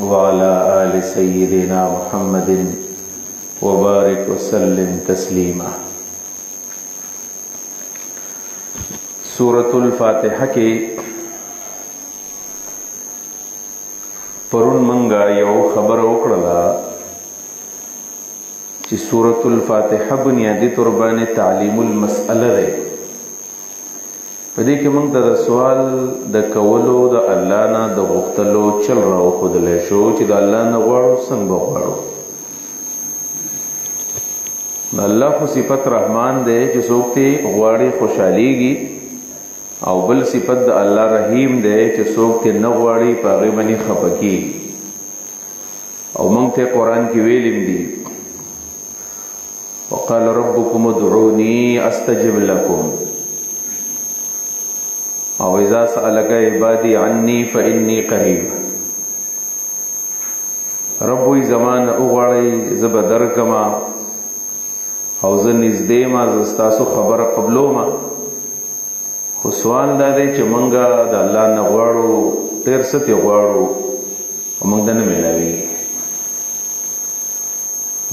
وعلى آل سيدنا محمد وبارك وسلم تسلیما. سورة الفاتحہ کے پرون منگا یو خبر وکړه چې سورة الفاتحہ بنیادی طور باندې تعلیم المسأله ده. په دې کې موږ د سوال د کولو د الله نه د غوښتلو چل راوښودلی شو چې د الله نه غواړو څنګه غواړو. الله خو صفت رحمان دی چې څوک ترې غواړي خوشحالیږي، او بل صفت د الله رحیم دی چې څوک ترې نه غواړي په هغې باندې خفه کېږي. او موږ ته قرآن کې ویلي دي وقال ربكم ادعوني استجب لكم، او اذا سألك عبادي عني فإني قريب. رب وی زمان اغواړی زه به درکما، او زه نږدې ما، زه ستاسو خبره قبلومه. خو سوال دا دی چې موږ د الله نه غواړو، ډېر څه ترې غواړو او موږ ته نه میلاویږي.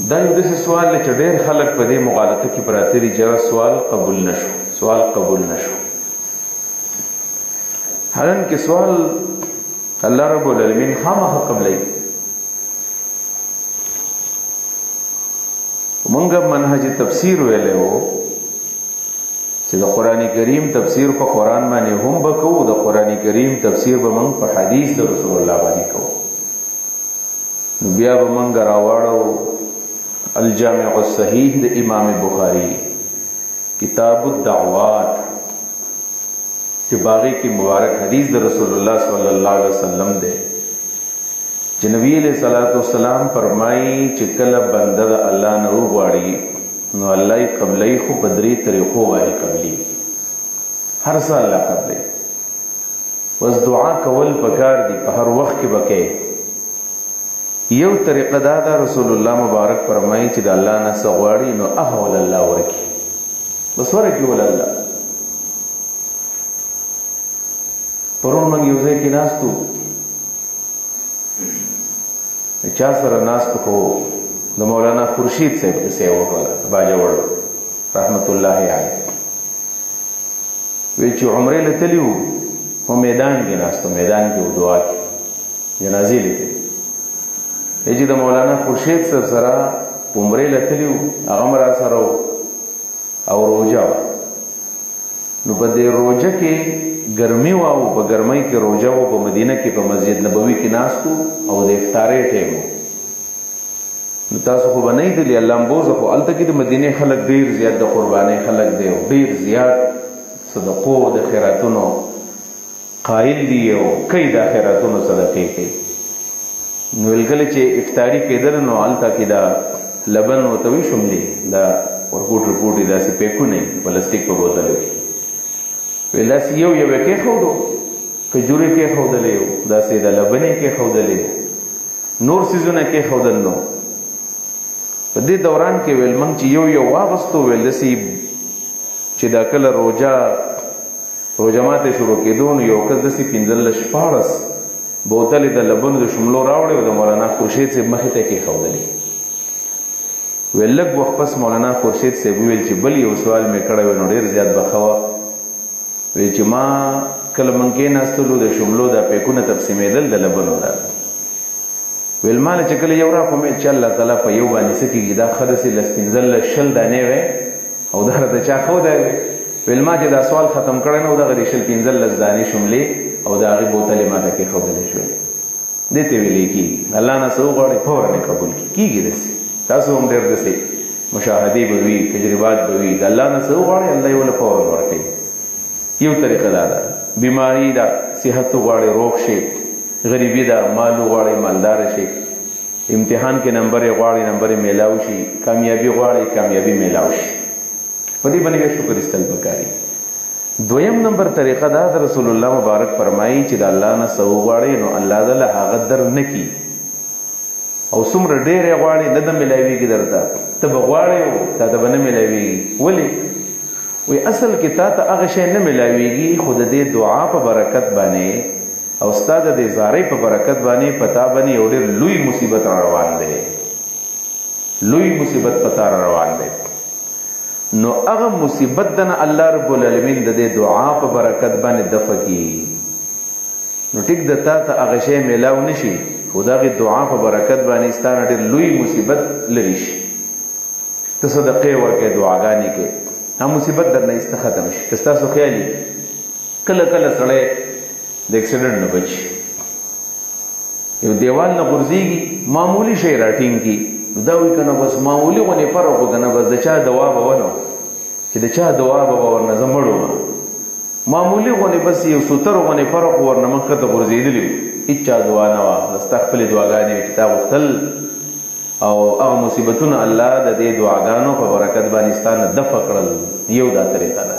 دا یو داسې سوال دی چې ډېر خلک په دې مغالطه کې پراته دي چې سوال قبول نشو، سوال قبول نشو. حالانکه سوال الله رب العالمین خامخا قبلوي. مونږ منهج تفسیر ویلی وو چې د قرآن کریم تفسیر په قرآن باندې هم به کوو، د قرآن کریم تفسیر به موږ په حدیث د رسول الله باندې کوو. نو بیا به موږ راواړو الجامع الصحیح د امام بخاری، کتاب الدعوات، چې باغی کی مبارک حدیث د رسول الله صلی الله علیه وسلم دی چې نبی علیہ الصلوۃ والسلام فرمایي چې کله بنده د الله نه وغواړي نو الله یې قبلوي، خو په درې طریقو باندې قبلوي. هر څه الله قبلوي. بس دعا کول پکار دي، په هر وخت کې وکړي. یو طریقه دا ده رسول الله مبارک فرمایي چې د الله نه څه غواړي نو هغه ول الله ورکړي، بس ورکړي ول الله. پرون موږ یو ځای کې ناستو، چا سره ناستو خو د مولانا خورشید صاحب کیسه وکړله، باجوړ رحمت الله علیه. وی چې عمرې له تلي وو، خو میدان کې ناستو، میدان کې وو دعا کې جنازې لیکلې. وی چې د مولانا خورشید صاحب سره عمرې له تلي وو، هغه هم را سره وو او روژه وه. نو په دې روژه کې ګرمي وه، او په ګرمۍ کې روژه وه. په مدینه کې په مسجد نبوي کې ناستو او د افطارۍ ټیم و. نو تاسو خو به نه لیدلي اللامبوزه، خو هلته کې د مدینې خلک ډېر زیات د قربانۍ خلک دی، او ډېر زیات صدقو د خیراتونو قایل دي، او کوي د خیراتونو صدقې کوي. نو کله چې افطاري کېدل نو هلته کې دا لبن ورته وي شملې، دا ورکوټ رپوټې داسې پیکونه پلاستیک په بوتلو کې ویل داسې یو یو یې کېښودو، کجورې کېښودلې وو، داسې د لبنې کېښودلې، نور څیزونه کېښودل. نو په دې دوران کې ویل موږ چې یو یو واغستو، ویل داسې چې دا کله روژه ماتې شروع کېدو نو یو کس داسې 15-16 بوتلې د لبنو د شملو راوړې او د مولانا خورشید صاحب مخې ته کېښودلې. ویل لږ وخت پس مولانا خورشید صاحب وویل چې بل یو سوال مې کړی وی نو ډېر زیات به ښه وه. وی چې ما کله موږ کېناستلو د شملو دا پیکونه تقسیمېدل د لبنو دا، ویل ما له چې کله یو راخومې چې الله تعالی په یو باندې څه کېږي، دا ښه داسې 15-16 دانې وی او دا راته چا ښودی وی. ویل ما چې دا سوال ختم کړی نه و، دغه 15 دانې شملې او د هغې بوتلې ما ته کېښودلی شولې. دې ته ویلی کېږي الله نه څه وغواړئ فوراً یې قبول کېږي. داسې تاسو هم ډېر داسې مشاهدې به وي، تجربات به وي، د الله نه څه وغواړئ الله یې ولې فوراً ورکوي. یو طریقه دا ده. بیماری ده، صحت غواړئ روغ شي، غریبي ده، مال غواړئ مالدار شي، امتحان کې نمبر غواړئ نمبر میلاو شي، کامیابي غواړئ کامیابي میلاو شي. په دې باندې شکر ایستل پکاري. دویم نمبر طریقه دا د رسول الله مبارک فرمایي چې د الله نه څه وغواړئ نو الله تعالی هغه در نه کي، او څومره ډېر یې غواړئ نه د میلاویږي درته، ته به غواړئ او تا ته به نه میلاویږي. ولې؟ وی اصل کې تا ته هغه شی نه میلاویږي، خو د دې دعا په برکت باندې او استاد د زارې په برکت باندې پتا باندې یو ډېر لوی مصیبت روان دی، لوی مصیبت پتا روان دی. نو هغه مصیبت دنه الله رب العالمین د دې دعا په برکت باندې دفع کی. نو ټیک د تا ته هغه شی میلاو نشي، خو دغه دعا په برکت باندې ستانه ډېر لوی مصیبت لري شي. ته صدقې ورکې، دعاګانې کې، هم مصیبت درنه ایسته ختم شي. که ستاسو خیالي کله کله سړی د اکسیډنټ نه بچي، یو دیوال نه غورځېږي، معمولی شی راټینګ کي، نو دا وایي که نه بس معمولي غونې فرق و که نه بس د چا دوا به ونه چې د چا دوا به ورنه زه مړ وم، معمولی غونې بس یو سوتر غونې فرق ورنه مخکې ته غورځېدلي وي، هېڅ چا دعا نه وه، ستا خپلې دعاګانې وې چې تا غوښتل او هغه مصیبتونه الله د دې دعاګانو په برکت باندې ستا نه دفع کړل. یو دا طریقه ده.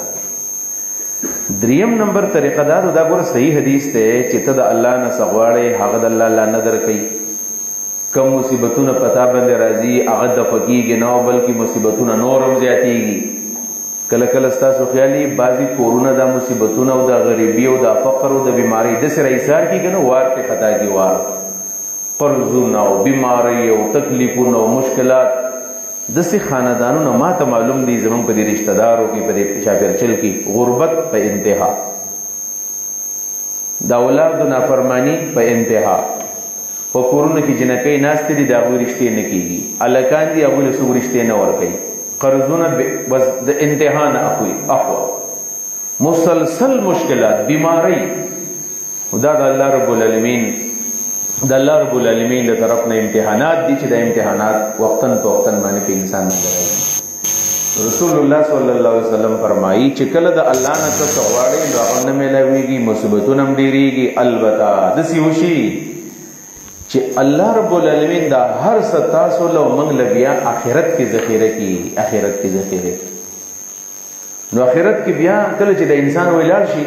دریم نمبر طریقه دا ګوره صحیح حدیث دی چې ته د الله نه څه غواړې هغه د الله نه درکوي. کم مصیبتونه پتا باندې راځي هغه دفع کېږي نه، بلکې مصیبتونه نور هم زیاتېږي. کله کله ستاسو خیالي بعضې کورونه دا مصیبتونه او د غریبي او د فقر او د بیمارۍ داسې راایثار کېږي نه، وار پې خطا کي، وار قرضونه او بیمارۍ او تکلیفونه او مشکلات داسې خاندانونه ما ته معلوم دي زموږ په دې رشته دارو کې، په دې چاپېرچل کې غربت په انتها، د اولادو نافرماني په انتها، په کورونو کې جنکۍ ناستې دي د هغوی رشتې نه کېږي، هلکان دي هغوی له څوک رشتې نه ورکوي، قرضونه بس د انتها نه اخوا، مسلسل مشکلات، بیمارۍ. دا د الله رب العالمین له طرف نه امتحانات دي چې د امتحانات وقتاً په وقتاً باندې په انسان باندې راځي. رسول الله صلی الله علیه وسلم فرمایي چې کله د الله نه څه غواړئ نو هغه نه میلاویږي، مصیبتونه هم ډېرېږي. البته داسې وشي چې الله رب العالمین دا هر څه تاسو له موږ له بیا آخرت کې ذخیره کړي، آخرت کې ذخیره. نو آخرت کې بیا کله چې د انسان ولاړ شي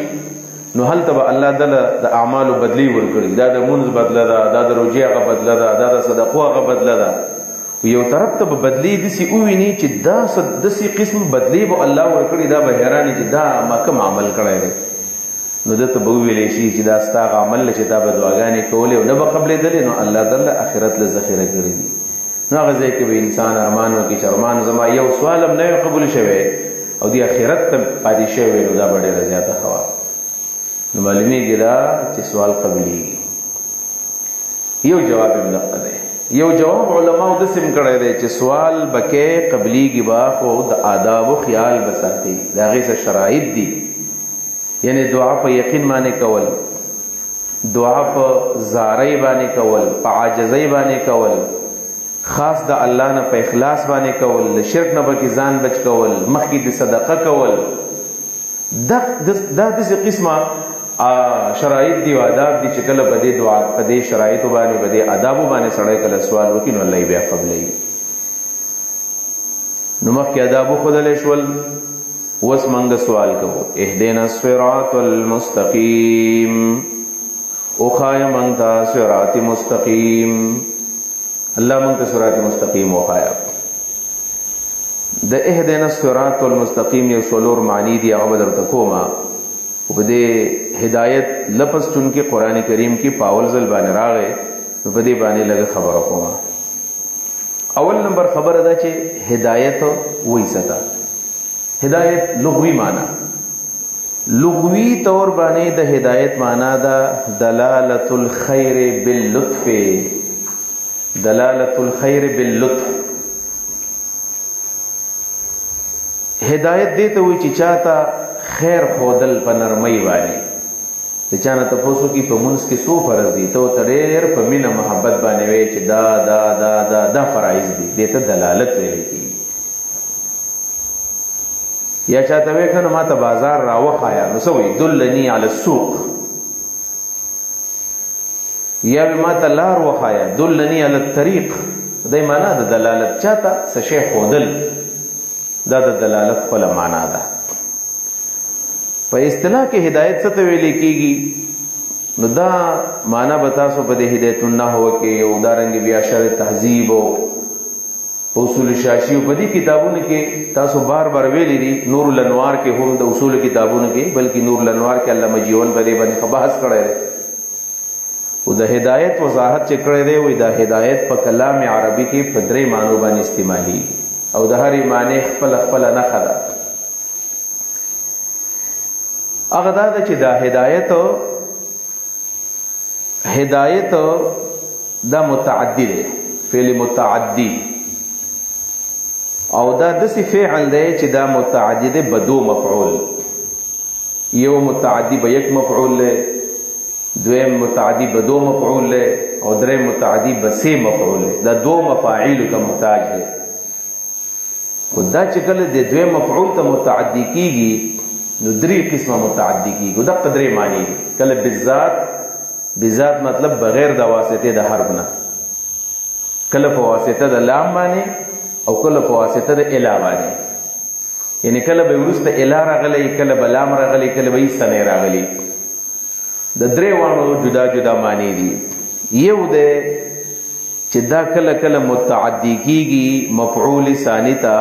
نو هلته به الله دله د اعمالو بدلی ورکړي، دا د مونځ بدله ده، دا د روژې هغه بدله ده، دا د صدقو هغه بدله ده. یو طرف ته به بدلی داسې وویني چې دا داسې قسم بدلی به الله ورکړي، دا به حیراني چې دا ما کوم عمل کړی دی. نو دته به وویلی شي چې دا ستا هغه عمل دی چې تا به دعاګانې کولې او نه به قبلېدلې، نو الله دله آخرت له ذخیره کړي دي. نو هغه ځای کې به انسان ارمان وکړي چې ارمان زما یو سوال هم نه وي قبول شوی او دې آخرت ته پاتې شوی، نو دا به ډېره زیاته ښه وه. نو معلومیږي دا چې سوال قبلېږي. یو جواب یې دقه دی، یو جواب علماو داسې هم کړی دی چې سوال به کې قبلېږي به، خو د آدابو خیال به ساتي، د هغې څه شرایط دي. یعنی دعا په یقین باندې کول، دعا په زارۍ باندې کول، په عاجزۍ باندې کول، خاص د الله نه په اخلاص باندې کول، د شرک نه پکې ځان بچ کول، مخکې د صدقه کول. دا داسې قسمه شرایط دي او آداب دي چې کله په دې دعا په دې شرایطو باندې په دې آدابو باندې سړی کله سوال وکړي نو الله یې بیا قبلوي. نو مخکې آداب وښودلی شول، اوس موږ سوال کوو اهدنا الصراط المستقیم، وښایه موږ ته صراط مستقیم. الله موږ ته صراط مستقیم وښایه. د اهدنا الصراط المستقیم یو څلور معنی دي، هغه به درته کومه. په دې هدایت لفظ چونکې قرآن کریم کې په اول ځل باندې راغی، نو په دې باندې لږه خبره کومه. اول نمبر خبره ده چې هدایت وایي څه ده. هدایت لغوي معنا، لغوي طور باندې د هدایت معنا ده دلالت الخیر باللطف، دلالت الخیر باللطف. هدایت دې ته وایي چې چاته خیر خودل په نرمۍ باندې. د چا نه تپوس وکړي په مونځ کې څو فرض دي، ته ورته ډېر په مینه محبت باندې وایې چې دا دا دا دا دا فرایض دي، دې ته دلالت ویلی کېږي. یا چاته وایې که نه ما ته بازار راوښایه، نو څه وایي دلني علی السوق. یا به ما ته لار وښایه دلني علی الطریق. دی معنا د دلالت، چاته څه شی ښودل، دا د دلالت خپله معنا ده. په اصطلاح کې هدایت څه ته ویلې کېږي، نو دا معنا به تاسو په دې هدایت النحو کې او دارنګې بیا شرح تهذیب او اصول شاشي او په دې کتابونو کې تاسو بار بار ویلي دي. نور الانوار کې هم د اصول کتابونو کې، بلکې نور الانوار کې علامه جیون په دې باندې بحث کړی دی او د هدایت وضاحت چې کړی دی وایي دا هدایت په کلام عربي کې په درې معنو باندې استعمالي او د هرې معنی خپله خپله نښه ده. هغه دا ده چې دا هدایت دا متعدی دی، فعل متعدی، او دا داسې فعل دی چې دا متعدی دی به دو مفعول. یو متعدی به یک مفعول دی، دویم متعدی به دو مفعول دی، او دریم متعدی به سه مفعول دی. دا دو مفاعیل ته محتاج دی. خو دا چې کله د دویم مفعول ته متعدی کیږي نو درې قسمه متعدی کیږي. دا درې معنی دي. کله بذات مطلب بغیر د واسطه د حرف نه، کله په واسطه د لام باندې، او کله په واسطه د الا باندې. یعنی کله به وروسته الا راغلی، کله به لام راغلی، کله به سنه راغلی. د درې وانو جدا جدا معنی دي. یو ده چې دا کله کله متعدی کیږي مفعول ثانی ته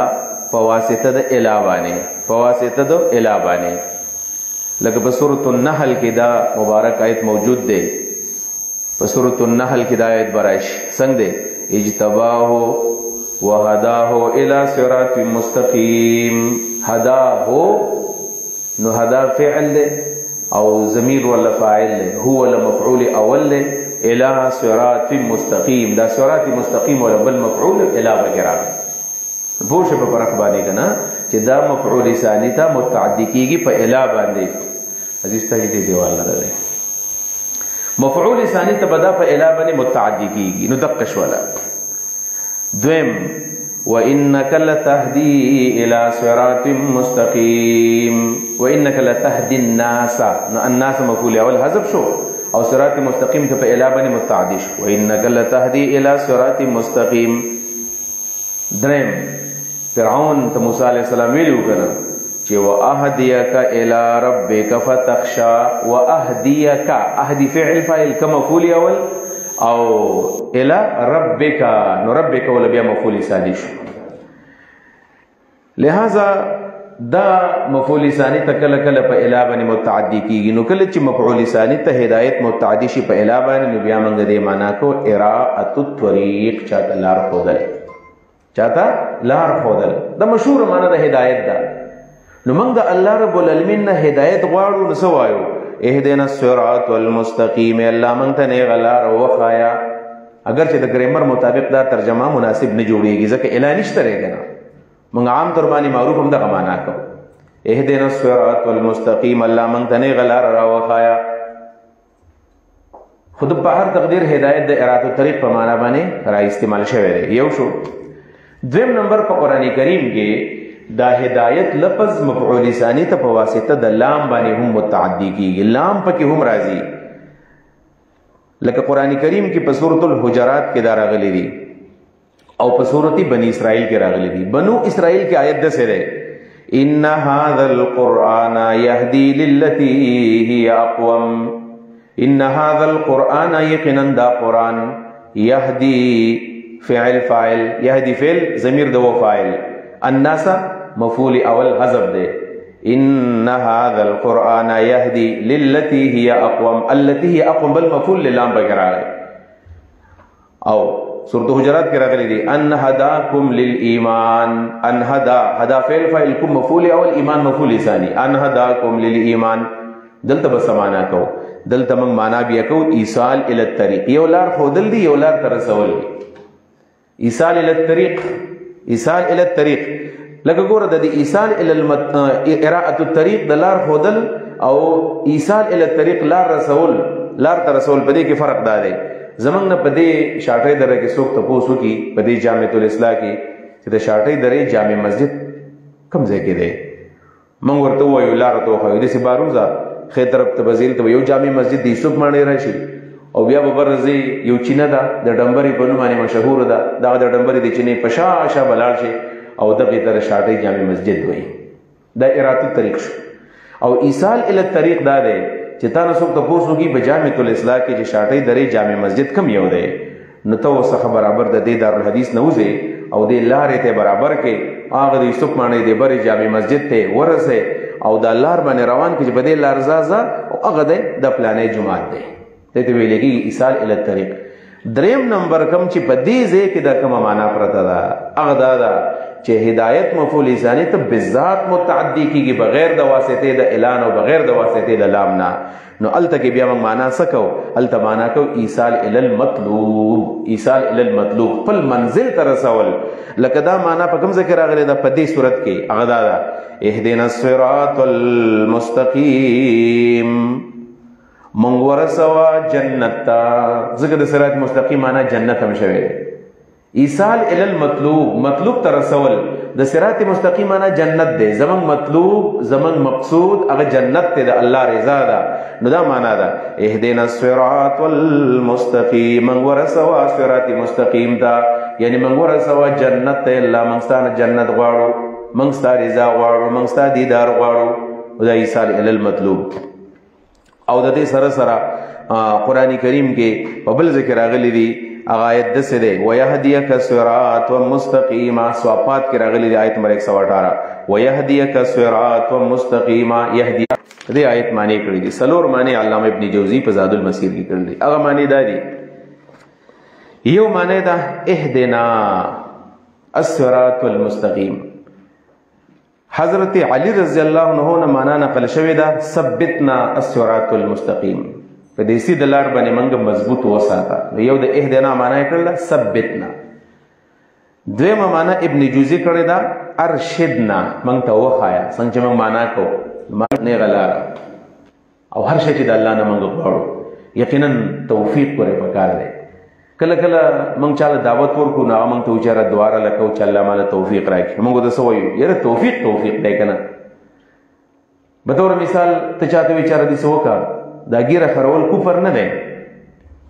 په واسطه د الا باندې، لکه په سورۃ النحل کې دا مبارک آیت موجود دی. په سورۃ النحل کې دا آیت برائش څنګه دی؟ اجتباه وهداه الى صراط مستقیم. هداه نو هدا فعل دی او ضمیر ولا فاعل دی، هو ولا مفعول اول دی، الى صراط مستقیم. دا صراط مستقیم ولا بل مفعول الى وغیرہ بوشه په فرق باندې کنه چې دا مفعول ثانی ته متعدی کیږي په الا باندې. عزیز ته دې دیوال لري مفعول ثانی ته بدا په الا باندې متعدی کیږي. نو دقه شولا. دویم وانک لتهدی الى صراط مستقیم. وانک لتهدی الناس، نو الناس مفعول اول حذف شو او صراط مستقیم ته په الا باندې متعدی شو. وانک لتهدی الى صراط مستقیم. دریم فرعون ته موسی علیہ السلام ویلو کنه چې واهدیک الی ربک فتخشا. واهدیک، اهدی فعل فاعل کما مفعول اول، او الی ربک نو ربک ول بیا مفعول ثانی شو. لہذا دا مفعول ثانی ته کله کله په الی باندې متعدی کیږي. نو کله چې مفعول ثانی ته هدایت متعدی شي په الی باندې نو بیا موږ دې معنا کو اراءۃ الطریق، چاته لار خودل، دا مشهور معنا د هدایت ده. نو موږ د الله رب العالمین نه هدایت غواړو. نو څه وایو؟ اهدنا الصراط المستقیم. الله موږ ته نیغه لار وښایا. اگر چې د ګریمر مطابق دا ترجمه مناسب نه جوړیږي ځکه اعلان نشته رېګنه، موږ عام طور باندې معروف هم دغه معنا کوو. اهدنا الصراط المستقیم، الله موږ ته نیغه لار راوښایا. خود په هر تقدیر هدایت د اراده الطریق په معنا باندې را استعمال شوی دی. یو شو. دویم نمبر په قرآن کریم کې دا هدایت لفظ مفعول ثانی ته په واسطه د لام باندې هم متعدی کیږي. لام پکې هم راځي. لکه قرآن کریم کې په سورۃ الحجرات کې دا راغلي دي او په سورۃ بنی اسرائیل کې راغلي دي. بنو اسرائیل کې آیت ده سره ان هذا القرآن يهدي للتي هي اقوم. ان هذا القرآن یقینا دا قرآن يهدي فعل فاعل، يهدي فعل ضمیر دو فاعل، الناس مفعول اول حذف دے. ان هذا القرآن يهدي للتي هي اقوم. التي هي اقوم بل مفعول للام وغیرہ ہے. او سورۃ حجرات کې راغلی دی ان هداكم للایمان. ان هدا فعل فاعل کوم مفعول اول، ایمان مفعول ثانی. ان هداكم للایمان. دلته بس معنا کو، دلته موږ معنا بیا کو ایصال الی الطریق. یو لار خودل دی، یو لار تر رسول دی. ایصال الی الطریق، ایصال الی الطریق. لکه ګوره د ایصال الی اراءۃ الطریق د لار خودل او ایصال الی الطریق لار رسول، لار تر رسول په دې کې فرق دی. زمنګ نه په دې شاټۍ دره کې څوک تاسو کی په دې جامع الاصلاح کې چې د شاټۍ درې جامع مسجد کوم ځای کې دی؟ موږ ورته وایو لار ته خو دې سي باروزه خې طرف ته بزیل ته یو جامع مسجد د یوسف مانی راشي او بیا به برزي یو چینه ده د ډمبري په نوم باندې مشهور ده. دا د ډمبري د چینه په شاشه بلال شي او دغه تر شاټۍ جامع مسجد وایي. دا اراده طریق شو. او ایصال الی الطریق دا دی چې تاسو څوک تاسو کی په جامع الاصلاح کې چې شاټۍ درې جامع مسجد کم یو دی نو ته وسخه برابر د دې دارالحدیث نوځي او د لارې ته برابر کې هغه د یوسف مانی د بری جامع مسجد ته ورسه او د لار باندې روان کې په دې لار زازا او هغه د پلانې جمعات دی. ته ویل کېږي ایصال الی الطریق. دریم نمبر کم چې په دې ځای کې دا کومه معنا پرته ده هغه دا ده چې هدایت مفعول ثانی ته بذات متعدی کېږي بغیر د واسطې د اعلان او بغیر د واسطې د لام نه. نو الته کې بیا موږ معنا څه کوو؟ الته معنا کوو ایصال الی المطلوب. ایصال الی المطلوب خپل منزل ته رسول. لکه دا معنا په کوم ځای کې راغلی ده؟ په دې صورت کې هغه دا ده اهدنا الصراط المستقیم، مونږ ورسوه جنت ته. ځکه د صراط مستقیم معنا جنت هم شوی دی. ایصال الی المطلوب، مطلوب ته رسول. د صراط مستقیم معنا جنت دی. زمونږ مطلوب زمونږ مقصود هغه جنت دی، د الله رضا ده. نو دا معنا ده اهدنا الصراط المستقیم، مونږ ورسوه صراط مستقیم ته، یعنی مونږ ورسوه جنت ته. الله مونږ ستانه جنت غواړو، مونږ ستا رضا غواړو، مونږ ستا دیدار غواړو. دا ایصال الی المطلوب. او د دې سره سره قرآن کریم کې په بل ذکر راغلی دی هغه آیت داسې دی ویهدیک صراطا مستقیما. صافات کې راغلی دی آیت نمبر 118 ویهدیک صراطا مستقیما. یهدی دې آیت معنی کړی دي څلور معنی علامه ابن جوزی په زاد المسیر کې کړل دي. هغه معنی دا دي یو معنی دا اهدنا الصراط المستقیم. حضرت علی رضی الله عنه نه معنا نقل شوی دا ثبتنا الصراط المستقیم، په دې سي د لار باندې موږ مضبوط وساته. یو د اهدنا معنا کړل ثبتنا. دویمه معنا ابن جوزی کړی دا ارشدنا، موږ ته وخایا څنګه چې موږ معنا کو نه غلار او هر شي چې د الله نه موږ غواړو. یقینا توفیق پرې پکار دی. کله کله موږ چاله دعوت ورکو نو هغه موږ ته وچاره دواره لکو چې الله ماله توفیق راکړي. موږ ته څه وایو؟ یاره توفیق دی که نه. به طور مثال ته چاته وایي چاره دې څه وکړه، دا ګیره خرول کفر نه دی،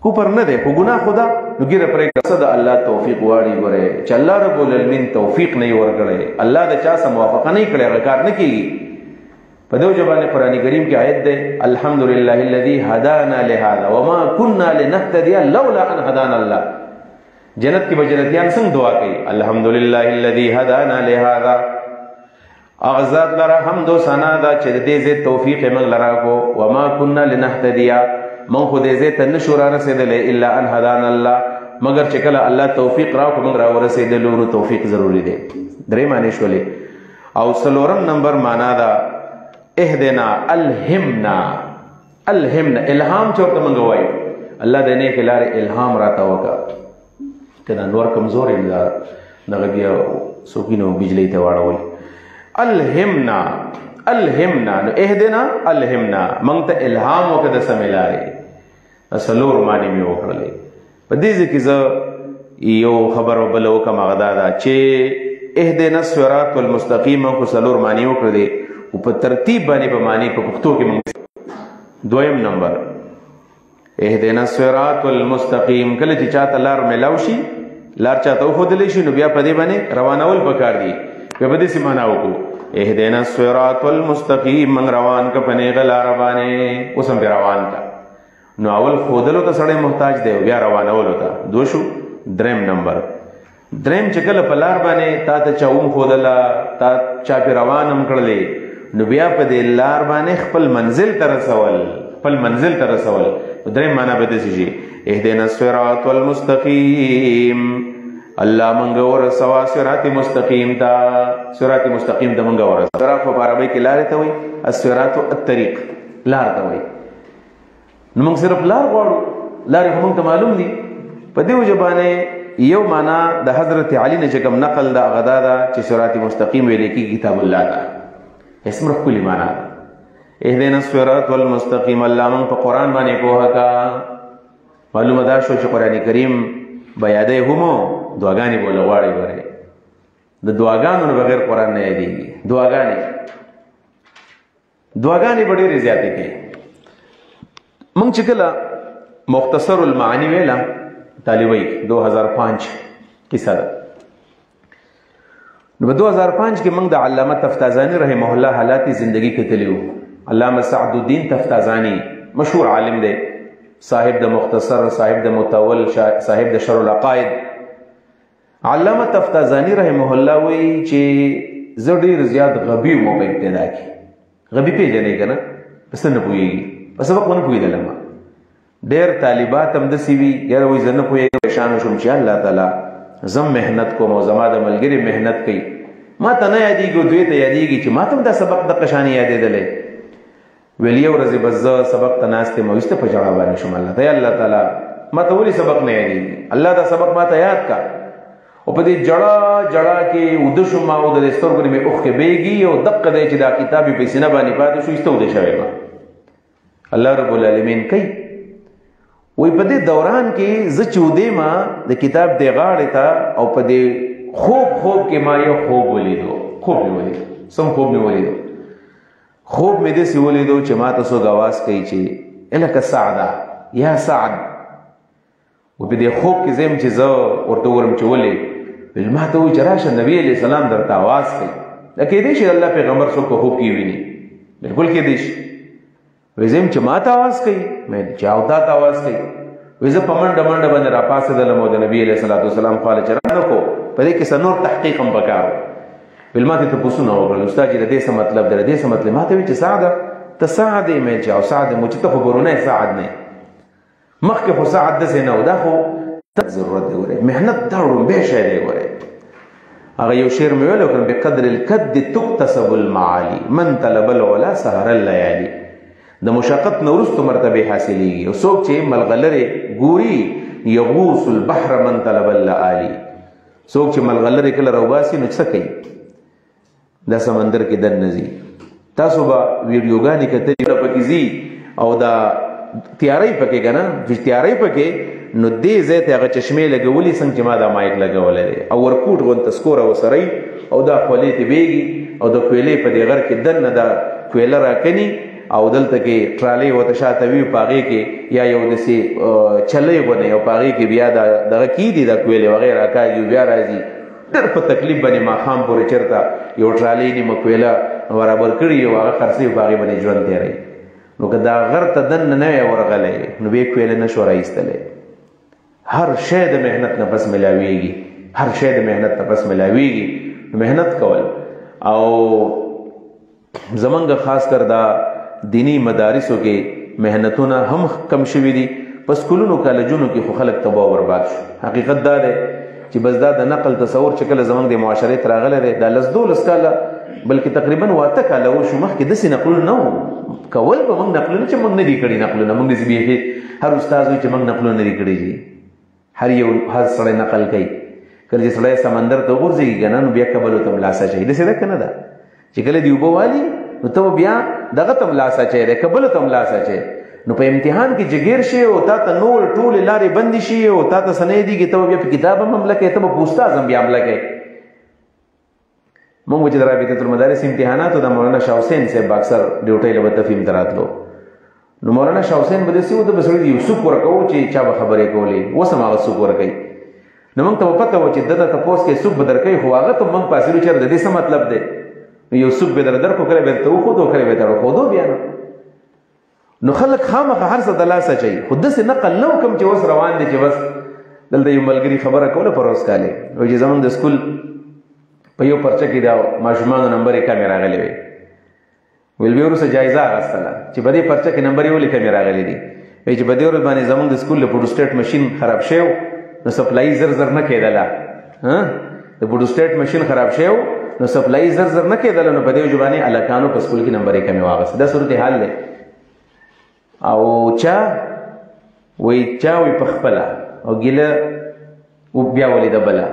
کفر نه دی خو ګناه خو ده. نو ګیره پرې کړه د الله توفیق غواړي. ګورې چې الله رب العالمین توفیق نه یې ورکړی، الله د چا سره موافقه نه یې کړې، هغه کار نه کېږي. په دې وجه باندې قرآن کریم کې آیت دی الحمدلله الذي هدانا لهذا وما كنا لنهتدي لولا ان هدانا الله. جنت کې به جنتیان څنګه دعا کوي؟ الحمدلله الذي هدانا لهذا. هغه ذات لره حمد و ثنا ده چې د دې ځای توفیق یې موږ لره کو. وما كنا لنهتدي، موږ خو دې ځای ته نشو رارسېدلی الا ان هدانا الله، مګر چې کله الله توفیق راکړو موږ راورسېدلو. نو توفیق ضروري دی. درې معنی شولې. او څلورم نمبر معنا ده اهدنا الهمنا. الهمنا الهام چورته منګ وایو الله د نیک لارې الهام راته وکړه. کله نور کمزور یم دغه بیا سوکینو بجلی ته واړوي. الهمنا الهمنا نو اهدنا الهمنا موږ ته الهام وکړه د سمې لارې. څلور معنی مې وکړلې. په دې کې زه یو خبر بل وکم هغه دا ده چې اهدنا الصراط المستقیم کو څلور معنی وکړلې او په ترتیب باندې په معنی په پښتو کې موږ. دویم نمبر اهدنا الصراط المستقیم، کله چې چاته لار ملاو شي، لار چاته وښودلی شي، نو بیا په دې باندې روانول پکار دي. بیا په دې سي معنا وکړو اهدنا الصراط المستقیم، موږ روان که په نیغه لاره باندې. اوس هم بیا روان کا. نو اول ښودلو ته سړی محتاج دی، بیا روانولو ته. دو شو. دریم نمبر دریم چې کله په لار باندې تا ته چا وښودله، تا چا پې روان هم کړلی، نو بیا په دې لار باندې خپل منزل ته رسول، خپل منزل ته رسول. دریم معنا به داسې شي اهدنا الصراط المستقیم، الله منګه ورسوا صراط مستقیم ته. صراط مستقیم ته منګه ورسوا. صراط په عربی کې لارې ته وایي، الصراط الطریق لار ته وایي. نو موږ صرف لار غواړو، لارې خو موږ ته معلوم دي. په دې وجه باندې یو معنا د حضرت علی نه چې کوم نقل ده هغه دا ده چې صراط مستقیم ویل کېږي کتاب الله ته. اسم ښکلې معنا ده. اهدنا الصراط المستقیم، الله موږ په قرآن باندې پوهه کا. معلومه دا شو چې قرآن کریم به یادی همو دعاګانې بوله غواړي. ګورې د دعاګانو نه بغیر قرآن نه یادېږي. دعاګانې به ډېرې زیاتې کوي. موږ چې کله مختصر المعانی ویله طالبۍ 2005 کیسه ده. نو په 2005 کې موږ د علامه تفتازانی رحمه الله حالات زندگی کتلی وو. علامه سعد الدین تفتازانی مشهور عالم دی، صاحب د مختصر، صاحب د متول، صاحب د شرح العقائد. علامه تفتازانی رحمه الله وی چې زه ډېر زیات غبي وم په ابتدا کې. غبي پیژنې که نه؟ پس نه پوهېږي، په سبق ونه پوهېدلم. ډېر طالبات هم داسې وي یاره وایي زه نه پوهېږم پریشانه شوم چې الله تعالی زم محنت کوم او زما د ملګري محنت کوي ما ته نه یادېږي او دوی ته یادېږي چې ما ته هم دا سبق دقه شانې یادېدلی ویل یو ورځې بس زه سبق ته ناست یم او ایسته په ژړا باندې شوم الله ته الله تعالی ما ته ولې سبق نه یادېږي الله دا سبق ما ته یاد کا او په دې جړه جړه کې وده شوم او د سترګو نه مې اوښکې بهېږي او دقه دی چې دا کتاب یې په سینه باندې پاتې شو ایسته وده شوی ما الله رب العالمین کوي وی په دې دوران کې زه چې ودېما د کتاب دې غاړې ته او په دې خوب کې ما یو خوب ولیدو خوب مې ولیدو سم خوب مې ولیدو خوب مې داسې ولیدو چې ما ته څوک اواز کوي چې الکه سعده یا سعد و په دې خوب کې زه یم چې زه ورته وګورم چې ولې ویل ما ته وایي چې راشه نبي علیه السلام درته اواز کوي دا کېدی شي الله پیغمبر څوک په خوب کې ویني بلکل کېدی شي وایي زه یم چې ما ته اواز کوي مې چې او تا ته اواز کوي وایي زه په منډه منډه باندې راپاڅېدلم او د نبي علیه السلام خواله چې را نه کو په دې کې څه نور تحقیق هم پکار ویل ما ته تپوسونه وکړل استاد چې د دې څه مطلب دی د دې څه مطلب ما ته وایي چې سعده ته سعد یې مې چې او سعد مو چې ته خو برونه سعد نه مخکې خو سعد داسې نه و دا خو ضرورت دی ګورې محنت دا ړومبی شی دی ګورې هغه یو شعر مې ویلی وکړم بقدر الکد تکتسب المعالي من طلب العلا سهر الليالي د مشقت نه وروسته مرتبې حاصلېږي او څوک چې ملغلرې ګوري یغوص البحر من طلب اللآلي څوک چې ملغلرې کله راوباسي نو څه کوي دا سمندر کې دننه ځي تاسو به ویډیوګانې کتلې پکې ځي او دا تیاری پکې که نه چې تیاری پکې نو دې ځای ته هغه چشمې لګولي څنګه چې ما دا مایک لګولی دی او ورکوټ غونته سکوره ورسره او دا خولې ته بیږي او د کویلې په دې غر کې دننه دا کویله راکني او دلته کې ټرالۍ ورته شاته وي په هغې کې یا یو داسې چلۍ غونې او په هغې کې بیا دغه کېږدي دا کویلې وغیره کاږي بیا راځي ډېر په تکلیف باندې ماښام پورې چېرته یو ټرالۍ نیمه کویله برابر کړي او هغه خرڅوي په هغې باندې ژوند تېروي نو که دا غر ته دننه نه وی ورغلی نو بیا کویله نه شو راایستلی هر شی د محنت نه پس ملاویږي هر شی د محنت نه پس ملاویږي محنت کول او زمونږ خاص کر دا دینی مدارسو کې محنتونه هم کم شوي دي په سکولونو کالجونو کې خو خلک تباه او برباد شو حقیقت دا دی چې بس دا د نقل تصور چې کله زمونږ د معاشرې ته راغلی دی دا 10-12 کاله بلکې تقریبا 8 کاله وشو مخکې داسې نقلونه نه وو کول به موږ نقلونه چې موږ نه دي کړي نقلونه موږ داسې بیخي هر استاد وایي چې موږ نقلونه نه دي کړي دي هر سړی نقل کوي کله چې سړی سمندر ته وغورځېږي که نه نو بیا کبلو ته ملا سچوي داسې ده که نه ده چې کله دې اوبه والي نو ته بیا دغه ته ملا سچی دی کبلو ته ملا سچی نو په امتحان کې چې ګیر شي او تا ته نور ټولې لارې بندې شي او تا ته څه نه یادېږي ته به بیا په کتاب هم حمله کوې ته به په استاذ هم بیا حمله کوې موږ چې د رابطة المدارس امتحاناتو د مولانا شاه حسین صاحب اکثر ډیوټۍ له به تفهیم ته راتلو نو مولانا شاه حسین به داسې و ته به سړي یو سوک ورکوو چې چا به خبرې کولې اوس هم هغه سوک ورکوي نو موږ ته به پته و چې ده ته تپوس کې سوک به درکوي خو هغه ته موږ پاسېلو چېرې د دې څه مطلب دی یو سوک به در درکو کله به درته وښودو کله به در وښودو بیا نو خلک خامخا هر څه د لاسه چوي خو داسې نقل نه وکړم چې اوس روان دی چې بس دلته یو ملګري خبره کوله پروس کالې وایي چې زموږ د سکول په یو پرچه کې د ماشومانو نمبرې کمې راغلې وې ویل بیا وروسته جایزه اخیستله چې په دې پرچه کې نمبرې ولې کمې راغلې دي وایي چې په دې ورځ باندې زموږ د سکول د فوټوسټیټ مشین خراب شوی نو سپلای زر زر نه کېدله د فوټوسټیټ مشین خراب شوی نو سپلای زر زر نه کېدله نو په دې وجه باندې هلکانو په سکول کې نمبرې کمې واغېستې دا صورت حال دی او چا وایي په خپله او ګیله بیا ولیده بله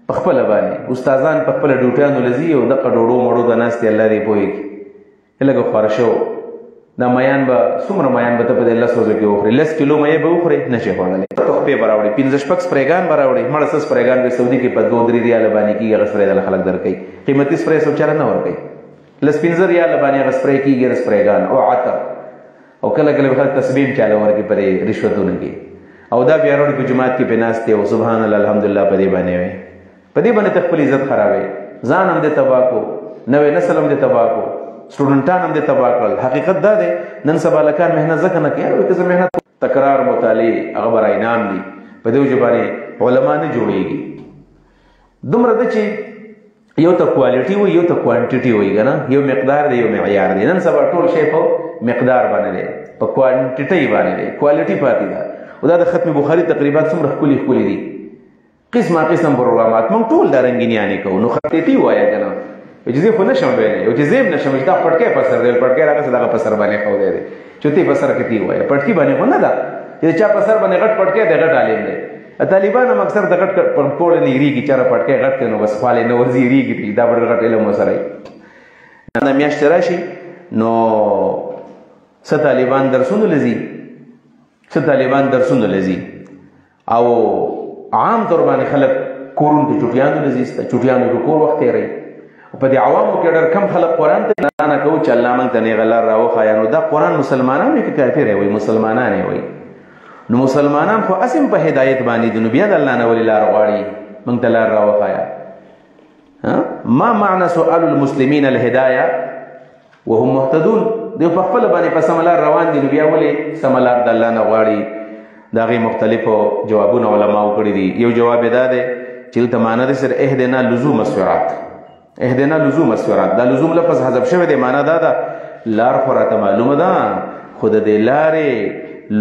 په خپله باندې استادان په خپله ډیوټیانو له ځي او دغه ډوډو مړو ته ناست دي الله دې پوهېږي لږه خواره شو دا میان به څومره میان به ته په دې 10 ورځو کې وخورې 10 کیلو مې به وخورې نه شي خوړلی تحفې به راوړې 15-16 سپریګان به راوړې مړه څه سپریګان به سعودي کې په 2-3 ریاله باندې کېږي هغه سپری دله خلک درکوي قیمتي سپری څوک چاره نه ورکوي 15 ریاله باندې هغه سپری کېږي سپریګان او عطر او کله کله خلک تسبیح چاله ورکوي په رشوتونو کې او دا بیا راوړي په جومات کې پې ناست دی او سبحان الله الحمدلله په دې باندې وی په دې باندې ته خپل عزت خرابوي ځان هم دې تباه کو نوې نسل هم دې تباه کو سټوډنټان هم دې تباه کړل حقیقت دا دی نن سبا لکان محنت ځکه نه کوي که زه محنت تکرار مطالعې هغه به انعام دي په دې وجه باندې علما نه جوړېږي دومره ده چې یو ته کوالټي وي یو ته کوانټیټي وي که نه یو مقدار دی یو معیار دی نن سبا ټول شی په مقدار باندې دی په کوانټیټي باندې دی، کوالټي پاتې ده. او دا د ختم بخاري تقریبات څومره ښکلي ښکلي دي، قسمه قسم پروګرامات، موږ ټول دا رنګینیانې کوو. نو خطیطي وایه که نه، چې زه خو نشم ویلی، او چې زه هم نشم چې دا پټکی په سر دی، پټکی راغسې دغه په سر باندې ښودی دی، چوتې په سر کې تی وایه، پټکي باندې خو نه ده چې چا په سر باندې غټ پټکی دی، غټ عالم دی. طالبان هم اکثر د غټ پوړه نه یېرېږي، چېرې پټکی غټ کړي نو بس خالې نه ورځي، یېرېږي پرې دا بل غټ علم ورسره وي. دا میاشتې راشي نو څه طالبان درسونو له ځي، څه طالبان درسونو له ځي، او عام طور باندې خلک کورونو ته چوټیانو له ځي، چوټیانو کې کور وخت تېروي. په دې عوامو کې ډېر کم خلک قرآن ته نه کوو چې الله موږ ته نیغه لار راوښایه. نو دا قرآن مسلمانان وي که کافر یې وایي، مسلمانان یې وایي. نو مسلمانان خو اسم په هدایت باندې دي، نو بیا د الله نه ولې لار غواړي موږ ته لار راوښایه. ما معنی سؤال المسلمین الهدایه وهم مهتدون، دوی په خپله باندې په سمه لار روان دي، نو بیا ولې سمه لار د الله نه غواړي؟ د هغې مختلفو جوابونه علماو کړي دي. یو جواب یې دا دی چې دلته معنی دی سر اهدنا لزوم الصراط، اهدنا لزوم الصراط، دا لزوم لفظ حذف شوی دی، معنی دا ده لار خو راته معلومه ده، خو د دې لارې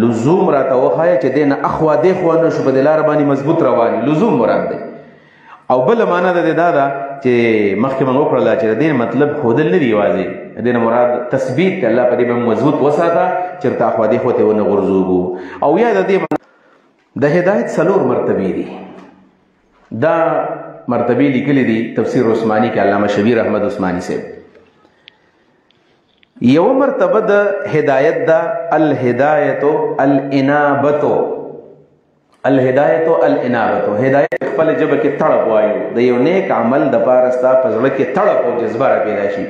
لزوم راته وښایه چې دې نه اخوا دې خوا نه شو، په دې لاره باندې مضبوط روان لزوم مراد دی. او بله معنی د دې دا ده چې مخکې موږ وکړله چې د دې مطلب ښودل نه دي یوازې، د دې نه مراد تثبیت دی، الله په دې باندې مضبوط وساته چېرته اخوا دې خوا ته ونه غورځوږو. او یا د دې د هدایت 4 مرتبې دي، دا مرتبې لیکلي دي تفسیر عثماني کې علامه شبیر احمد عثماني صاحب. یو مرتبه د هدایت دا الهدایت الانابت، الهدایت الانابت، هدایت خپل ژبه کې تړپ وایو، د یو نیک عمل د پاره ستا په زړه کې تړپ او جذبه را پیدا شي.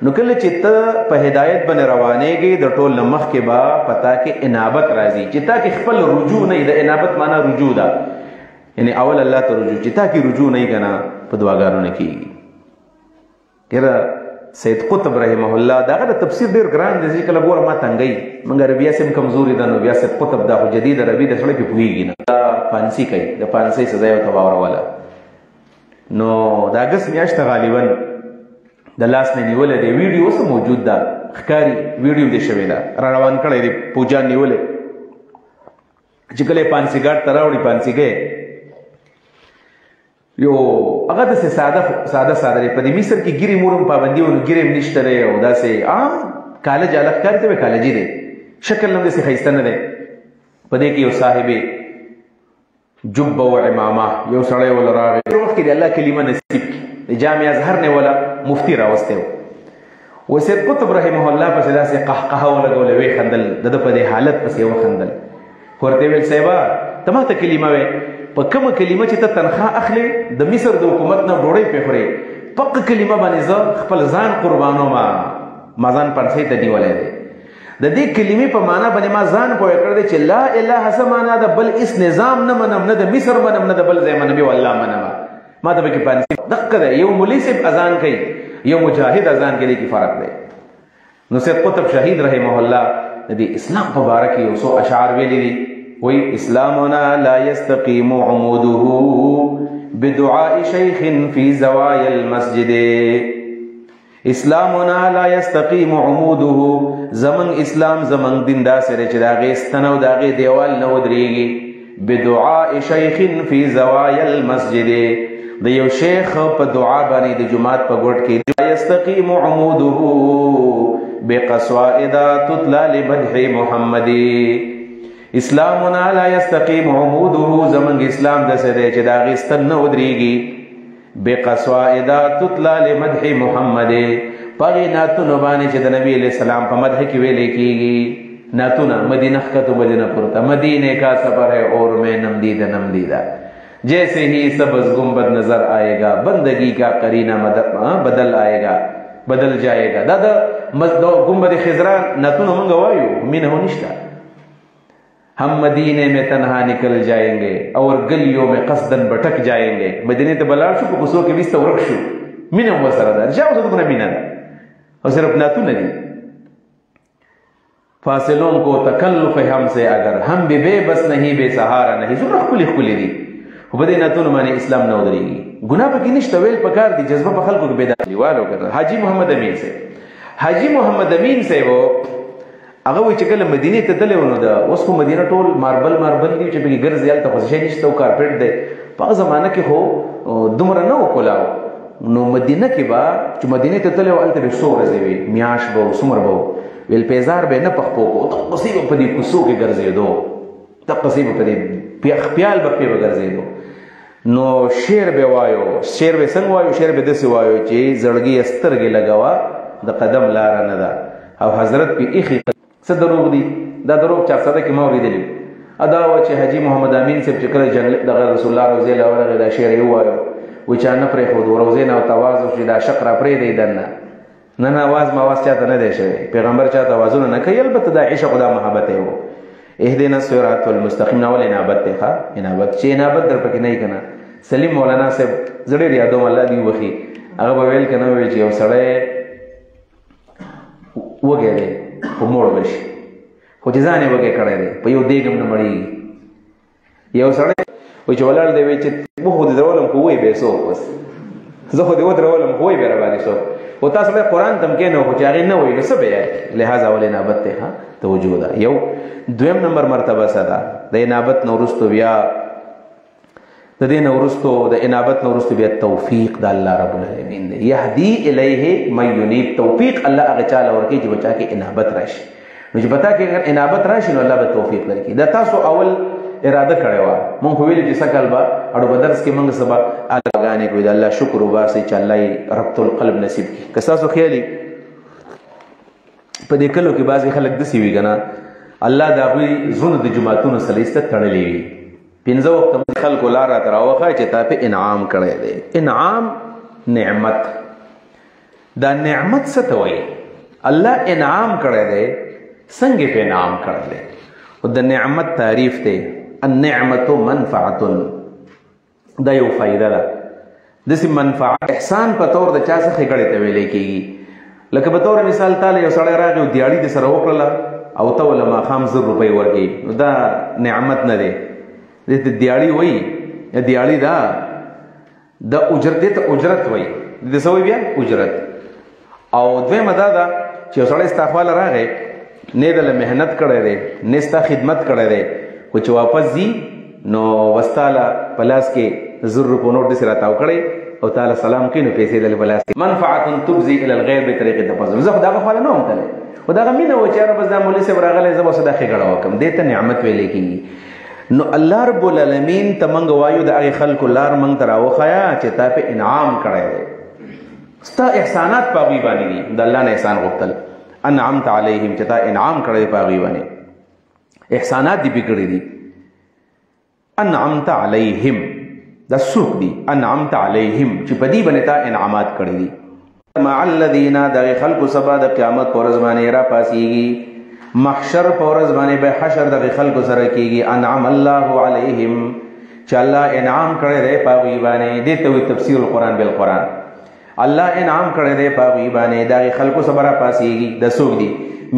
نو کله چې ته په هدایت باندې روانېږې د ټول نه مخکې به پتا کې انابت راځي، چې تا کې خپل رجوع نه وي. د انابت معنا رجوع ده، یعنی اول الله ته رجوع، چې تا کې رجوع نه وي که نه په دعاګانو نه کېږي. یاره سید قطب رحمه الله د هغه د تفسیر ډېر ګران دی، چې کله ګوره ما تنګوي، موږ عربیه سم کمزوري ده، نو بیا سید قطب دا خو جدید عربي د سړی پې پوهېږي نه، دا فانسي کوي، د فانسۍ سزا یې ورته واوروله. نو د اګست میاشت غالبا د لاس نه نیولی دی، ویډیو اوس موجود ده، ښکاري ویډیو دې شوې ده، را روان کړی دی پوجان نیولی، چې کله یې پانسیګاټ ته راوړي، پانسیګۍ یو هغه داسې ساده دی. په دې مصر کې ګیرې مور هم پابندي و، نو ګیرې هم نشته دی، او داسې عام کالج هلک ښکاري ته به کالجي دی، شکل هم داسې ښایسته نه دی. په دې کې یو صاحب جبه و امامه یو سړی وله راغی، وخت کې د الله کلمه نصیب کړي، د جامع ازهر نه وله مفتي راوستی و. سید قطب رحمه الله پسې داسې قهقهه ولګوله، ویې خندل، د ده په دې حالت پسې یې وخندل. ورته ویل صاحبه ته ما ته کلمه وې، په کومه کلمه چې ته تنخواه اخلې د مصر د حکومت نه ډوډۍ پې خورې، پقه کلمه باندې زه خپل ځان قربانومه، ما ځان پنسۍ ته نیولی دی. د دې کلمې په معنا باندې ما ځان پوه کړی دی چې لا اله څه معنا ده، بل هېڅ نظام نه منم، نه د مصر منم، نه د بل ځای منم، یو الله منم. ما ته پکې پنسۍ دقه دی، یو مولي صاحب اذان کوي، یو مجاهد اذان کوي، کې فرق دی. نو سید قطب شهید رحمه الله د دې اسلام په باره کې یو څو اشعار ویلي دي، وی اسلامنا لا يستقيم عموده بدعاء شيخ في زوايا المسجد، اسلامنا لا يستقيم عموده، زمن اسلام زمن دین دا سره چې دا غي ستنو دا غي دیوال نه ودرېږي، بدعاء شيخ في زوايا المسجد، د یو شیخ په دعا باندې د جمعات په ګوټ کې، لا يستقيم عموده بقصائد تتلى لمدح محمد، اسلامنا لا يستقيم عموده، زمنګ اسلام داسې دی چې د هغې ستن نه ودرېږي، بقصائد تتلى لمدح محمد، په هغې نعتونو باندې چې د نبي علیه السلام په مدح کې ویلې کېږي. نعتونه مدینه ښکته مدینه پورته، مدینے کا سفر ہے اور میں نم دیدہ نم دیدہ، جیسے ہی سبز گنبد نظر آئے گا، بندگی کا قرینہ بدل آئے گا، بدل جائے گا. دا د گنبد خضرا نعتونه موږ وایو، مینه هو نشته. ہم مدینے میں تنہا نکل جائیں گے اور گلیوں میں قصدن بھٹک جائیں گے، مدینے ته بلاړ شو، په کوڅو کې ویسته ورک شو، مینه ورسره ده، چا ورته دومره مینه ده، او صرف نعتونه دي. فاصلوں کو تکلف ہے ہم سے اگر، ہم بھی بے بس نہیں بے سہارا نہیں، څومره ښکلي ښکلي دي. خو په دې نعتونو باندې اسلام نه ودرېږي، ګناه پکې نشته، ویل پکار دي، جذبه په خلکو کې بیدار دیوالو کړه. حاجي محمد امین صاحب، حاجي محمد امین صاحب هغه وایي چې کله مدینې ته تللی و نو د اوس خو مدینه ټول ماربل دي چې پکې ګرځي هلته خو شی نشته او کارپېټ دی په هغه زمانه کې خو دومره نه و کلاو نو مدینه کې به چې مدینې ته تللی و هلته به څو ورځې وي میاشت به و څومره به و ویل پیزار به یې نه پخپو کو دقسې به په دې کوڅو کې ګرځېدو دقسې به په دې خیال به پرې به ګرځېدو نو شعر به وایو شعر به څنګه وایو شعر به داسې وایو چې زړګي یې سترګې لګوه د قدم لاره نه ده او حضرت پې ایښي څه دروغ دي دا دروغ چارسده کې ما اورېدلي دا وه چې حاجي محمد امین صاحب چې کله دغه رسول الله روضې له ورغې دا شعر یې ووایو وایي چا نه پرېښودو روضې نه ورته اواز وشي دا شق را پرېږدئ دننه نه اواز مواز چاته نه دی شوی پیغمبر چاته اوازونه نه کوي البته دا عشق او دا محبت یې و اهدنا الصراط المستقیم نه ول انابت دی ښه انابت چې انابت در پکې نه وي که نه سلیم مولانا صاحب زه ډېر یادوم الله دې وبخي هغه به ویل که نه ویل چې یو سړی وږی دی خو موړ به شي خو چې ځان یې وږی کړی دی په یو دیګ هم نه مړېږي یو سړی وایي چې ولاړ دی وایي چې مه خو دې درولم خو وایي به یې څوک بس زه خو دې ودرولم خو وایي به یې راباندې څوک خو تا سړی قرآن ته هم کښېنو خو چې هغې نه وایي نو څه به یې لحاظ اول انابت دی ښه توجه ده یو دویم نمبر مرتبه څه ده د انابت نه وروستو بیا د دې نه وروستو د انابت نه وروستو بیا توفیق د الله رب العالمین دی یهدي الیه من ینیب توفیق الله هغه چاله ورکوي چې بچا کې انابت راشي نو چې پتا کې اگر انابت راشي نو الله به توفیق درکړي دا تاسو اول اراده کړې وه مونږ خو ویلي چې سکل به اړو په درس کې مونږ سبا اګانې کوي د الله شکر وباسئ چې الله یې ربط القلب نصیب کړي که ستاسو خیالي په دې کلو کې بعضې خلک داسې وي که نه الله د هغوی زړونه د جوماتونو سره ایسته تړلې وي 5 وخته خلکو لار راته راوښایه چې تا پې انعام کړی دی انعام نعمت دا نعمت څه ته وایي الله انعام کړی دی څنګه پې انعام کړی دی او د نعمت تعریف دی النعمت منفعت دا یو فایده ده داسې منفعت احسان په طور د چا څه ښېګړې ته ویلی کېږي لکه په طور مثال تاله یو سړی راغی او دیاړي دې سره وکړله او ته وله ماښام 1000 روپۍ ورکوي نو دا نعمت نه دی دې ته دیاړي وایي دیاړي دا د اجرت دې ته اجرت وایي دې څه وایي بیا اجرت او دویمه دا ده چې یو سړی ستا خواله راغی نه دله محنت کړی دی نه ستا خدمت کړی دی خو چې واپس ځي نو وستاله په لاس کې 1000 روپو نوټ داسې راتاو کړی او تعالی سلام کوي نو پیسې دلې په لاس کې منفعت تبزي الى الغیر بطریق تفضل زه خو د هغه خواله نه وم تللی خو د هغه مینه وه چې یاره بس دا مولوي صاحب راغلی زه به اوس دا ښېګړه وکړم دې ته نعمت ویلی کېږي نو الله رب العالمین ته موږ وایو د هغې خلکو لار موږ ته راوښیه چې تا پې انعام کړی دی ستا احسانات په هغوی باندې دي د الله نه احسان غوښتل انعمت علیهم چې تا انعام کړی دی په هغوی باندې احسانات دې پې کړي دي انعمت علیهم دا څوک دي انعمت علیهم چې په دې باندې تا انعامات کړي دي مع الذین دغې خلکو سبا د قیامت په ورځ باندې راپاسېږي محشر په ورځ باندې به حشر دغې خلکو سره کېږي انعم الله علیهم چې الله انعام کړی دی په هغوی باندې دې ته وایي تفسیر القرآن بالقرآن الله انعام کړی دی په هغوی باندې دغې خلکو سره راپاسېږي د څوک دي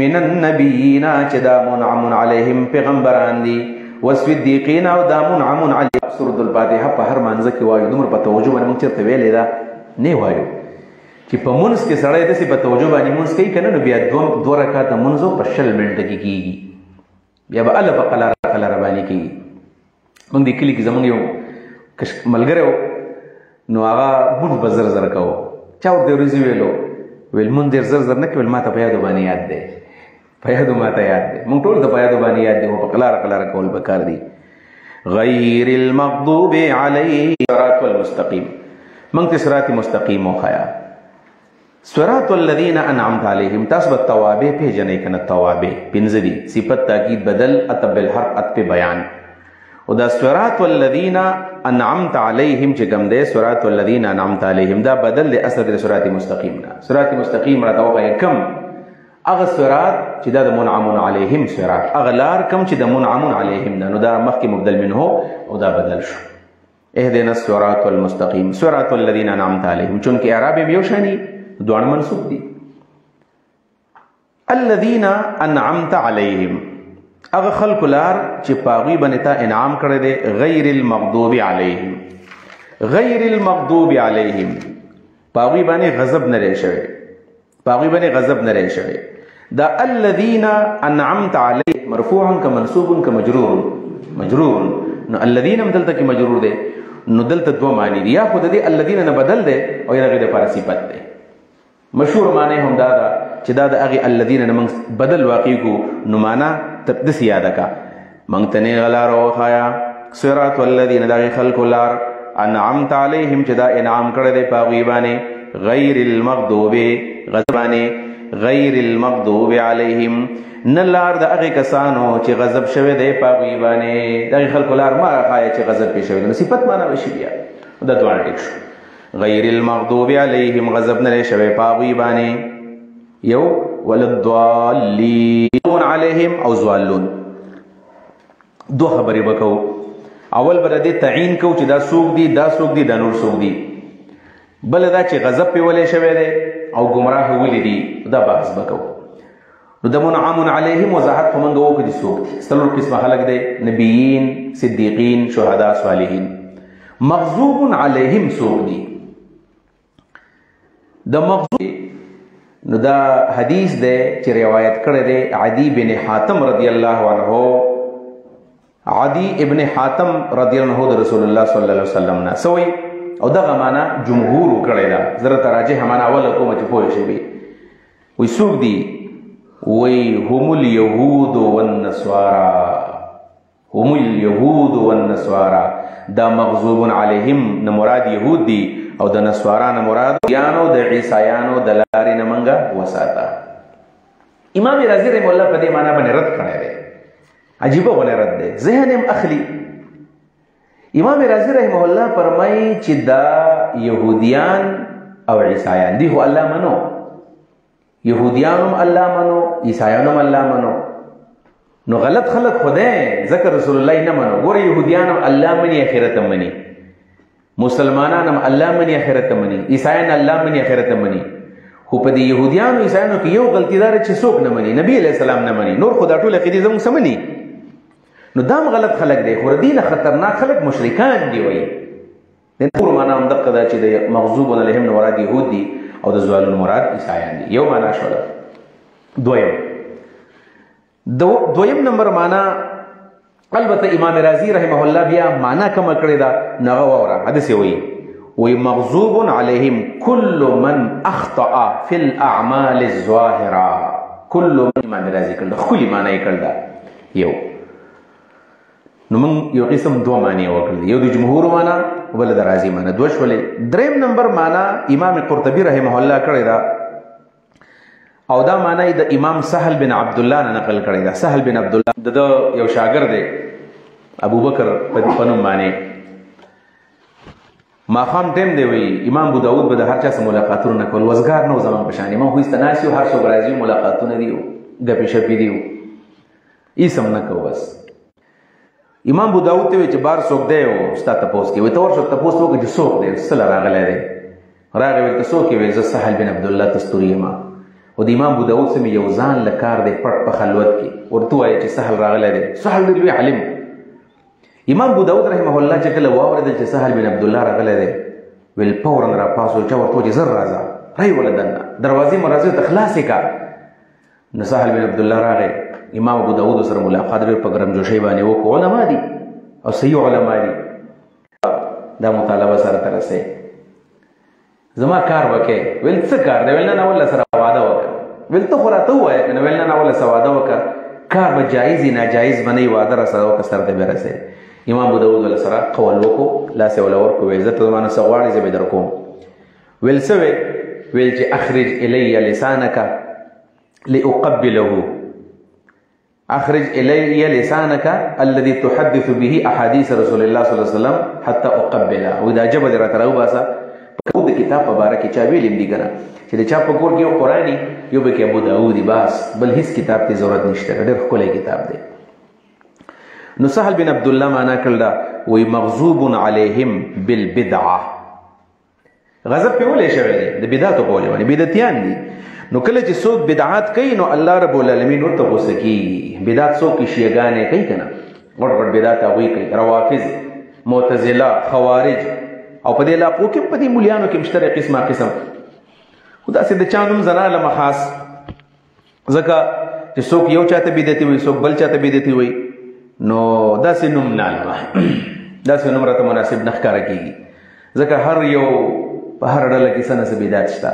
من النبیین چې دا منعم علیهم پیغمبران دي والصدیقین او دا منعم علیهم سورة الفاتحه په هر مانځه کې وایو دومره په توجه باندې موږ چېرته ویلې ده نه وایو چې په منځ کې سړی داسې په توجه باندې منځ کوي که نه نو بیا 2 رکعته منځ په 20 منټه کې کېږي بیا به الله په قلاره قلاره باندې کېږي موږ دې کلي کې زموږ یو ملګری و نو هغه مونځ به زر زر کوو چا ورته ورځې ویلو ویل مونځ ډېر زر زر نه کوي ویل ما ته په یادو باندې یاد دی په یادو ما ته یاد دی موږ ټول ته په یادو باندې یاد دی خو په قلاره قلاره کول پکار دي غیر المغضوب علیهم صراط المستقیم موږ ته صراط مستقیم وښایه صراط الذین انعمت علیهم تاسو به توابع پیژنئ که نه توابع 5 دي صفت تاکید بدل عطف بالحرف عطف بیان او دا صراط الذین انعمت علیهم چې کوم دی صراط الذین انعمت علیهم دا بدل دی اصل د صراط مستقیم نه صراط مستقیم راته وښایه کم هغه صراط چې دا د منعم علیهم صراط هغه لار کم چې د منعم علیهم نه نو دا مخکې مبدل منه او دا بدل شو اهدنا الصراط المستقیم صراط الذین انعمت علیهم چونکې اعراب یې یو شانی دوان منصوب دي الذين انعمت عليهم اغه خلق لار چې پاغي باندې تا انعام کړی دی غیر المغضوب عليهم غیر المغضوب عليهم پاغي باندې غضب نه لري شوی پاغي باندې غضب نه لري شوی دا الذین انعمت علیهم مرفوع که منصوب که مجرور نو الذین هم دلته کې مجرور دی نو دلته دوه معنی دي یا خود دې الذین نه بدل دی او یا غیر پر صفت دی مشهور معنی هم دا چې دا د هغه الذین نه بدل واقع کو نو معنا تقدس یاد کا مونږ ته نه غلا روخایا صراط الذین دا خلق لار انعمت علیهم چې دا انعام کړی دی په غوی باندې غیر المغضوب غضبانه غیر المغضوب علیهم نلار د هغه کسانو چې غضب شوه دی په غوی باندې دا خلق لار ما راخای چې غضب پېښ شوی نو صفت معنا وشي بیا دا دوه ټیک شو غیر المغضوب علیهم غضب نه شوی په غوی باندې یو وللضالین علیهم او ضالون دو خبرې وکاو اول بر دې تعین کو چې دا سوق دي دا سوق دي دا نور سوق دي بل دا چې غضب په ولې شوی دی او گمراه ولې دي دا بحث وکاو نو د منعم علیهم وضاحت په منګو کې دي سوق دي څلور قسمه خلق دي نبیین صدیقین شهدا صالحین مغضوب علیهم سوق دي د مغضوب نو دا حدیث دی چې روایت کړی دی عدی بن حاتم رضی الله عنه عدی ابن حاتم رضی الله عنه د رسول الله صلی الله علیه وسلم نه سوی او دغه معنا جمهور کړی دا زره تراجه معنا اول کوم چې پوه شي وي سوق دي وی هم اليهود والنصارى هم اليهود والنصارى دا مغضوب علیهم نه مراد يهود دي او د نصارا نه مراد یانو د عیسایانو د لارې نه منګه وساته امام رازی رحمه الله په دې معنا باندې رد کړی دی عجیبه ونه رد دی ذهن هم اخلي امام رازی رحمه الله فرمایي چې دا يهوديان او عیسایان دي هو الله منو يهوديانم الله منو عیسایانم الله منو نو غلط خلق خدای ذکر رسول الله نه منو ګوره يهوديانم الله مني اخرت مني مسلمانانم الله مني اخرت مني عیسایان الله مني اخرت مني خو په دې يهوديانو عیسایانو کې یو غلطی دار چې څوک نه مني نبی عليه السلام نه مني نور خدا ټول عقیده زموږ سمني نو دام غلط خلق دی خو دینه خطرناک خلق مشرکان دی وایي د نور معنا هم دغه چې د مغضوب علیهم مراد يهود دي او د ضالون مراد عیسایان دي یو معنا شول دویم نمبر معنا البته امام رازی رحمه الله بیا معنا کوم کړی دا نغه وره حدیث وی مغضوب علیهم کل من اخطا فی الاعمال الظاهره کل من امام رازی کړه خلی معنا یې کړه یو نو من یو قسم دو معنی وکړل یو د جمهور معنا بل د رازی معنا دوه شولې دریم نمبر معنا امام قرطبی رحمه الله کړی دا او دا معنی د امام سهل بن عبد الله نه نقل کړی دا سهل بن عبد الله د یو شاګرد دی ابو بکر په پنوم معنی ما خام ټیم دی وی امام ابو داود به د هر چا سره ملاقاتونه نه کول وزګار نو زمان پشانی ما خو استناسیو هر څو راځي ملاقاتونه دیو د پېښې دیو ای سم نه کو بس امام ابو داود ته چې بار څوک دی او ستا تاسو کې وي تور څوک تاسو وکړي چې څوک دی سره راغلی دی راغلی تاسو کې وي ز سهل بن عبد الله تستوری ما او د امام ابو داود سم یو ځان لکار دی پټ په خلوت کې ورته وایي چې سهل راغلی دی سهل دی علم امام ابو داود رحمه الله چې کله واورېدل چې سهل بن عبد الله راغلی دی ویل فورا را پاسو چې ورته چې زر راځه راي ولدنه دروازې مرزه تخلاص کا نو سهل بن عبد الله راغی امام ابو داود سره ملاقات ډېر په ګرم جوشي باندې وکړه علما دي او صحیح علما دي دا مطالبه سره ترسه زما کار وکې ویل څه کار دی ویل نه ولا سره واده وکړه ویل ته خو راته وایې کنه ویل نه ولا سره واده وکړه کار به جایز ناجایز باندې واده را سره وکړه سره دې برسه امام ابو داود ولا سره قول وکړو لاس ولا ورکو ویل زه ته زما نه سغواړې زه به درکوم ویل څه ویل چې اخرج الی لسانک لاقبله اخرج الی لسانک الذي تحدث به احاديث رسول الله صلی الله علیه وسلم حتى اقبله و دا جبل را تراو باسا په د کتاب مبارک چا ویلم دي کنه چې د چا په کور کې قرآنی یو به کې ابو داودی باس بل هیڅ کتاب ته ضرورت نشته ډېر خولي کتاب دی نو سهل بن عبد الله معنا کړل وی مغضوب علیهم بالبدعه غضب په ولې شوی دی د بدعت په ولې باندې بدعتيان دي نو کله چې څوک بدعات کوي نو الله رب العالمین ورته غوسه کوي بدعت څوک شیعاګانې کوي کنه غټ غټ بدعت هغوی کوي روافض معتزله خوارج او په دې علاقو کې په دې مولیانو کې مشترک قسمه قسم خدا سي د چانوم زنا لمخاص ځکه چې څوک یو چاته بدعتي وي څوک بل چاته بدعتي وي نو داسې نوم نه داسې نوم راته مناسب نه ښکاره کېږي ځکه هر یو په هر ډله کې څه نه څه بدعت شته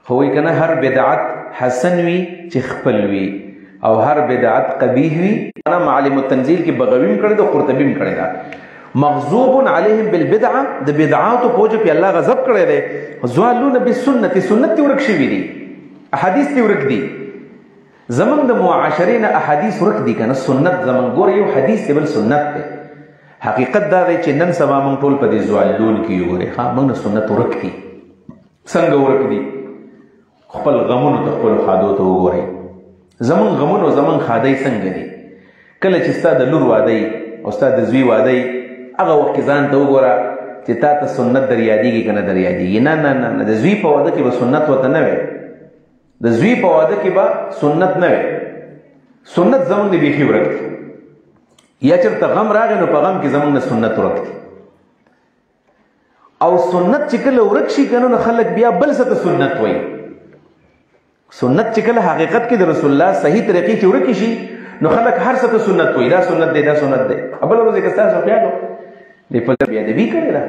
خو وایي که نه هر بدعت حسن وي چې خپل وي او هر بدعت قبیح وي. معالم التنزیل کې بغویم کړی ده قرطبي هم کړی ده مغضوب علیهم بالبدعه د بدعاتو په وجه په الله غضب کړی دی ضالون بالسنت سنت ورک شوي دي احادیث تی ورک دي زمونږ د معاشرې نه احادیث ورک دي که نه سنت زمونږ ګوره یو حدیث دی بل سنت دی حقیقت دا دی چې نن سبا موږ ټول په دې ضالون کې یو ګورې ښه موږ نه سنت ورک دي څنګه ورک دي خپل غمونو ته خپلو ښادو ته وګورئ زمونږ غمونو زمونږ ښادۍ څنګه دي کله چې ستا د لور واده او ستا د زوی واده هغه وخت کې ځان ته وګوره چې تا ته سنت در یادېږي که نه در یادېږي نه نه نه د زوی په واده کې به سنت ورته نه وی د زوی په واده کې به سنت نه وی سنت زمونږ د بیخي ورک دي یا چېرته غم راغی نو په غم کې زمونږ نه سنت ورک دي او سنت چې کله ورک شي که نو خلک بیا بل څه ته سنت وایي سنت چې کله حقیقت کې د رسول الله صحیح طریقې کې ورکې شي نو خلک هر څه ته سنت وایي دا سنت دی دا سنت دی بله ورځ که ستاسو خیال د په بیادبي کړې ده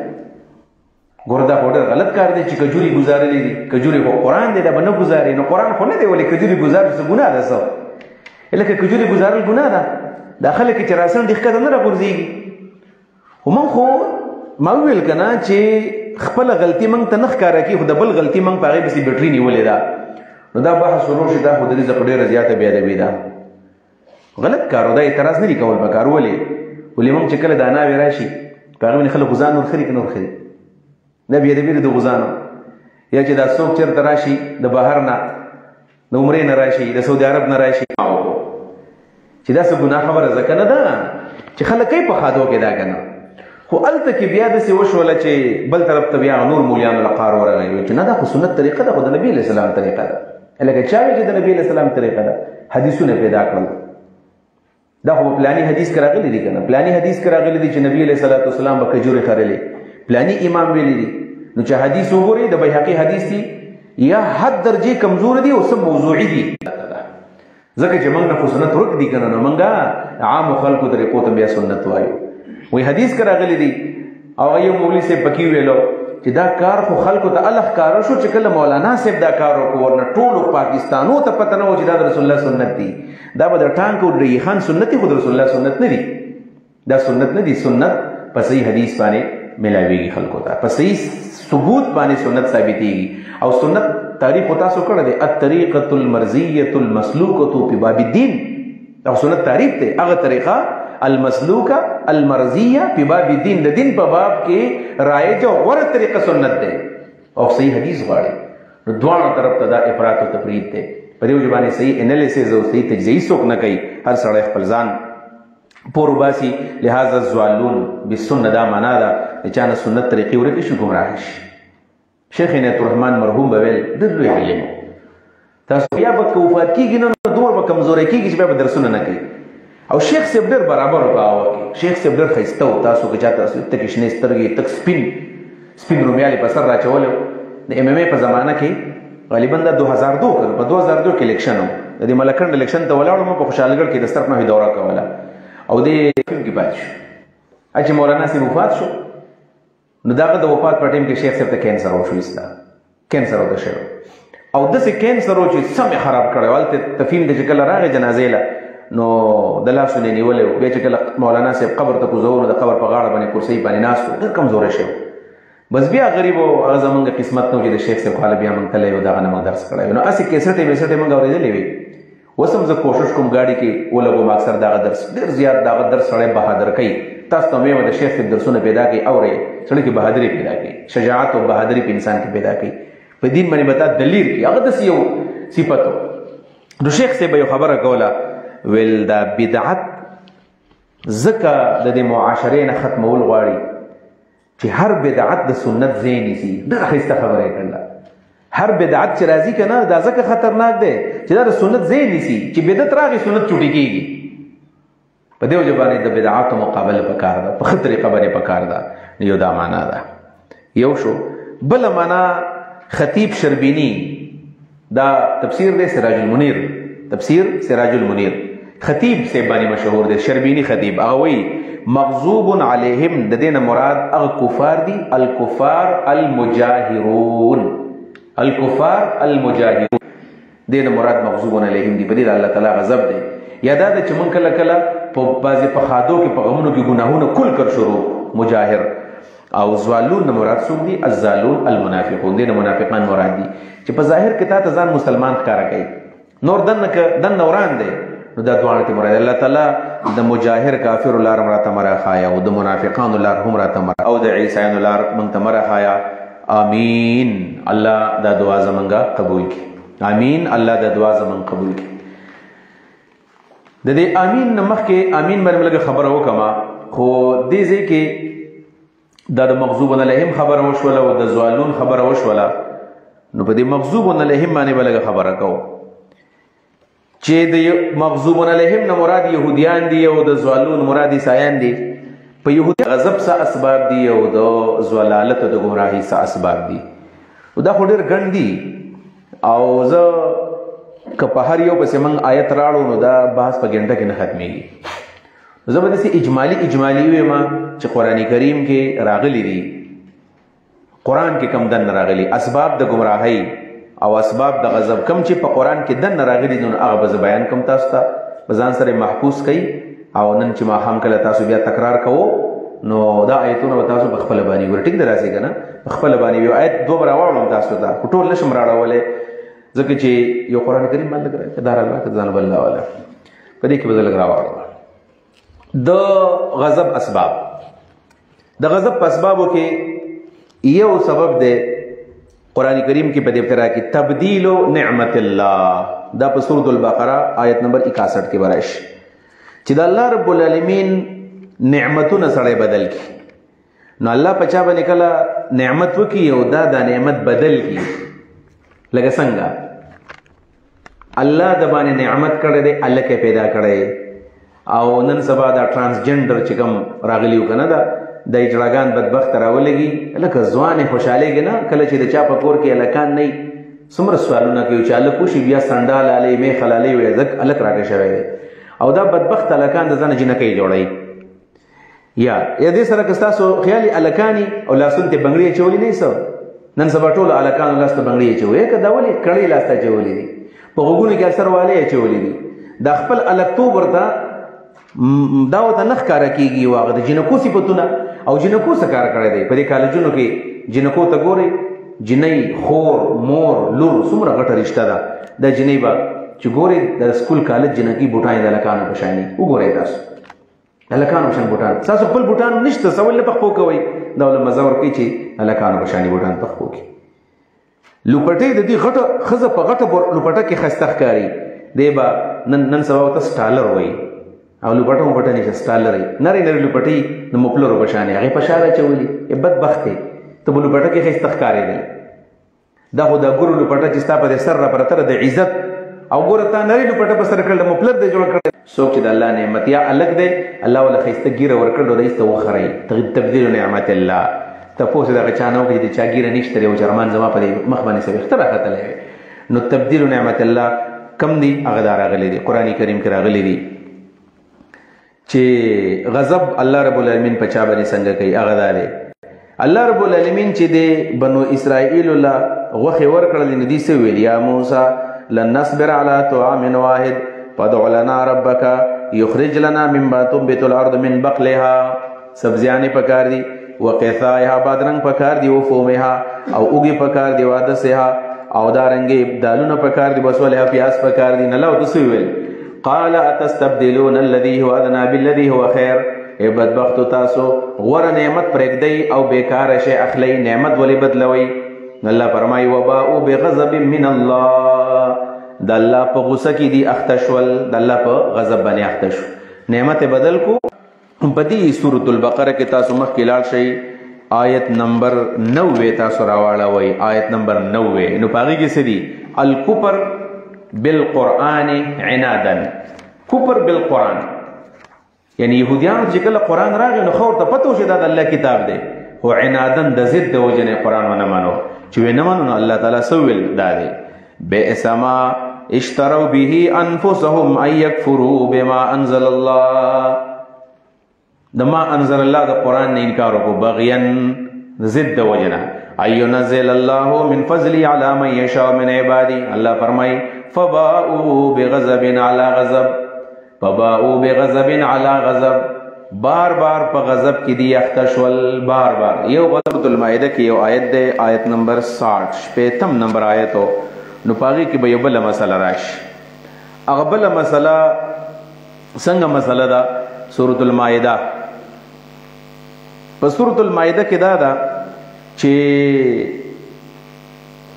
ګوره دا خو ډېر غلط کار دی چې کجوري ګزارلی دي کجوري خو قرآن دی دا به نه ګزاري نو قرآن خو نه دی ولې کجوري ګزار څه ګناه ده څه لکه کجوري ګزارل ګناه ده دا خلک چې راسن دې ښکته نه راغورځېږي خو موږ خو ما وویل که نه چې خپله غلطي موږ ته نه ښکاره کړي خو د بل غلطي موږ په هغې پسې بټري نیولې ده نو دا بحث شروع شي دا خو د دې څخه ډېره زیاته بیادبي ده غلط کار دا اعتراض نه دي کول پکار ولې موږ چې کله دا ناوې راشي په هغې باندې خلک غوزان ورخري که نه ورخري دا بیادبي ده د غوزانو یا چې دا څوک چېرته راشي د بهر نه د عمرې نه راشي د سعودي عرب نه راشي چې دا څه ګناه خبره ده که نه ده چې خلک کوي په خادو کې دا که نه خو هلته کې بیا داسې وشوله چې بل طرف ته بیا نور مولیانو له قار ورغی چې نه دا خو سنت طریقه ده خو د نبي علیه السلام طریقه ده لکه چا وایي چې د نبي علیه السلام طریقه ده حدیثونه پیدا کړل دا خو پلانی حدیث کې راغلی دي که نه پلانی حدیث کې راغلی دي چې نبي علیه السلام به کجورې خرلې پلانی امام ویلی دي نو چې حدیث وګورئ د بیهقي حدیث دي یا حد درجې کمزور دي او څه موضوعي دي ځکه چې موږ نه خو سنت ورک دي که نه نو موږ عامو خلکو طریقو ته بیا سنت وایو وایي حدیث کې راغلی دي او یو مولوي صاحب پکې ویلو چې دا کار خو خلکو ته الګ ښکاره شو چې کله مولانا صاحب دا کار وکړو ورنه ټولو پاکستانو ته پته نه و چې دا د رسول الله سنت دي دا به د ټانک او ډرې خان سنت دي خو د رسول الله سنت نه دي دا سنت نه دي سنت په صحیح حدیث باندې ملاویږي خلکو ته په صحیح ثبوت باندې سنت ثابتېږي او سنت تعریف خو تاسو کړی دی الطریقة المرضیة المسلوکة فی باب الدین دا سنت تعریف دی هغه طریقه المسلوکه المرضیه فی باب الدین د دین په باب کې رایج او غوره طریقه سنت دی او صحیح حدیث غواړي نو دواړو طرف ته دا افراط او تفرید دی په دې وجه باندې صحیح انالیسز او صحیح تجزیه څوک نه کوي هر سړی خپل ځان پور باسي لہذا الضالون بالسنه دا معنا ده چې چا نه سنت طریقې ورکې شي ګمراه شي شیخ عنایت الرحمن مرحوم به ویل ډېر لوی عالم تاسو بیا به که وفات کېږي نو دومره به کمزوری کېږي چې بیا به درسونه نه کوي او شیخ صاحب ډېر برابر په هغه کې شیخ صاحب ډېر ښایسته و تاسو که چاته تکې شنې سترګې تک سپین رومیالې په سر راچولی د ایم ایم ای په زمانه کې غالبا دا 2002 کړو په 2002 کې الیکشن و د دې ملکنډ الیکشن ته ولاړو ما په خوشحالګړ کې د سترپنهې دوره کوله او دې فلم کې پاتې شو چې مولانا صاحب وفات شو نو دغه د وفات په ټیم کې شیخ صاحب ته کینسر وشو ایسته کینسر وته شوی او داسې کینسر و چې سم یې خراب کړی و هلته تفهیم دی چې کله راغی جنازې له نو د لاسونه یې نیولی و بیا چې کله مولانا صاحب قبر ته کوزو نو د قبر په غاړه باندې کرسۍ باندې ناست و ډېر کمزوری شوی بس بیا غریب و هغه زمونږ قسمت نه و چې د شیخ صاحب خاله بیا موږ تللی و دغه نه موږ درس کړی و نو هسې کیسټې ویسټې موږ اورېدلې وې اوس هم زه کوشش کوم ګاډي کې ولګوم اکثر دغه درس ډېر زیات دغه درس سړی بهادر کوي تاسو ته مې د شیخ صاحب درسونه پیدا کوي اورئ سړی کې بهادري پیدا کوي شجاعت او بهادري په انسان کې پیدا کوي په دین باندې به تا دلیر کړي هغه داسې یو صفت و نو شیخ صاحب یو خبره کوله ویل دا بدعت ځکه د دې معاشرې نه ختمول غواړي چې هر بدعت د سنت ځای نیسي ډېره ښایسته خبره یې کړله هر بدعت چې راځي که نه دا ځکه خطرناک دی چې دا د سنت ځای نیسي چې بدعت راغی سنت چوټې کېږي په دې وجه باندې د بدعاتو مقابله پکار ده په ښه طریقه باندې پکار ده یو دا معنا ده یو شو بله معنا خطیب شربینی دا تفسیر دی سراج المنیر تفسیر سراج المنیر خطیب سے بانی مشهور دی شربینی خطیب اغوی مغضوب علیہم د دین مراد اغ کفار دی الکفار المجاہرون دین مراد مغضوب علیہم دی بدی اللہ تعالی غضب دی یادا د چمن کله کله په بازي په خادو کې په غمونو کې ګناهونه کل کر شروع مجاهر او زوالون مراد څوک دي الزالون المنافقون دین منافقان مراد دي چې په ظاهر کې تا ځان مسلمان ښکارا کوي نور دن نوران دی نو دا دوانه ته مراد الله تعالی د مجاهر کافر لار مراد مرا خایا او د منافقان لار هم را تمر او د عیسایانو لار مونږ تمر خایا امین الله دا دعا زمونږه قبول کړي امین الله دا دعا زمونږ قبول کړي د دې امین نمخ کې امین باندې لږه خبره وکما خو دې ځکه دا د مغضوب علیهم خبره وشوله او د زوالون خبره وشوله نو په دې مغضوب علیهم باندې لږه خبره کوو چې د مغضوب علیهم نه مراد يهوديان دي او د زوالون مراد عیسایان دي په يهودي غضب سره اسباب دي او د زوالالت او د گمراهي سره اسباب دي او دا خو ډېر ګڼ دي او زه که په هر یو پسې موږ آیت راړو نو دا بحث په ګنټه کې نه ختمېږي زه به داسې اجمالي ویم چې قرآن کریم کې راغلي دي قرآن کې کم دن راغلي اسباب د ګمراهۍ او اسباب د غضب کم چې په قرآن کې دن راغلي دي نو هغه به بیان کوم تاسو ته به ځان سره محفوظ کړئ او نن چې ماښام کله تاسو بیا تکرار کوو نو دا آیتونه به تاسو په خپله باندې ګورئ ټیک دی راسئ که نه په خپله باندې یو آیت دوه به راواړم تاسو ته خو ټول نشم راړولی ځکه چې یو قرآن کریم باندې لګ راځي دا راغله ځان بل الله والا په دې کې به لګ راوړم د غضب اسباب د غضب په اسبابو کې یو سبب دی قرآن کریم کې په دې ابتدا کې تبدیل نعمت الله دا په سورۃ البقره آیت نمبر 61 کې ورایش چې د الله رب العالمین نعمتونه سره بدل کی نو الله پچا باندې کله نعمت وکي او دا د نعمت بدل کی لکه څنګه الله د باندې نعمت کړی دی الله کې پیدا کړی او نن سبا دا ترانسجنډر چې کوم راغلیو کنه دا د اجراګان بدبخت راولېږي لکه ځوانې خوشحالېږي نه کله چې د چا په کور کې الکان نه څومره سوالونه کوي چې الک وشي بیا سنډال علی میخ علی وي ځکه الک راکې شوی دی او دا بدبخت الکان د ځان جنکې جوړي یا دې سره که تاسو خیالي الکانی او لاسون ته بنگړي چولې نه سو نن سبا ټول الکان لاس ته بنگړي چوي که دا ولې کړي لاس ته چولې دي په غوګونو کې اثر والے چولې دي د خپل الکتوب ورته دا وته نخ کار کیږي واغ د جنکو صفاتونه او جنکو څه کار کړی دی په دې کالجونو کې جنکو ته ګوري جنۍ خور مور لور څومره غټه رشتہ ده د جنۍ با چې ګوري د سکول کالج جنکی بوټان د لکانو په شانی وګورئ تاسو د لکانو په شان بوټان تاسو خپل بوټان نشته سوال نه پخپو کوي دا ول مزور کوي چې د لکانو په شانی بوټان پخپو کوي لوپټې د دې غټه خزه په غټه لوپټه کې خستخ کاری دی با نن سبا ته سټالر وای او لوپټه مو پټه نشه سټالر نری لوپټې د مپلرو په شان هغه په شاله چولی بدبخت ته په لوپټه کې خستخ کاری دی دا خو د ګورو لوپټه چې ستا په سر را پرتر د عزت او ګوره تا نری لوپټه په سر کړل د مپلر دی جوړ کړل څوک چې د الله نعمت یا الګ دی الله ولا خسته ګیره ورکړل د ایسته وخرای تبدیل نعمت الله تاسو دا چانو کې د چاګیره نشته او جرمان زما په مخ باندې سوي اختره خطلې نو تبدیل نعمت الله کم دی هغه دا راغلي دی قران کریم کې راغلي دی چې غضب الله رب العالمین په چا باندې څنګه کوي هغه دا دی الله رب العالمین چې د بنو اسرائیل له غوخه ورکړل نو دي سوي یا موسی لن نصبر على طعام واحد فادع لنا ربك يخرج لنا مما تنبت الارض من بقلها سبزیانه پکار دي وقثائها بادرنګ پکار دي او فومها او اوګي پکار دي وادسها او دارنګي دالونه پکار دي بسوله پیاس پکار دي نه لو تسوي ویل قال اتستبدلون الذي هو ادنى بالذي هو خير ای بدبخت تاسو غوړه نعمت پرېږدئ او بیکار شي اخلي نعمت ولې بدلوي الله فرمایي وباء بغضب من الله د الله په غصه کې دي اختشول د الله په غضب باندې اختشو نعمت بدل کو په دې سورۃ البقره کې تاسو مخکې لاړ شئ آیت نمبر 90 تاسو راواړوي آیت نمبر 90 نو پاږي کې څه دي الکفر بالقران عنادا کفر بالقران یعنی يهوديان چې کله قران راغی نو خور ته پته وشي دا د الله کتاب دی او عنادن د ضد د وجنه قران ونه منو چې ونه منو الله تعالی سویل دا دی بئس ما اشتروا به انفسهم ان يكفروا بما انزل الله. د ما انزل الله د قرآن نه انکار وکړو بغیاً ضد وجنا. اينزل الله من فضله على من يشاء من عبادي. الله فرمای فباءوا بغضب على غضب، فباءوا بغضب على غضب، بار بار په غضب کې دی اختشول بار بار. یو سورۃ المائده کې یو آیت ده، آیت نمبر 60 شپږم نمبر آیت او نو پاږي کې به یو بل مسله راشي. هغه بل مسله څنګه مسله ده؟ سورۃ المائده په سورۃ المائده کې دا ده چې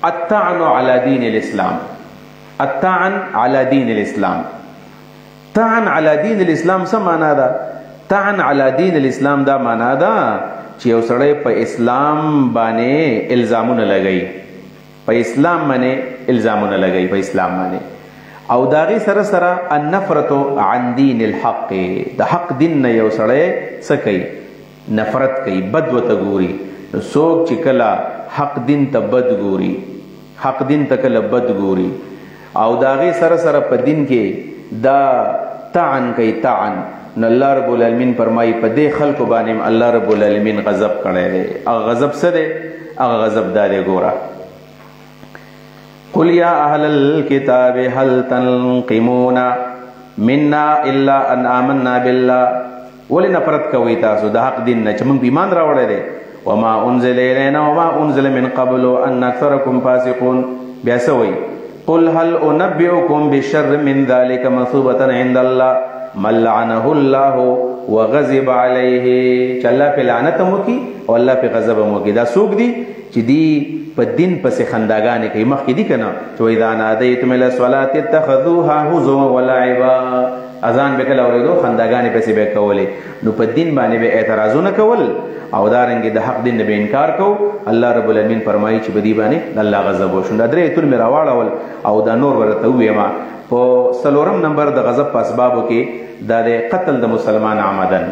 الطعن علی دین الاسلام، الطعن علی دین الاسلام. طعن علی دین الاسلام څه معنا ده؟ طعن علی دین الاسلام دا معنا ده چې یو سړی په اسلام باندې الزامونه لګوي، په اسلام باندې الزامونه لګوي، په اسلام باندې، او داغي سره سره النفرت عن دین الحق، د حق دین نه یو سړی څه کوي؟ نفرت کوي، بد وته ګوري. څوک چې کله حق دین ته بد ګوري، حق دین ته کله بد ګوري او داغي سره سره په دین کې دا طعن کوي، طعن، نو الله رب العالمین فرمایي په دې خلکو باندې الله رب العالمین غضب کړی دی. هغه غضب څه دی؟ هغه غضب دا دی، ګوره قل یا اهل الكتاب هل تنقمون منا الا ان آمنا بالله. ولې نفرت کوي تاسو د حق دین نه چې موږ ایمان راوړی دی؟ وما انزل الینا وما انزل من قبل ان اکثرکم فاسقون. بیا څه وایي؟ قل هل انبئکم بشر من ذلك مثوبة عند الله من لعنه الله وغضب عليه. چې الله په لعنت هم وکړي او الله په غضب هم وکړي. دا څوک دي چې دی په دین پسې خنداګانې کوي؟ مخکې دي که نه چې واذا نادیتم الی الصلاة اتخذوها هزوا ولعبا. اذان به کله اورېدو خنداګانې پسې به کولې. نو په دین باندې به اعتراضونه کول او دارنګې د حق دین نه به انکار کو. الله رب العالمین فرمایي چې په دې باندې الله غضب وشو. دا درې ایتونه مې راواړول او دا نور ورته وویما. په 4 نمبر د غضب په اسبابو کې دا د قتل د مسلمان عمدن،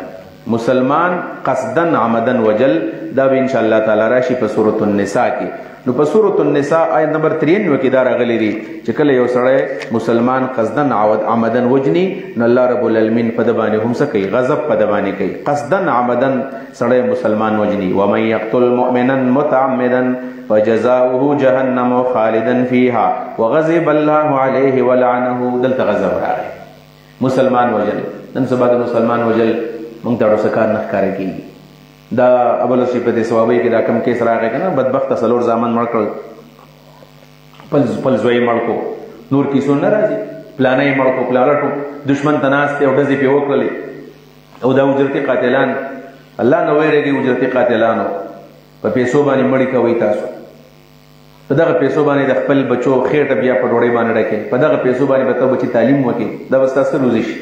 مسلمان قصدن عمدن وجل. دا به ان شاء الله تعالی راشي په سورۃ النساء کې. نو په سورۃ النساء آیت نمبر 93 کې دا راغلی دی چې کله یو سړی مسلمان قصدن عمدن وجني نو الله رب العالمین په د باندې هم څه کوي؟ غضب په د باندې کوي. قصدن عمدن سړی مسلمان وجني. ومن يقتل مؤمنا متعمدا فجزاؤه جهنم خالدا فيها وغضب الله عليه ولعنه. دلته غضب راغی، مسلمان وجل. نن سبا د مسلمان وجل موږ ته ورسکار نه ښکاره کېږي. دا ابل شي په دې ثوابي کې دا کم کیس راغی کنه، بدبخت سلور زامن مړ کړ، پل زوی مړ کو، نور کیسو نه راځي، پلانې مړ کو، پلالټو دشمن تناسته او ډزې په وکړلې. او دا اجرتي قاتلان الله نه ویریږي، اجرتي قاتلانو په پیسو باندې مړی کوي. تاسو په دغه پیسو باندې د خپل بچو خېټه بیا په ډوړې باندې ډکې، په دغه پیسو باندې به ته بچي تعلیم وکړي، دا به ستاسو روزي شي.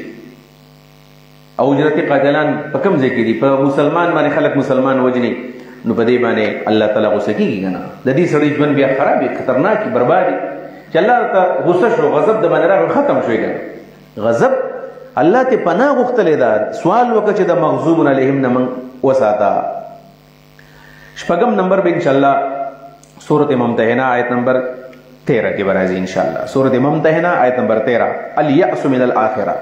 او اجرتي قاتلان په کوم ځای کې دي؟ په مسلمان باندې خلک مسلمان وجني. نو په دې باندې الله تعالی غوسه کېږي که نه؟ د دې سړي ژوند بیا خرابي، خطرناکي، بربادي. چې الله ته غوسه شو، غضب د باندې راغی، ختم شوی که نه؟ غضب الله ته پناه غوښتلې ده. سوال وکړه چې د مغضوب علیهم نه موږ وساته. 6 نمبر به انشاءالله سورۃ ممتحنه آیت نمبر 13 کې به راځي انشاءالله. سورۃ ممتحنه آیت نمبر 13. الیأس من الاخره.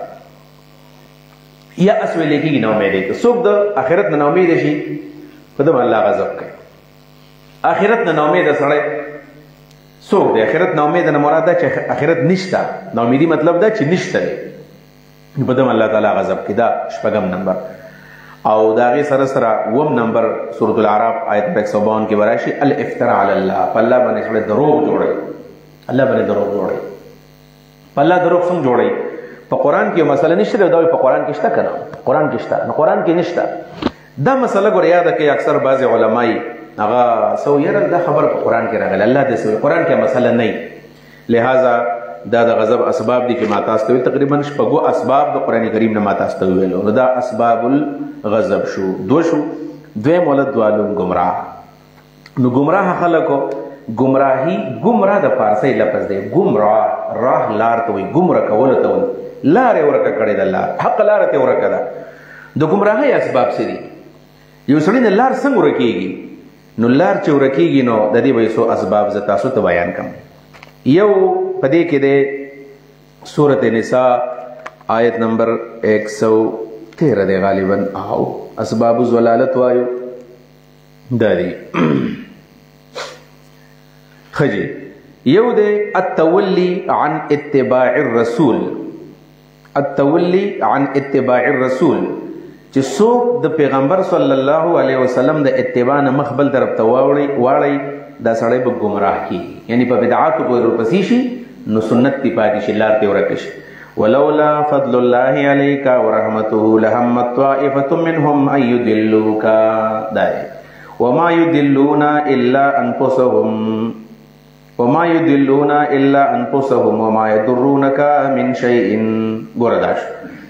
یأس ویل کېږي نا امیدۍ ته. څوک د آخرت نه نا امیده شي په ده به الله غضب کوي. آخرت نه نا امیده سړی څوک دی؟ آخرت نا امیده نه مراد ده چې آخرت نشته. نا امیدي مطلب ده چې نشته دی، په ده الله تعالی غضب کوي. دا 6 نمبر. او د هغې سره سره 9 نمبر سورۃ الاعراف آیت 152 کې به راشي الافتراء علی الله. په الله باندې سړی دروغ جوړوي، الله باندې دروغ جوړوي. په الله دروغ څنګه جوړوي؟ په قرآن کې یو مسله نشته دی، دا په قرآن کې شته که نه؟ قرآن کې شته، نو قرآن کې نشته. دا مسله ګوره یاده کوي اکثر بعضې علمای هغه سو یره دا خبر په قرآن کې راغلی، الله دې سوی قرآن کې مسله نه. لہذا دا د غضب اسباب دي چې ما تاسو ته تقریبا 6 اسباب د قرآن کریم نه ما تاسو ته ویلو. نو دا اسباب الغضب شو، 2 شو. دویم ولد دوالون گمراه. نو گمراه خلکو، گمراهی، گمراه د فارسی لفظ دی، گمراه راه لار ته وایي، گمراه کول ته وایي، لارې ورکه کړې ده، لار حق لاره ته ورکه ده. د گمراهۍ اسباب څه دي؟ یو سړی نه لار څنګه ورکېږي؟ نو لار چې ورکېږي نو د دې به څو اسباب زه تاسو ته بیان کړم. یو په دې کې دی सूरत निसा आयत नंबर 113 दे गालिबन आओ असबाब ज़लालत वायु दारी खजी यू दे अत्तवल्ली अन इत्तिबाइर रसूल, अत्तवल्ली अन इत्तिबाइर रसूल چې څوک د پیغمبر صلی الله علیه وسلم د اتباع نه مخبل طرف ته واړی دا سړی به ګمراه کیږي، یعنی په بدعاتو پورې ورپسې شي نو سنت دی پاتې شي، لار ته ورک شي. ولولا فضل الله علیک ورحمته لهمت طائفة منهم ان يضلوک دای وما يضلون الا انفسهم وما يضلون الا انفسهم وما يضرونك من شيء. ګورداش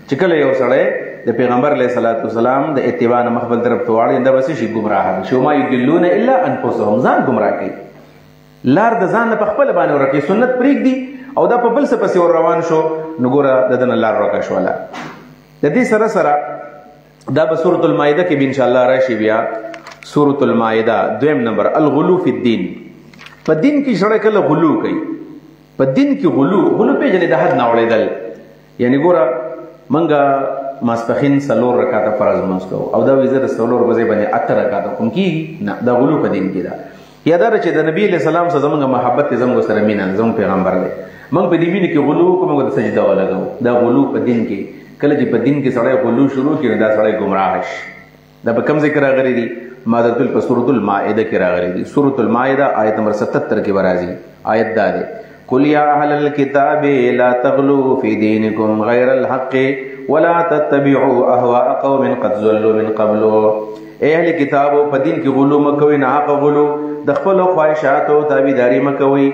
چې کله یو سړی د پیغمبر علیه الصلاۃ والسلام د اتباع نه مخبل طرف ته واړي دا بس شي ګمراه شي. وما يضلون الا انفسهم، ځان ګمراه کوي، لار د ځان په خپل باندې ورکه، سنت پرېږدي او دا په بل څه پسې ور روان شو نو ګوره د دنه لار ورکه شوله. د دې سره سره دا به سورۃ المائده کې ان شاء الله راشي. بیا سورۃ المائده دویم نمبر الغلو فی الدین. په دین کې سړی کله غلو کوي، په دین کې غلو پیژنې د حد نه وړېدل، یعنی ګوره منګه ماسپخین سلور رکعاته فرض مونږ کوو او دا ویزه د سلور بځای باندې اته رکعاته کوم کیږي نه، دا غلو په دین کې ده. یا دا چې د نبی علیہ السلام سره زموږ محبت زموږ سره مینه زموږ پیغمبر دی، موږ په دې مینه کې غلو کوم د سجده ولګو، دا غلو په دین کې. کله چې په دین کې سړی غلو شروع کړي دا سړی گمراه شي. دا په کوم ذکر راغلی دی؟ مادة په سورۃ المائده کې راغلی دی. سورۃ المائده آیت نمبر 77 کې ورازي. آیت دا ده قل یا اهل الكتاب لا تغلوا في دينكم غير الحق ولا تتبعوا اهواء قوم قد ضلوا من قبل. اے اهل کتابو په دین کې غلو مکوئ، نه حق غلو، د خپل خواهشاتو تابعداري مکوئ،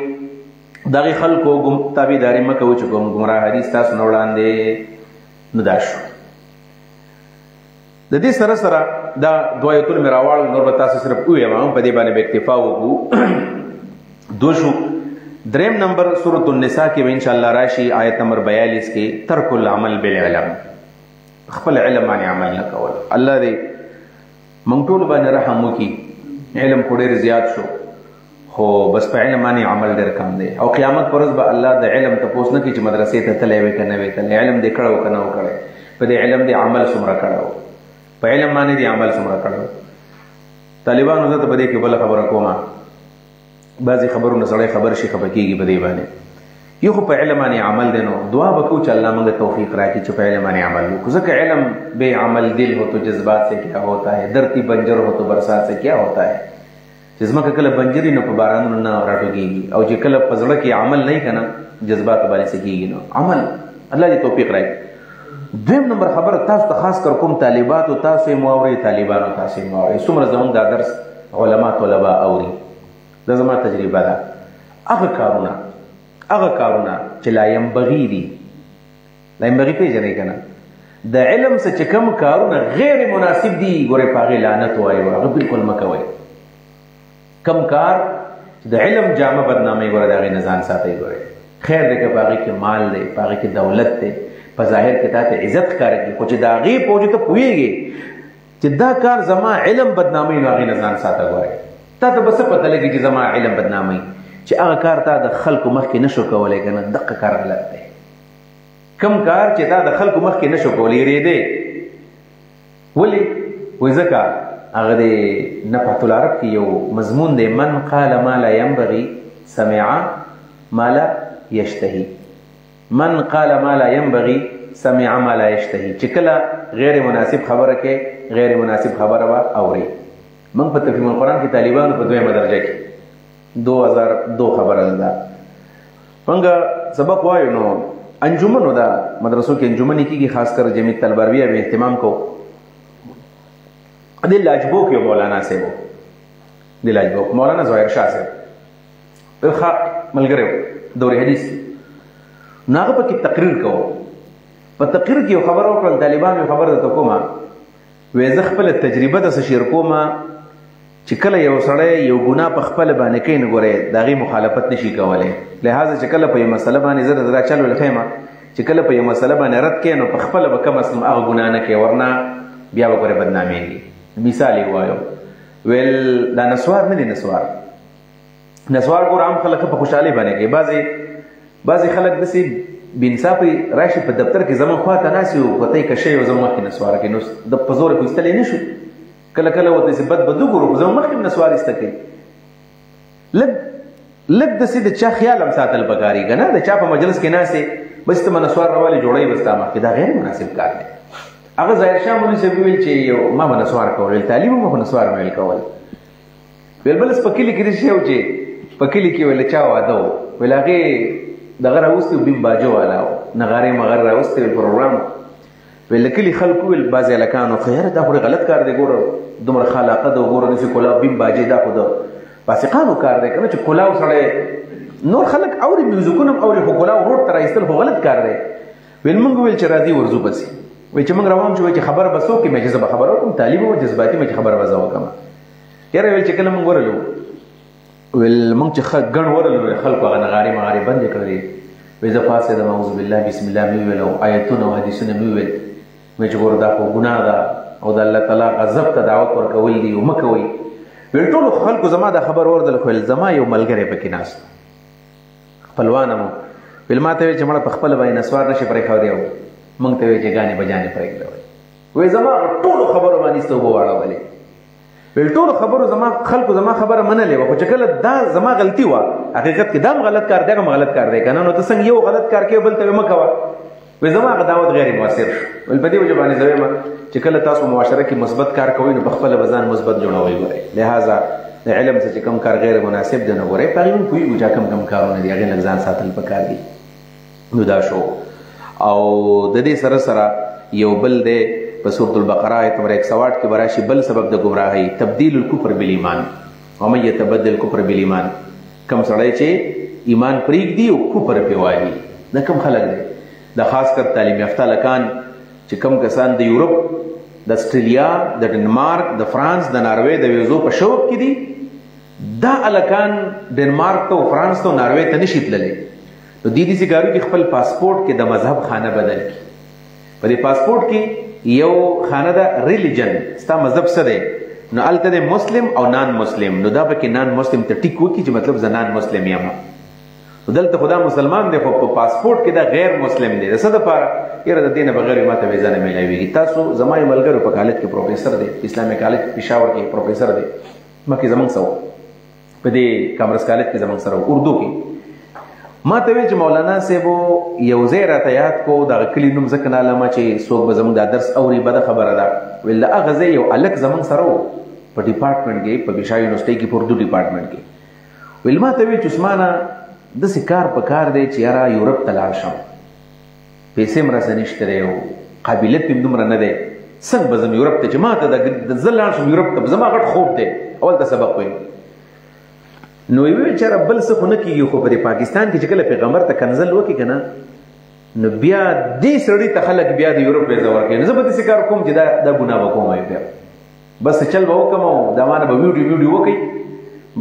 دغه خلکو تابعداري مکوئ چې کوم گمراه حدیث تاسو نه وړاندې نه دا شو. د دې سره سره دا دوایتون مې راوړل، نور به تاسو صرف ووایم په دې باندې به اکتفا وکړو. دو شو. دریم نمبر سورۃ النساء کې ان شاء الله راشي آیت نمبر 42 کې ترک العمل بالعلم، خپل علم باندې عمل نه کول. الله دې موږ ټول باندې رحم وکړي. علم خو ډېر زیات شو خو بس په علم باندې عمل ډېر کم دی، او قیامت پر ورځ به الله د علم تپوس نه کوي چې مدرسې ته تللی وې که نه وې تللی، علم دې کړی و که نه و کړی، په دې علم دې عمل څومره کړی و، په علم باندې دې عمل څومره کړی و. طالبانو زه ته په دې کې بله خبره کومه، بعضې خبرونه سړی خبر شي خفه کېږي په دې باندې. یو خو په علم باندې عمل دی، نو دعا به کوو چې الله موږ توفیق راکړي چې په علم باندې عمل وکړو، ځکه علم بے عمل دل ہو تو جذبات سے کیا ہوتا ہے، دھرتی بنجر ہو تو برسات سے کیا ہوتا ہے. چې ځمکه کله بنجري نو په بارانونو نه راټوکېږي، او چې کله په زړه کې عمل نه وي که نه جذبات باندې څه کېږي، نو عمل الله دې توفیق راکړي. دویم نمبر خبره تاسو ته خاص کر کوم طالباتو تاسو یې مو اورئ، طالبانو تاسو یې مو اورئ، څومره زموږ دا درس علما طلبا اوري، دا زما تجربه ده. هغه کارونه چې لا ينبغي دي، لا ينبغي پیژنئ که نه، د علم څه چې کوم کارونه غیر مناسب دي ګورئ په هغې لعنت وایو، هغه بلکل مه کوئ. کم کار د علم جامه بدنامۍ ګوره د هغې نه ځان ساتئ. ګورئ خیر دی که په هغې کې مال دی، په هغې کې دولت دی، په ظاهر کې تا ته عزت ښکاره کړي، خو چې د هغې په وجه ته پوهېږې چې دا کار زما علم بدنامۍ، نو هغې نه ځان ساته. ګورئ تا ته به څه پته لګي چې زما علم بدنامۍ، چې هغه کار تا د خلکو مخکې نشو کولی که نه، دقه کار غلط دی. کم کار چې تا د خلکو مخکې نشو کولی یېرېدی، ولې؟ وایي ځکه هغه د نفحة العرب کې یو مضمون دی، من قال ما لا ينبغي سمع ما لا يشتهي، من قال ما لا ينبغي سمع ما لا يشتهي. چې کله غیر مناسب خبره کې غیر مناسب خبره به اوري. موږ په تفهیم القرآن کې طالبانو په دویمه درجه کې 2002 خبره ده، موږ سبق وایو، نو انجمنو دا مدرسو کې انجمنې کېږي، خاص کر جمعیت طلباریه به اهتمام کو. د لاجبو کې مولانا صاحب، د لاجبو مولانا ظاهر شاه صاحب ښه ملګری دورې حدیث، نو هغه پکې تقریر کوو. په تقریر کې یو خبره وکړل، طالبان یو خبره درته کومه، وایي زه خپله تجربه درسه شیر کومه چې کله یو سړی یو ګناه په خپله باندې کوي، نو ګورئ د هغې مخالفت نشي کولی. لہذا چې کله په یو مسله باندې زه درته دا چل ولښیم چې کله په یو مسله باندې رد کوې، نو په خپله به کم از کم هغه ګناه نه کوې، ورنه بیا به ګورئ بدنامېږي. مثال یې ووایو، ویل دا نسوار نه دی، نسوار ګوره عام خلک په خوشحالۍ باندې کوي، بعضې خلک داسې بینصافي راشي په دفتر کې زمون خواته ناست یو ګوتې کشی یو زمون مخکې نسواره کوي نو د په زور یې خو ایستلی نه شو کله کله ورته چې بد بد وګورو په زمون مخکې هم نسوار ایسته کوي لږ داسې د چا خیال هم ساتل پکار یي که نه د چا په مجلس کې ناست یې بس ته به نسوار راولې جوړوي بس تا مخکې دا غیر مناسب کار دی هغه ظاهر شاه مولوي صاحب ویل چې ما به نسوار کول ویل تعلیم هم به نسوار ویل کول ویل بلس په کلي کې رښتیا و چې په کلي کې ویل چا واده و ویل هغې دغه راوستي و بیم باجه والا و نغارې مغر راوستي ویل پروګرام ویل د کلي خلکو ویل بعضې هلکانو خو یاره دا خو غلط کار دی ګوره دومره خلاقه ده ګوره داسې کلاو بیم باجې دا خو د فاسقانو کار دی که نه چې کلاو سړی نور خلک اوري میوزیکونه هم اوري خو کلاو روډ ته راایستل خو غلط کار دی ویل مونږ ویل چې راځي ورځو پسې وایي چې موږ روان شو وایي چې خبره به څوک مې چې زه به خبره وکړم تعلیم و جذباتي مې چې خبره به زه وکړم یاره ویل چې کله موږ ورلو ویل موږ چې ګڼ ورلو خلکو هغه نغارې مغارې بندې کړلې وایي زه پاڅېدم اعوذ بالله بسم الله مې وویل او آیتونه او حدیثونه مې وویل وایي چې ګوره دا خو ګناه ده او د الله تعالی غضب ته دعوت ورکول دي او مه کوئ ویل ټولو خلکو زما دا خبر اوردل خو ویل زما یو ملګری پکې ناست خپلوانه مو ویل ما ته ویل چې مړه په خپله باندې نسوار نشي پرېښودی او مونږ ته وایي چې ګانې بجانې پرېږدوئ وایي زما ټولو خبرو باندې سترګو واړولې ویل ټولو خبرو زما خلکو زما خبره منلې وه خو چې کله دا زما غلطي وه حقیقت کې دا هم غلط کار دی هغه هم غلط کار دی که نه نو ته څنګه یو غلط کار کوې بل ته مه کوه وایي زما هغه دعوت غیر مؤثر شو ویل په دې وجه باندې زه وایم چې کله تاسو معاشره کې مثبت کار کوئ نو په خپله به ځان مثبت جوړوئ ګورئ لهذا د علم څه چې کوم کار غیر مناسب دی نو ګورئ په هغې هم پوهېږو چې کوم کارونه دي هغې لږ ځان ساتل پکار دي نو دا شو او د دې سره سره یو بل دی په سورة البقره آیت نمبر 108 کې به راشي بل سبب د ګمراهۍ تبدیل الکفر بالایمان ومن یتبدل کفر بالایمان کم سړی چې ایمان پرېږدي او کفر پرې وایي دا کم خلک دی دا خاص کر تعلیم یافته هلکان چې کم کسان د یورپ د اسټرالیا د ډنمارک د فرانس د ناروې د ویزو په شوق کې دي دا هلکان ډنمارک ته او فرانس ته او ناروې ته نشي تللی نو دې داسې کارو کې خپل پاسپورټ کې د مذهب خانه بدل کړي په دې پاسپورټ کې یو خانه ده ریلیجن ستا مذهب څه دی نو هلته دی مسلم او نان مسلم نو دا پکې نان مسلم ته ټیک وکړي چې مطلب زه نان مسلم یم نو دلته خو دا مسلمان دی خو په پاسپورټ کې دا غیر مسلم دی د څه دپاره یاره د دې نه بغیر ماته ویزا نه میلاویږي تاسو زما یو ملګرو په کالج کې پروفیسر دی اسلامي کالج پېښور کې پروفیسر دی مخکې زموږ سره په دې کامرس کالج کې زموږ سره اردو کې ما ته ویل چې مولانا صاحب یو ځای راته یاد کو دغه کلي نوم ځکه نه علمه چې څوک به زموږ دا درس اوري بده خبره ده ویل د هغه ځای یو هلک زموږ سره و په ډپارټمنټ کې په بشا یونیورسټۍ کې په اردو ډپارټمنټ کې ویل ما ته ویل چې عثمانه داسې کار په کار دی چې یاره یورپ ته لاړ شم پیسې هم راسه نشته دی او قابلیت مې دومره نه دی څنګه به ځم یورپ ته چې ما ته د زه لاړ شم یورپ ته زما غټ خوب دی اول ته سبق ویم نو یې ویل چې بل څه خو نه کېږي خو په دې پاکستان کې چې کله پیغمبر ته کنزل وکړي که نه نو بیا دې سړي ته خلک بیا د یورپ ویزه ورکوي نو زه به داسې کار کوم چې دا ګناه به کوم بیا بس چل به وکړم او دا ما نه به ویډیو وکړي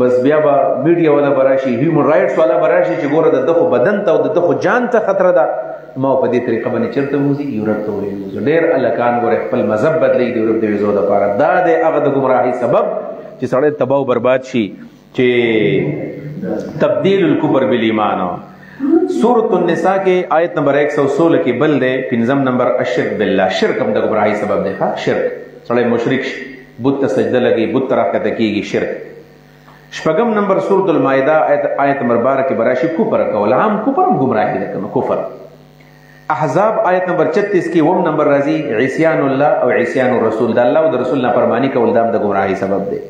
بس بیا به میډیا والا به راشي هیومن رایټس والا به راشي چې ګوره د ده خو بدن ته او د ده خو جان ته خطره ده ما په دې طریقه باندې چېرته ووځي یورپ ته ووځو ډېر هلکان ګوره خپل مذهب بدلوي د یورپ د ویزو دپاره دا دی هغه د ګمراهۍ سبب چې سړی تباه و برباد شي چې تبدیل الکفر بالایمان سورۃ النساء کې آیت نمبر 116 کې بل دی پنځم نمبر الشرک بالله شرک هم د ګمراهۍ سبب دی ښه شرک سړی مشرک شي بت ته سجده لګي بت ته راښکته کېږي شرک شپږم نمبر سورۃ المائده آیت نمبر 12 کې براشي کفر کول عام کفر هم ګمراهي ده کنه کفر احزاب آیت نمبر 36 کې وم نمبر راځي عصیان الله او عصیان الرسول د الله او د رسول نافرمانی کول دا د ګمراهۍ سبب دی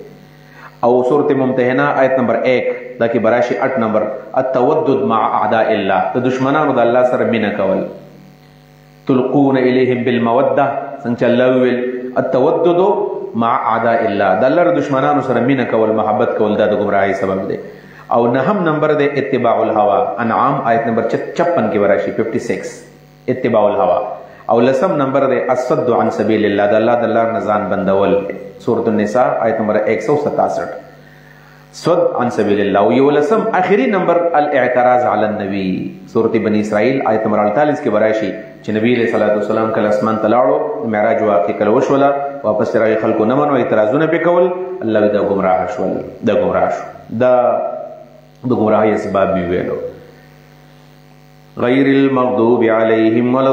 او سورۃ ممتحنه آیت نمبر 1 دا کې براشي 8 نمبر التودد مع اعداء الله د دشمنانو د الله سره مینه کول تلقون الیهم بالموده څنګه الله ویل التودد مع اعداء الله د الله د دشمنانو سره مینه کول محبت کول دا د ګمراهۍ سبب دی او نهم نمبر دی اتباع الهوا انعام آیت نمبر 56 کې براشي 56 اتباع الهوا او لسم نمبر دی الصد عن سبیل الله د الله د لار نه ځان بندول سورۃ النساء آیت نمبر 167 صد عن سبیل الله او یو لسم اخری نمبر الاعتراض علی النبی سورۃ بنی اسرائیل آیت نمبر 48 کې براشي چې نبی علیہ الصلوۃ والسلام کله اسمان ته لاړو معراج واقع کله وشوله واپس راغی خلکو نه منو اعتراضونه پې کول الله دا ګمراه شول دا ګمراه شو دا د ګمراهۍ اسباب وی ویلو غیر المغضوب علیہم ولا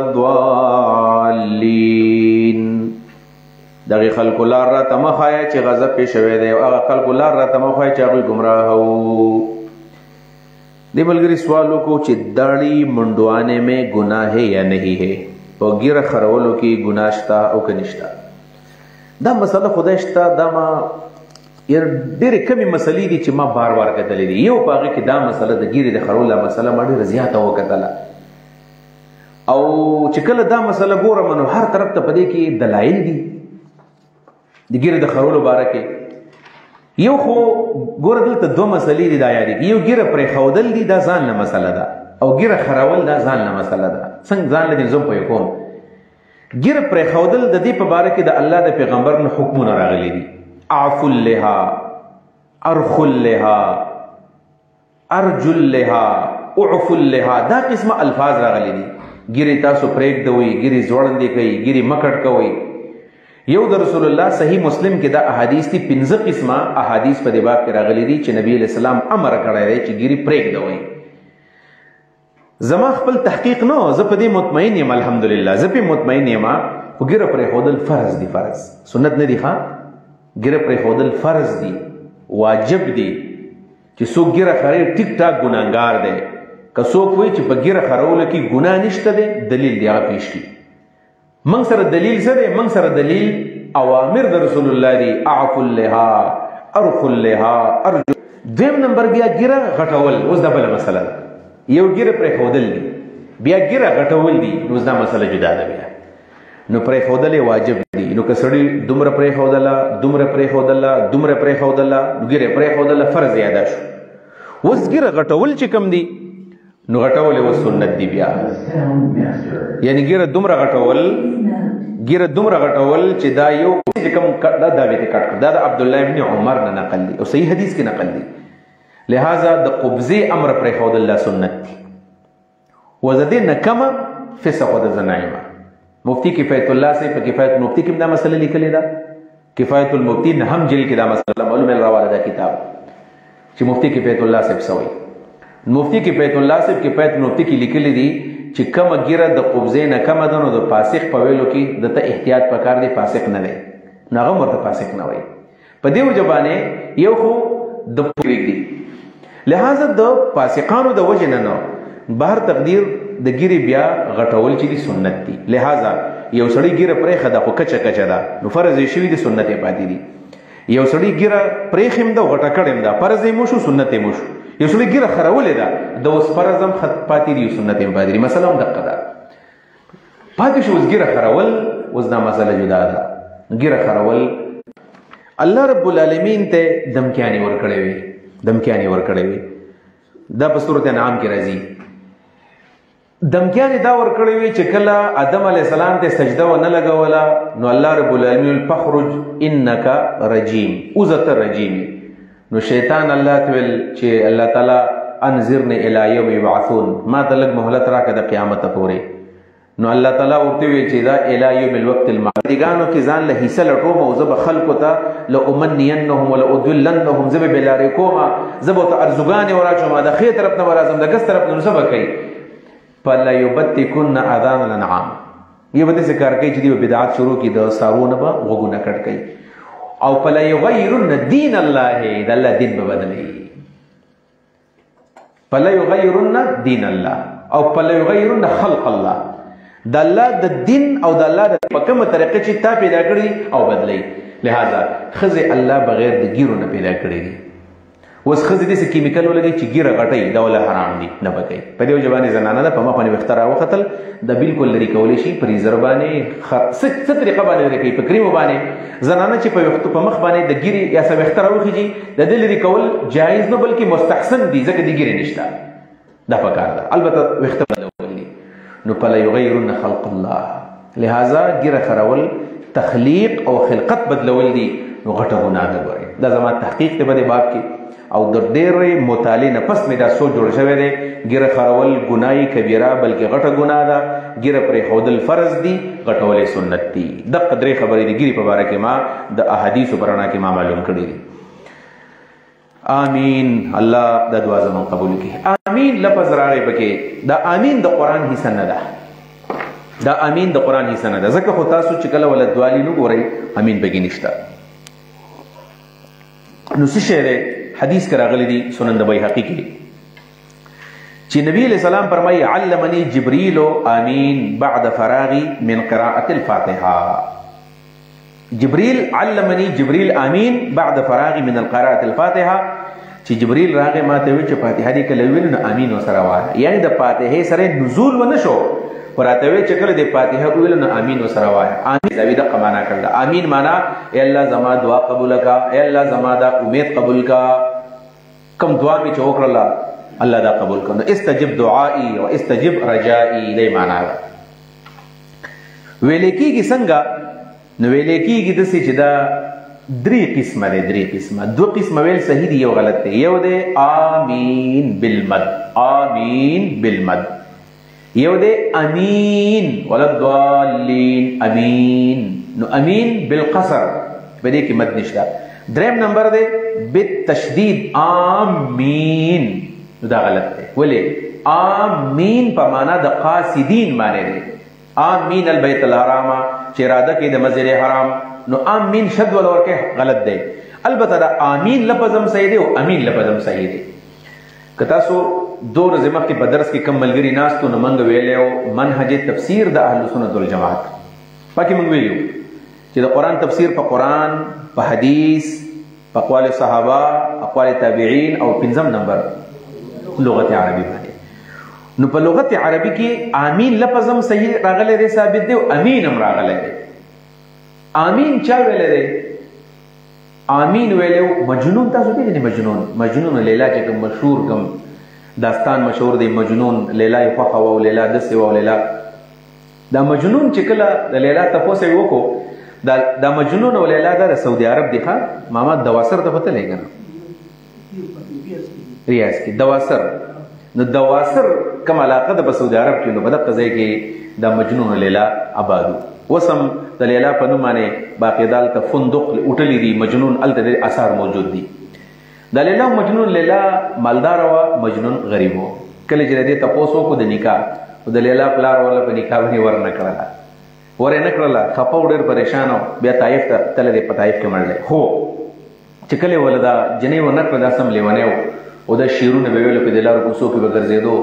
الضالین. دغه خلق لار را تمخای چې غضب پې شوی دی او هغه خلق لار را تمخای چې هغوی ګمراه وو. دې ملګري سوال وکړو چې داړي منډوانے میں گناہ ہے یا نہیں ہے؟ په ګیره خرولو کې ګناه شته او که نشته؟ دا مسله خدای شته. دا ما ډېرې کمې مسلې دي چې ما بار بار کتلې دي. یو په هغې کې دا مسله د ګیرې د خرولو مسله ما ډېره زیاته وکتله او چې کله دا مسله ګورم نو هر طرف ته په دې کې دلایل دي د ګیرې د خرولو باره کې. یو خو ګوره دلته دوه مسلې دي دا یادېږي. یو ګیره پرېښودل دي دا ځان له مسله ده او ګیره خرول دا ځان له مسله ده. څنګه ځان له دې زه پوه کوم؟ ګیره پرېښودل د دې په باره کې د الله د پیغمبر نه حکمونه راغلي دي. اعفو اللها، ارخو اللها، ارجو اللها، اعفو اللها، دا قسمه الفاظ راغلي دي. ګیرې تاسو پرېږدوئ، ګیرې ځوړندې کوئ، ګیرې مکټ کوئ. یو د رسول الله صحیح مسلم کې دا احادیث دي، 15 قسمه احادیث په دې باب کې راغلي دي چې نبی علیہ السلام امر کړی دی چې ګیرې پرېږدوئ. زما خپل تحقیق نه، زه په دې مطمئن یم الحمدلله، زه پې مطمئن یم. خو ګیره پرېښودل فرض دي، فرض سنت نه دي. ښه ګیره پرېښودل فرض دي، واجب دي. چې څوک ګیره خرې ټیک ټاک ګناهګار دی. که څوک وایي چې په ګیره خرولو کې ګناه نشته دی، دلیل دی هغه پیش کړي. من سره دلیل څه دی؟ من سره دلیل اوامر د رسول الله دي. اعفو اللها، ارخو اللها، ارجو. دویم نمبر بیا ګیره غټول. اوس دا بله مسله ده. یو ګیره پرېښودل دي، بیا ګیره غټول دي، نو اوس دا مسله جدا ده. بیا نو پرېښودل واجب دي. نو که سړي دومره پرېښودله، دومره پرېښودله، دومره پرېښودله، نو ګیره پرېښودله فرض یاده شو. اوس ګیره غټول چې کوم دي نو غټول اوس سنت دي. بیا یعنی ګیره دومره غټول، ګیره دومره غټول چې دا یو چې کوم دا دعوې ته کټ کړ. دا د عبدالله ابن عمر نه نقل دي او صحیح حدیث کې نقل دي. لہذا د قبضې امر پرېښودل دا سنت دي. وزدې نه کمه فسق د زنایمه. مفتی کفایت الله صاحب په کفایت المفتی کې دا مسله لیکلې ده. کفایت المفتی نه هم جلد کې دا مسله معلوم راواله دا کتاب چې مفتی کفایت الله صاحب سوی. مفتی کفایت الله صاحب کفایت المفتی کې لیکلي دي چې کومه ګیره د قبضې نه کمه ده نو د فاسق په ویلو کې دته احتیاط پکار دی. فاسق نه دی نو هغه ورته فاسق نه وایي. په دې وجه باندې یو خو د پرېږدي. لہذا د فاسقانو د وجه نه نو بهر تقدیر د ګیرې بیا غټول چې دي سنت دي. لہذا یو سړی ګیره پرېښه ده خو کچه کچه ده نو فرض یې شوي دي، سنت یې پاتې دي. یو سړی ګیره پرېښیم ده غټه کړیم ده، فرض یې مو شو، سنت یې مو شو. یو سړی ګیره خرولې ده د اوس فرض هم پاتې دي، سنت یې پاتې دي. مسله هم دقه ده. پاتې شو اوس ګیره خرول. اوس دا مسله جدا ده. ګیره خرول الله رب العالمین ته دمکیانې ورکړې وي، دمکیانې ورکړې وي. دا په سورۃ انعام کې راځي. دمکیانې دا ورکړې وي چې کله آدم علیه السلام ته سجده ونه لګوله نو الله رب العالمین فخرج انک رجیم، اوزه رجیم. نو شیطان الله ته ویل چې الله تعالی انذرنی الی یوم یبعثون، ما ته لږ مهلت راکړه د قیامت پورې. نو الله تعالی ورته وی چې دا الی یوم الوقت المعلوم. دیګانو کې ځان له حصہ لټوم او زه به خلکو ته لأمنینهم ولأضلنهم، زه به بلارې کوم، زه به ورته ارزوګانې وراچوم، د ښې طرف نه ورځم، د ګس طرف نه زه به کوي. فلیبتکن اذان الانعام. یہ به داسې کار کوي چې دوی به بدعات شروع کړي، د څاروونه به غوږونه کټ کوي. او فلیغیرن دین الله، د الله دین به بدلوي. فلیغیرن دین الله او فلیغیرن خلق الله، د الله د دین او د الله د په کومه طریقه چې تا پیدا کړي او بدلی. لہذا ښځې الله بغیر د ګیرو نه پیدا کړي دي. اوس ښځې داسې کیمیکل ولګوي چې ګیره غټوي، دا ولا حرام دي، نه به کوي. په دې وجه باندې زنانه ده په مخ باندې ویښته راوختل د بالکل لرې کولی شي په ریزر باندې څه طریقه باندې لرې کوي، په کریمو باندې. زنانه چې په مخ باندې د ګیرې یا څه ویښته راوخیږي د دې لرې کول جایز نه بلکې مستحسن دي، ځکه د ګیرې نشته، دا پکار ده. البته ویښته بدلول دي. نو فلیغیرن خلق الله، لہذا ګیره خرول تخلیق او خلقت بدلول دي، نو غټه ګناه ده. ګورئ دا زما تحقیق دی په دې باب کې او د ډېرې مطالعې نه پس مې دا سوچ جوړ شوی دی. ګیره خرول ګناه کبیره بلکې غټه ګناه ده. ګیره پرېښودل فرض دي، غټول سنت دي. دغه درې خبرې د ګیرې په باره کې ما د احادیثو په رڼا کې ما معلوم کړي دي. آمین. الله د دعا زمون قبول کړي. آمین لفظ راغی پکې. دا آمین د قرآن حصہ نه ده. دا آمین د قرآن حصہ نه ده. ځکه خو تاسو چې کله ولې دعالي نه ګورئ آمین پکې نشته. نو څه شی دی؟ حدیث کې راغلی دی سنن د بیهقي کې چې نبی علیہ السلام فرمایي علمني جبريل آمین بعد فراغي من قراءة الفاتحة. جبريل علمني جبريل آمین بعد فراغي من القراءة الفاتحة چې جبريل راغی ما ته وی چې فاتحه دې کله ویل نو آمین وسره وایه. یعنی د فاتحه سره نزول ونه شو ورته وی چې کله د فاتحه ویل نو آمین وسره وایه. آمین زوی د قمانا کړل. آمین معنا ای الله زما دعا قبول کا، ای الله زما دا امید قبول کا. کم دعا می چې وکړه الله دا قبول کړه. استجب دعائي او استجب رجائي دې معنا ده. ویل کېږي څنګه؟ نو ویل کېږي داسې چې دا درې قسمه دی. درې قسمه. دو قسمه ویل صحیح دی، یو غلط دی. یو دی آمین بالمد، آمین بالمد. یو دی امین ولا الضالین، امین. نو امین بالقصر په دې کې مد نشته. دریم نمبر دی بالتشدید آمین. نو دا غلط دی. ولې؟ آمین په معنا د قاصدین معنی دی. آمین البیت الحرام چې اراده کوي د مسجد حرام، نو آمین شد ول ورکه غلط دی. البته دا آمین لفظ هم صحیح دی او امین لفظ هم صحیح دی. که تاسو دو ورځې مخکې په درس کې کم ملګري ناستو نو موږ ویلی وو منهج تفسیر د اهل سنت والجماعت. پکې موږ ویلي وو چې د قرآن تفسیر په قرآن، په حدیث، په اقوال صحابه، اقوال تابعین او پنځم نمبر لغت عربي باندې. نو په لغت عربي کې آمین لفظ هم صحیح راغلی دی، ثابت دی، او امین هم راغلی دی. آمین چا ویلی دی؟ آمین ویلو مجنون. تاسو پیژنئ مجنون؟ مجنون لیلا چې کوم مشهور کوم داستان مشهور دی، مجنون لیلا یې خوښه وه او لیلا داسې وه او لیلا. دا مجنون چې کله د لیلا تپوس یې وکړو، دا مجنون او لیلا دا د سعودي عرب دی. ښه ماما دواسر ته پته لګي کنه؟ ریاض کې دواسر. نو دواسر کوم علاقه ده په سعودي عرب کې، نو په دغه ځای کې دا مجنون او لیلا آبادو. وسم د لیلا په نوم باندې باقاعده هلته فندق اوټلې دي، مجنون هلته ډېر اثار موجود دي. د لیلا مجنون، لیلا مالداره وه، مجنون غریب و. کله چې د دې تپوس وکړو د نکاح، د لیلا پلار والا په نکاح باندې ور نه کړله، ور یې نه کړله. خفه و، ډېر پریشان و. بیا طایف ته تللی دی، په طایف کې مړلی. هو چې کله یې وله دا جنۍ ونه کړه، دا سم لیونی و او دا شعرونه به ویلو، په دې لارو کوڅو کې به ګرځېدو.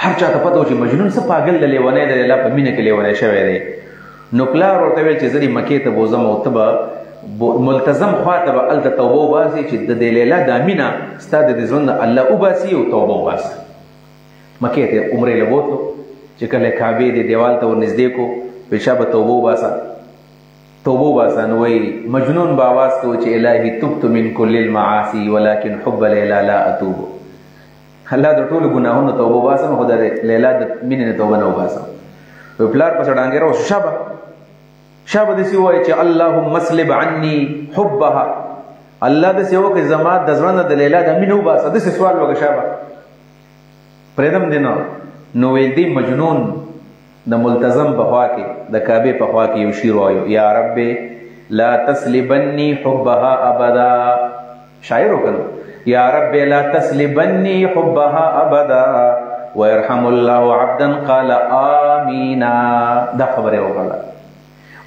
هر چا ته پته و چې مجنون څه پاګل د لیونی د لیلا په مینه کې لیونی شوی دی. نو پلار ورته ویل چې زه دې مکې ته بوځم او ته به ملتزم خواته به هلته توبه وباسي چې د دې لیلا دا مینه ستا د دې ژوند نه الله وباسي او توبه وباسي. مکې ته عمرې له بوتلو، چې کله کعبې دې دیوال ته ورنږدې کړو، ویل شا به توبه وباسه، توبه وباسه. نو وایي مجنون به اواز کوو چې الهي تبت من کل المعاصي ولكن حب لیلا لا اتوب. الله د ټولو ګناهونو توبه وباسم، خو د لیلا د مینې نه توبه نه وباسم. پلار پسې ډانګې راوشو، شابه داسې ووایي چې اللهم اسلب عني حبها. الله داسې وکړي زما د زړه نه د لیلا د مینه وباسه. داسې سوال وکړه شابه پرېږدم دې نه. نو ویل دی مجنون د ملتزم په خوا کې، د کعبې په خوا کې یو شعر وایو، یا رب لا تسلبني حبها ابدا. شاعر وکړو یا رب لا تسلبني حبها ابدا ويرحم الله عبدا قال آمینا. دا خبره وکړه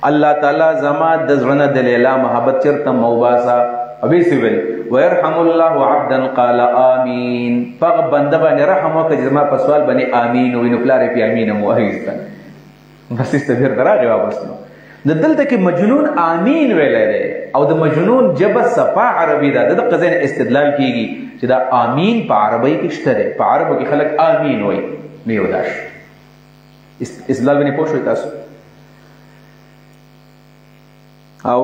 الله تعالی زما د زړه نه د لیلا محبت چرته موباسا. ابي سیول ويرحم الله عبدا قال آمین. پغه بنده باندې رحم وکړه چې زما په سوال باندې آمین وینو. پلار یې په آمین مو وایسته. بس استفیر دراغه واپس نو د دلته کې مجنون آمین ویلی دی او د مجنون جبه صفا عربي ده. د قضیه استدلال کیږي چې دا آمین په عربی کې شته دی. په عربو کې خلک آمین وایي. نه یو داش استدلال باندې پوه شوئ تاسو. او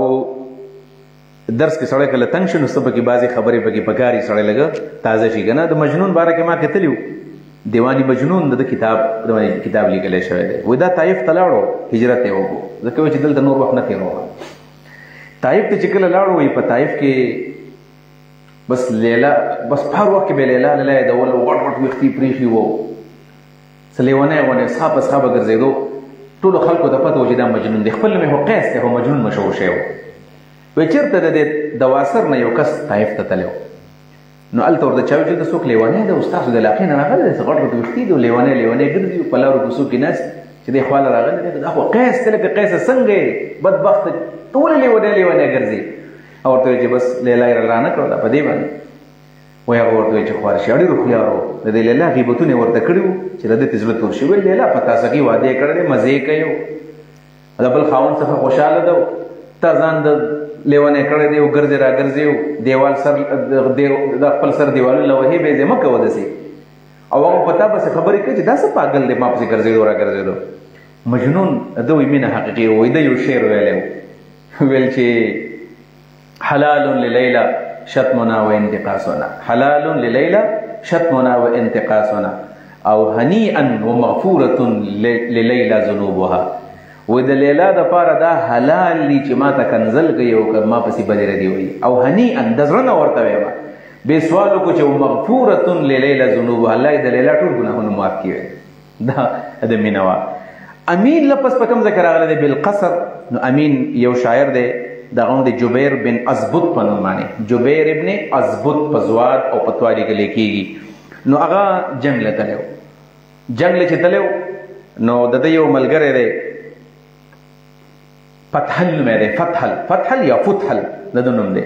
درس کې سړی کله تنګ شي نو څه پکې بعضې خبرې پکې پکاري سړی لږه تازه شي که نه. د مجنون باره کې ما کتلي وو، دیوانی مجنون د کتاب لیکلی شوی دی. وایي دا طایف ته لاړو، هجرت یې وکړو، ځکه وایي چې دلته نور وخت نه تېروه. طایف ته چې کله لاړو، وایي په طایف کې بس لیلا، بس په هر وخت کې به لیلا لیلا یې دول، غټ غټ ویښتې پرېښي وو، څه لیونی غوندې څښا په څښا به ګرځېدو. ټولو خلکو ته پته و چې دا مجنون دی. خپل نوم یې خو قیس دی، خو مجنون مشهور شوی و. وایي چېرته د دې دواسر نه یو کس طایف ته تللی و. نو هلته ورته چا ویل چې د څوک لیونی دی ستاسو د علاقې نه راغلی دی څه غټ غټ ویښتې دي لیونی ګرځي په لارو کوڅو کې ناست چې دی خواله راغلی دی دا خو قیس ته لکه قیسه څنګه یې بدبخته ټولې لیونی ګرځي او ورته وایي چې بس لیلا یې رانه کړو دا په دې باندې وایي هغه ورته وایي چې خوارشي ډېر هوښیار و د دې لیلا غیبتونه یې ورته کړي وو چې د ده ته زړه تور شي ویل لیلا په تاسو کې واده یې کړی دی مزې یې کوي د بل خاوند څخه خوشحاله ده تا ځان د لیونی کړی دی او ګرځې راګرځې دیوال سر د خپل سر دیوالونه وهې به یې مه کوه داسې او هغه په تا پسې خبرې کوي چې دا څه پاگل دی ما پسې ګرځېدو راګرځېدو مجنون ده وایي مینه حقیقي وایي ده یو شعر ویلی ویل چې حلال للیلا شتمنا و انتقاصنا حلال للیلا شتمنا و انتقاصنا او هنیئا و مغفورة للیلا ذنوبها و د لیلا د پاره دا حلال لی چې ما ته کنزل کوي او ما پسې بدې ردي وایي او هنیئا د زړه نه ورته وایم بې سوال وکړو چې مغفورة للیلا ذنوبها الله یې د لیلا ټول ګناهونه معاف کړي دا د مینه وه امین لفظ په کوم ځای کې راغلی دی بالقصر نو امین یو شاعر دی دغه د جبیر بن ازبط په نوم باندې جبیر ابن ازبط په زواد او په توالي کې لیکېږي نو هغه جنګ له تللی جنګ له چې تللی نو د ده یو ملګری دی فتحل نومی دی فتحل یا فتحل د ده نوم دی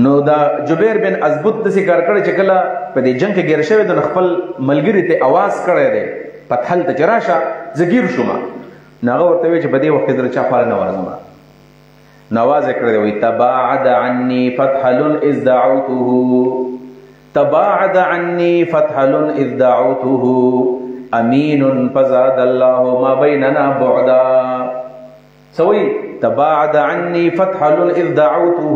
نو دا جبیر بن ازبط داسې کار کړی چې کله په دې جنګ کې ګیر شوی دی نو خپل ملګري ته اواز کړی دی فتحل ته چې راشه زه ګیر شوم نو هغه ورته وایي چې په دې وخت کې زه چا خواله نه ورځم نو آواز یې کړی دی وایي تباعد عني فتحل اذ دعوته تباعد عني فتحل اذ دعوته امین فزاد الله ما بیننا بعدا سوی تباعد عني فتحل اذ دعوته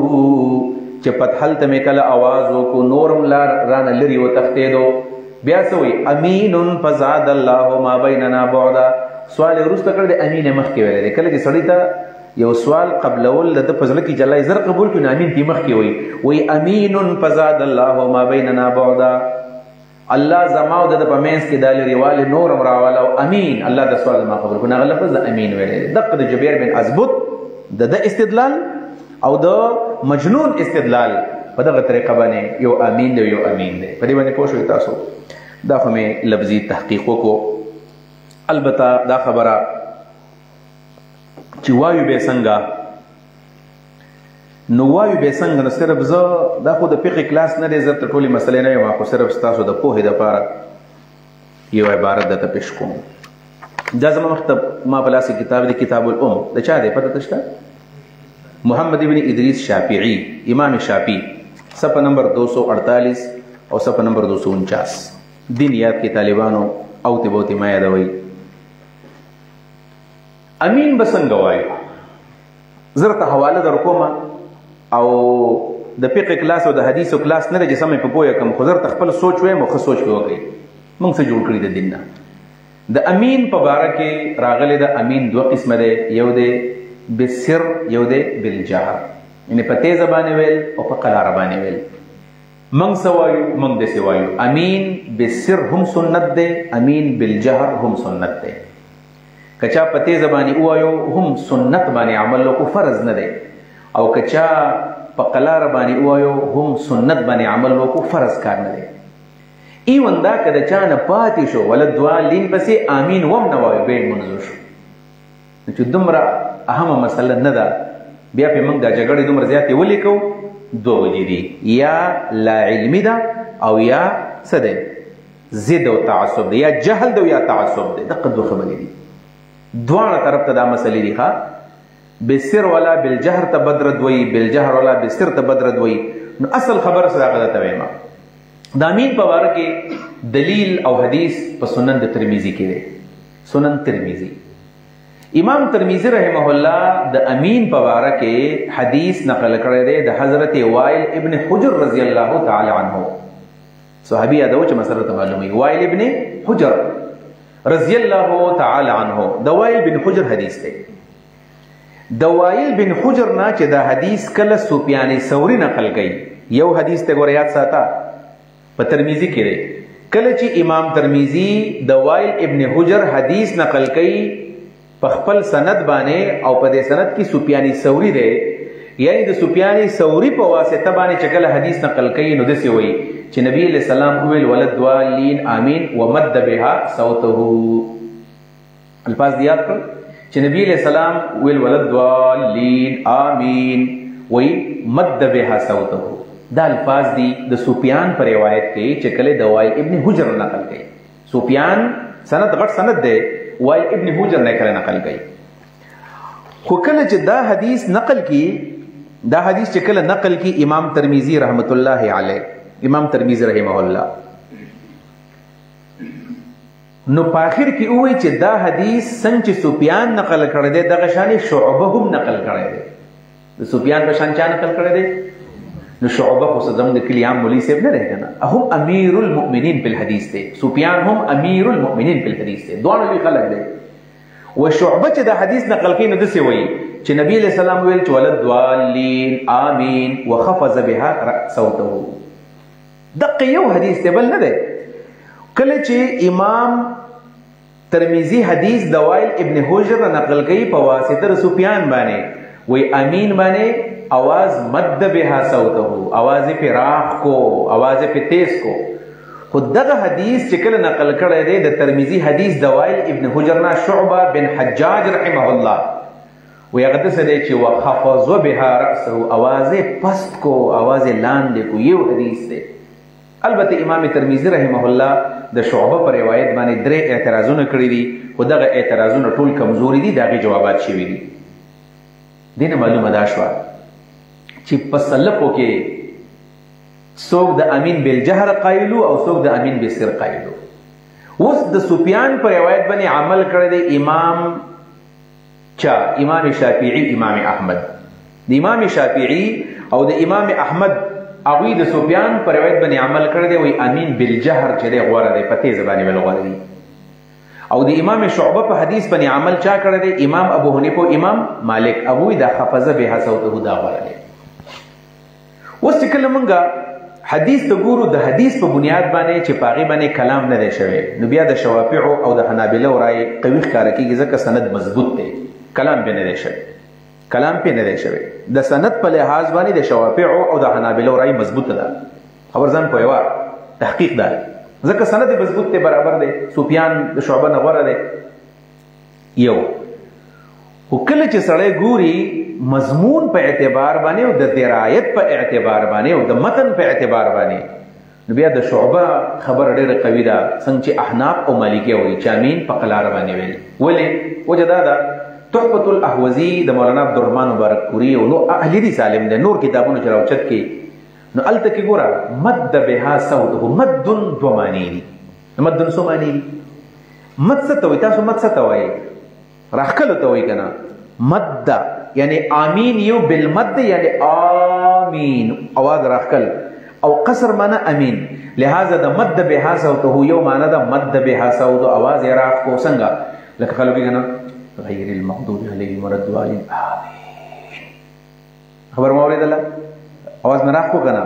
چې فتحل ته مې کله آواز وکړو نورم لار رانه لرې وتښتېدو بیا سوی امین فزاد الله ما بیننا بعدا سوال یې وروسته کړی دی امین یې مخکې ویلی دی کله چې سړي ته یو سوال قبلول د ده په زړه کې چې الله یې زر قبول کړي نو امین ته یې مخکې وایي امین فزاد الله ما بیننا بعدا الله زما او د ده په منځ کې دا لرېوالی نورم راواله او امین الله د سوال زما قبول کړو نو هغه لفظ د امین ویلی دی دقه د جبیر بن ازبط د ده استدلال او د مجنون استدلال په دغه طریقه باندې یو امین دی یو امین دی په دې باندې پوه شوئ تاسو دا خو مې لفظي تحقیق وکړو البته دا خبره چې وایو به څنګه نو وایو به څنګه نو صرف زه دا خو د فقه کلاس نه دی زه تر ټولې مسلې نه یم خو صرف ستاسو د پوهې دپاره یو عبارت درته پیش کوم دا زما مخته ما په لاس کتاب دی کتاب الام د چا دی پته ته شته محمد ابن ادریس شافعی امام شافعی صفحه نمبر 248 او صفحه نمبر 249 دین یاد کې طالبانو او ته بوتي ما یادوي امین بسنګ وایو زرته حواله در کوم او د فقه کلاس او د حدیثو کلاس نه چې سمې په پوهه کوم خو زرته خپل سوچ وایم او خو سوچ وکړئ موږ څه جوړ کړی د دین نه د امین په باره کې راغلی د امین دوه قسمه دی یو دی بالسر یو دی بالجهر یعنی په تیزه باندې ویل او په قلاره باندې ویل منگ سوایو منگ دے سوایو امین بالسر هم سنت دے امین بالجہر هم سنت دے کچا پتے زبانی اوایو هم سنت بانی عمل کو فرض نہ دے او کچا پقلار بانی اوایو هم سنت بانی عمل کو فرض کار نہ دے ای وندا کده چانه پاتې شو ول دوالین پسې امین وم نه وایو به منځو شو چې دومره اهمه مسله نه ده بیا په موږ د جګړې دومره زیاتې ولیکو دو وجې دي یا لا علمي ده او یا څه دی ضد او تعصب دی یا جهل دی یا تعصب دی دغه دوه خبرې دي دواړه طرف ته دا مسلې دي ښه بالسر ولا بالجهر ته بدرد وی بالجهر ولا بالسر ته بدرد وی نو اصل خبر سره هغه ته وایم د امین په باره کې دلیل او حدیث په سنن د ترمذی کې دی سنن ترمذی امام ترمذی رحمه الله د امین په باره کې حدیث نقل کړی دی د حضرت وائل ابن حجر رضی الله تعالی عنه صحابي ادو چې مسله معلومه وائل ابن حجر رضی الله تعالی عنه د وائل بن حجر حدیث دی د وائل بن حجر نه چې دا حدیث کله سفیان ثوری نقل کړي یو حدیث ته ګور یاد ساته په ترمذی کې دی کله چې امام ترمذی د وائل ابن حجر حدیث نقل کړي په خپل سند باندې او په دې سند کې سفیان ثوری دی یعنی د سفیان ثوری په واسطه باندې چې کله حدیث نقل کوي نو داسې وایي چې نبی علیہ السلام وویل ولا الضالین آمین ومد بها صوته. الفاظ دی یاد کړل چې نبی علیہ السلام وویل ولا الضالین آمین وی مد بها صوته. دا الفاظ دی د سفیان پر روایت کې چې کله د وائل ابن حجر نقل کوي. سفیان سند غټ سند دی، وائل ابن حجر نه کله نقل کوي. خو کله چې دا حدیث نقل کی، دا حدیث چې کله نقل کی امام ترمذی رحمت الله علیه، امام ترمذی رحمه الله، نو په اخر کې وایي چې دا حدیث څنګه چې سفیان نقل کړی دی دغه شان شعبه هم نقل کړی دی. د سفیان په شان چا نقل کړی دی؟ نو شعبه خو صدم د کلیام مولوی صاحب نه دی کنه، هم امیر المؤمنین په الحدیث دی، سفیان هم امیر المؤمنین په الحدیث دی، دواړه لوی خلک دی. و شعبه چې دا حدیث نقل کوي نو داسې وایي چې نبی علیہ السلام ویل چې ولا الضالین آمین وخفض بها صوته. دقه یو حدیث دی بل نه دی. کله چې امام ترمذی حدیث د وائل ابن حجر نقل کوي په واسطه د سفیان باندې، وی امین باندې आवाज مد بها صوته، आवाज په راخ کو، आवाज په تیز کو. خود دغه حدیث چې کله نقل کړی دی د ترمذی حدیث د وائل ابن حجر نه شعبه بن حجاج رحمه الله وی هغه څه دی چې وخفض بها رأسه، आवाज پست کو، आवाज لاندې کو. یو حدیث دی. البته امام ترمذی رحمه الله د شعبه پر روایت باندې درې اعتراضونه کړی دي، خو دغه اعتراضونه ټول کمزوري دي، دغه جوابات شوي دي. دینه معلومه دا شوه چې په سلفو کې څوک د امین بالجهر قایلو او څوک د امین بالسر قایلو. اوس د سفیان پر روایت باندې عمل کړی دی امام شافعی، امام احمد. د امام شافعی او د امام احمد هغوی د سفیان پر روایت باندې عمل کړی دی، وایي امین بالجهر چې دی غوره دی، په تیزه باندې ویل غوره دی. او د امام شعبه په حدیث باندې عمل چا کړی دی؟ امام ابو حنیفه او امام مالک. هغوی دا خفض بها صوته دا غوره دی. اوس چې کله مونږ حدیث ته ګورو د حدیث په بنیاد باندې چې په هغې باندې کلام نه دی شوی، نو بیا د شوافعو او د حنابلو رای قوي ښکاره کېږي، ځکه سند مضبوط دی، کلام پې نه دی شوی، کلام پې نه دی شوی. د سند په لحاظ باندې د شوافعو او د حنابلو رای مضبوطه ده. خبر ځان پوهیوه، تحقیق ده، ځکه سند مضبوط دی، برابر دی، سفیان د شعبه نه غوره دی. یو خو کله چې سړی ګوري مضمون په اعتبار باندې او د درایت په اعتبار باندې او د متن په اعتبار باندې، نو بیا د شعبه خبر ډېره قوي ده، څنګه چې احناف او مالکیه وایي چې امین په قلاره باندې ویل. ولې؟ وجه دا ده تحفة الاحوزی د مولانا عبدالرحمن مبارک پوري او نو اهلی دي سالم ده، نور کتابونو چې راوچت کې نو هلته کې ګوره مد بها صوته، مدن دوه معنی دي. مدن څو معنی دي؟ مد څه ته وایي؟ تاسو مد څه ته وایي؟ راښکلو ته وایي که نه؟ مد یعنی آمین یو بالمد یعنی آمین آواز راښکل، او قصر معنی امین. لہذا د مد بها صوته یو معنی ده مد بها صوته، آواز یې راښ کو. څنګه؟ لکه خلک وایي که نه غیر المغضوب علیهم ولا الضالین آمین. خبر مو اورېدله؟ आवाज مې راښ کو که نه؟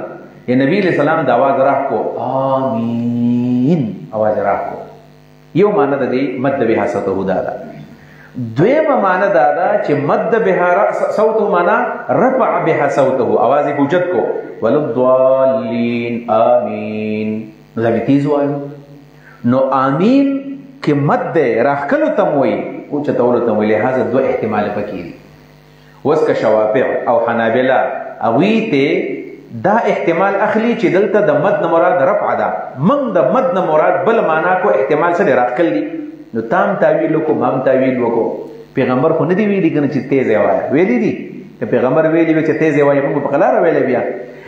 یا نبی علیہ السلام د آواز راښ کو آمین، آواز راښ کو. یو معنی د دې مد بها صوته دا ده. دویمه معنی دا ده چې مد بها صوته معنی رفع بها صوته، آواز یې اوچت کو. ولا الضالین آمین، نو دا تیز وایو. نو آمین کې مد دی، راښکلو ته م وایي، اوچتولو ته م وایي. لہذا دوه احتماله پکې دي. اوس که شوافع او حنابله هغوی ته دا احتمال اخلي چې دلته د مد نه مراد رفع ده، موږ د مد نه مراد بل معنا کو احتمال څه دی؟ راښکل دي. نو تام تاویل وکړو، مام تاویل وکړو. پیغمبر خو نه دی ویلي که نه چې تیز یې وایه؟ ویلي دي. که پیغمبر ویلي وي چې تیز یې وایه، موږ په قلاره ویلی بیا.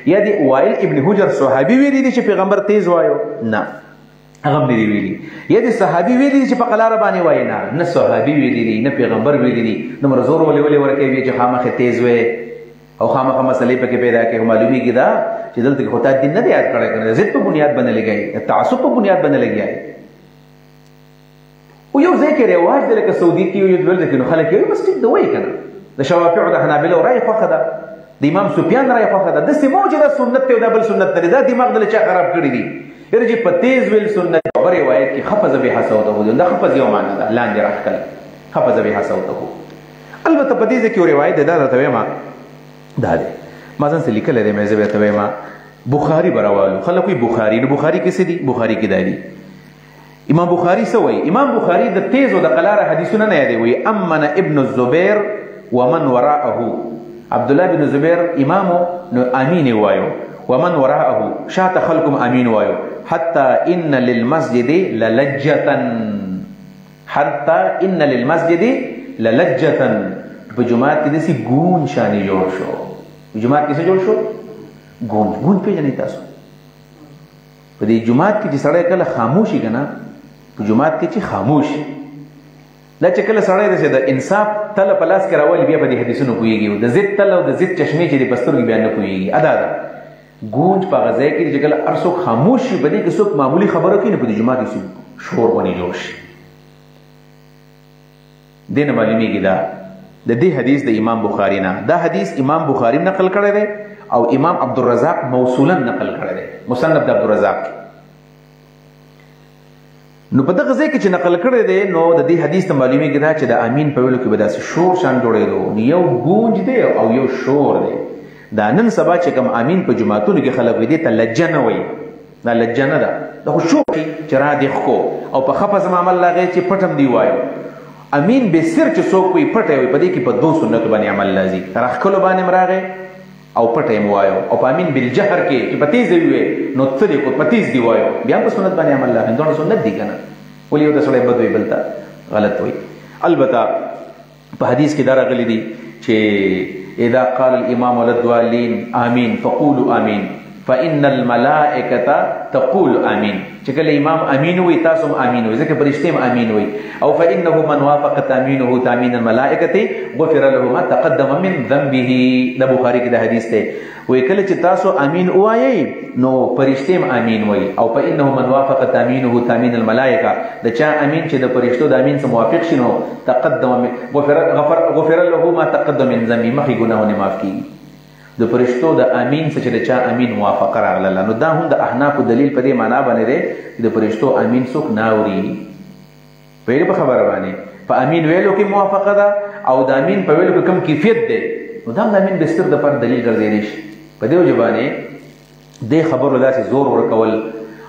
یا د وائل ابن حجر صحابي ویلي دي چې پیغمبر تیز وایو؟ نه، هغه هم نه دي ویلي. یا د صحابي ویلي دي چې په قلاره باندې وایي؟ نه صحابي ویلي دي نه پیغمبر ویلي دي. دومره زور ولې ورکوي چې خامخې تیز وی او خامخا مسئلې پکې پیدا کوي. معلومیږي دا چې دلته کې خو تا دین نه دی یاد کړی که نه، ضد په بنیاد باندې لګوي، تعصب په بنیاد باندې لګوي. او یو ځای کې رواج دی لکه سعودي کې یو بل ځای کې نو خلک یې وایي بس ټیک ده وایي که نه. د شوافعو د حنابلو رایې خوښه ده، د امام سفیان رایې خوښه ده. داسې مو چې دا سنت دی او دا بل سنت نه دی، دا دماغ دله چا خراب کړي دي. یاره چې په تیز ویل سنت، په روایت کې خفض بها صوته، دا خفض یو معنی ده، لاندې راښکل، خفض بها صوته. البته په دې ځای کې یو روایت دی، دا درته وایم دا دی ما ځان څه لیکلی دی مې زه به ته وایم بخاري به راوالو خلک وایي بخاري نو بخاري کې څه دي بخاري کې دا دي امام بخاري څه وایي امام بخاري د تیز او د قلاره حدیثونه نه یادوي وایي امن ابن الزبیر ومن وراءه عبدالله بن زبیر امامو نو امین وایو ومن وراءه شاته خلقم امین وایو حتی ان للمسجد للجتا حتی ان للمسجد للجتا په جماعت کې داسې ګون شانې جوړ شو په جماعت کې څه جوړ شو ګون پېژنئ تاسو په دې جماعت کې چې سړی کله خاموشي که نه په جماعت کې چې خاموشي دا چې کله سړی داسې د انصاف تله په لاس کې راولي بیا په دې حدیثونو پوهېږي د ضد تله او د ضد چشمې چې د په سترګې بیا نه پوهېږي ادا ده ګونج په هغه ځای کې چې کله هر څوک خاموش شي په دې کې څوک معمولي خبره کوي نو په دې جماعت کې شور غونې جوړ شي دې نه معلومېږي دا د دې حدیث د امام بخاري نه دا حدیث امام بخاري نقل کړی دی او امام عبدالرزاق موصولا نقل کړی دی مصنف د عبدالرزاق نو په دغه ځای کې چې نقل کړی دی نو د دې حدیث ته معلومېږي دا چې د امین په ویلو کې به داسې شور شان جوړېدو نو یو ګونج دی او یو شور دی دا نن سبا چې کوم امین په جماعتونو کې خلک وي دې ته لجه نه وایي دا لجه نه ده دا خو شور دی چې را دې ښکو او په ښه پزما عمل لاغې چې پټم دی وایو امین به سر چې څوک وي پټی وي په دې کې په دوه سنتو باندې عمل لازي راښکلو باندې م راغی او پټی م وایو او په امین بالجهر کې چې په تیز وي نو څه دی کو په تیز دی وایو بیا په سنت باندې عمل لازم دونه سنت دي که نه ولې یو ته سړی بد وي بل ته غلط وي البته په حدیث کې دا راغلی دي چې اذا قال الامام للضالين آمين فقولوا آمين فإن الملائكة تقول آمين چې کله امام امین وي تاسو هم امین وي ځکه فرشتې هم امین وي او فإنه من وافق تامینه تامین الملائکة غفر له ما تقدم من ذنبه د بخاري کې د حدیث دی وایي کله چې تاسو امین ووایئ نو فرشتې هم امین وي او فإنه من وافق تامینه تامین الملائکة د چا امین چې د فرشتو د امین سره موافق شي نو تقدم غفر له ما تقدم من ذنبه مخکې ګناهونه معاف کېږي د فرشتو د امین څخه چې د چا امین موافقه راغله نو دا هم د احنافو دلیل په دې معنا باندې دی چې د فرشتو امین څوک نه اوري پوهېږې په خبره باندې په امین ویلو کې موافقه ده او د امین په ویلو کې کوم کیفیت دی نو دا هم د امین بستر دپاره دلیل ګرځېدی شي په دې وجه باندې دې خبرو داسې زور ورکول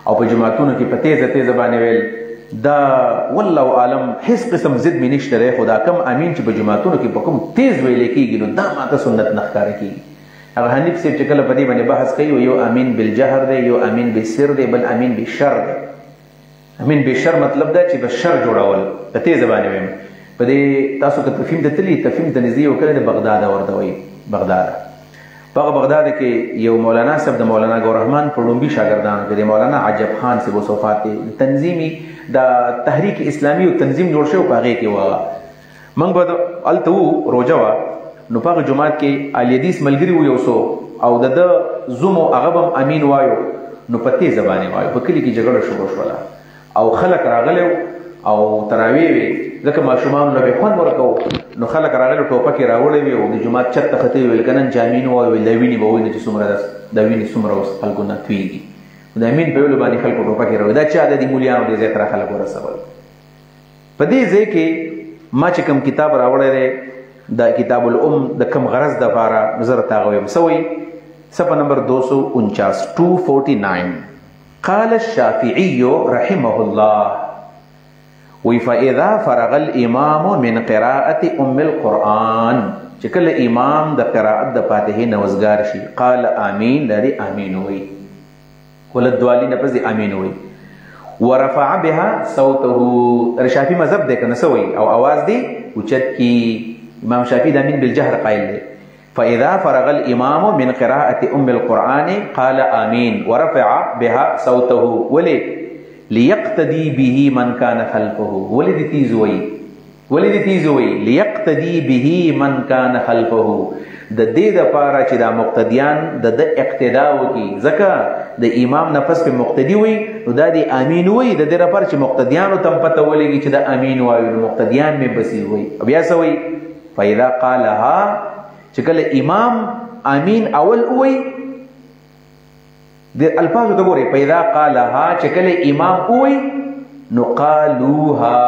او په جماعتونو کې په تیزه تیزه باندې ویل دا والله عالم هیڅ قسم ضد مې نشته دی خو دا کم امین چې په جماعتونو کې په کوم تیز ویلې کېږي نو دا ماته سنت نه ښکاره کېږي هغه حنیف صاحب چې کله په دې باندې بحث کوي یو امین بالجهر دی یو امین بالسر دی بل امین بالشر دی امین بالشر مطلب دا چې بشر جوړول په تیزه باندې ویم په دې تاسو که تفهیم ته تللي تفهیم ته نږدې یو کلی د بغداد ورته وایي بغداد په هغه بغداد کې یو مولانا صاحب د مولانا ګوررحمان په لومبي شاګردانو کې د مولانا عجب خان صاحب وصفات تنظیمي د تحریک اسلامي او تنظیم جوړ شوی په هغې کې وه موږ به هلته وو روژه وه نو په هغه جماعت کې اهل ملګري وو یو څو او د ده زوم او هغه به هم امین وایو نو په تیزه باندې وایو په کلي کې جګړه شروع شوله او خلک راغلی او تراویح وې ځکه ماشومانو له به خوند ورکوو نو خلک راغلي ټوپکې راوړی وې او د جومات چت ته ختلي ویل که نن چې امین ووایو ویل د وینې به وینې چې څومره د وینې څومره اوس خلکو نه تویږي د امین په ویلو باندې خلکو ټوپکې راوړي دا چا د دې مولیانو دې ځای ته را خلک ورسول په دې ځای کې ما چې کوم کتاب راوړی دی دا کتاب الام د کم غرض د پاره نظر تاغویم سوی صفحه نمبر 249 249 قال الشافعي رحمه الله وی فاذا فرغ الامام من قراءة ام القرآن چې کله امام د قراءت د فاتحه نوزګار شي قال امین لري امین وی ولدوالین پس دی امین وی ورفع بها صوته شافعي مذهب دی کنه سوی او आवाज دی اوچت کی امام شافعي د امین بالجهر قائل دی فاذا فرغ الامام من قراءة ام القرآن قال امين ورفع بها صوته ولي ليقتدي به من كان خلفه ولدي تیزوي ليقتدي به من كان خلفه د دې د پاره چې دا مقتدیان د اقتدا وکي ځکه د امام نفس په مقتدی وي نو دا دی امین وي د دې لپاره چې مقتدیانو تم پته ولګي چې دا امین وایي نو مقتدیان می بسی وي بیا سوي فاذا قالها چې کله امام امین اول وي د الفاظو ته ګورئ فاذا قالها چې کله امام وي نو قالوها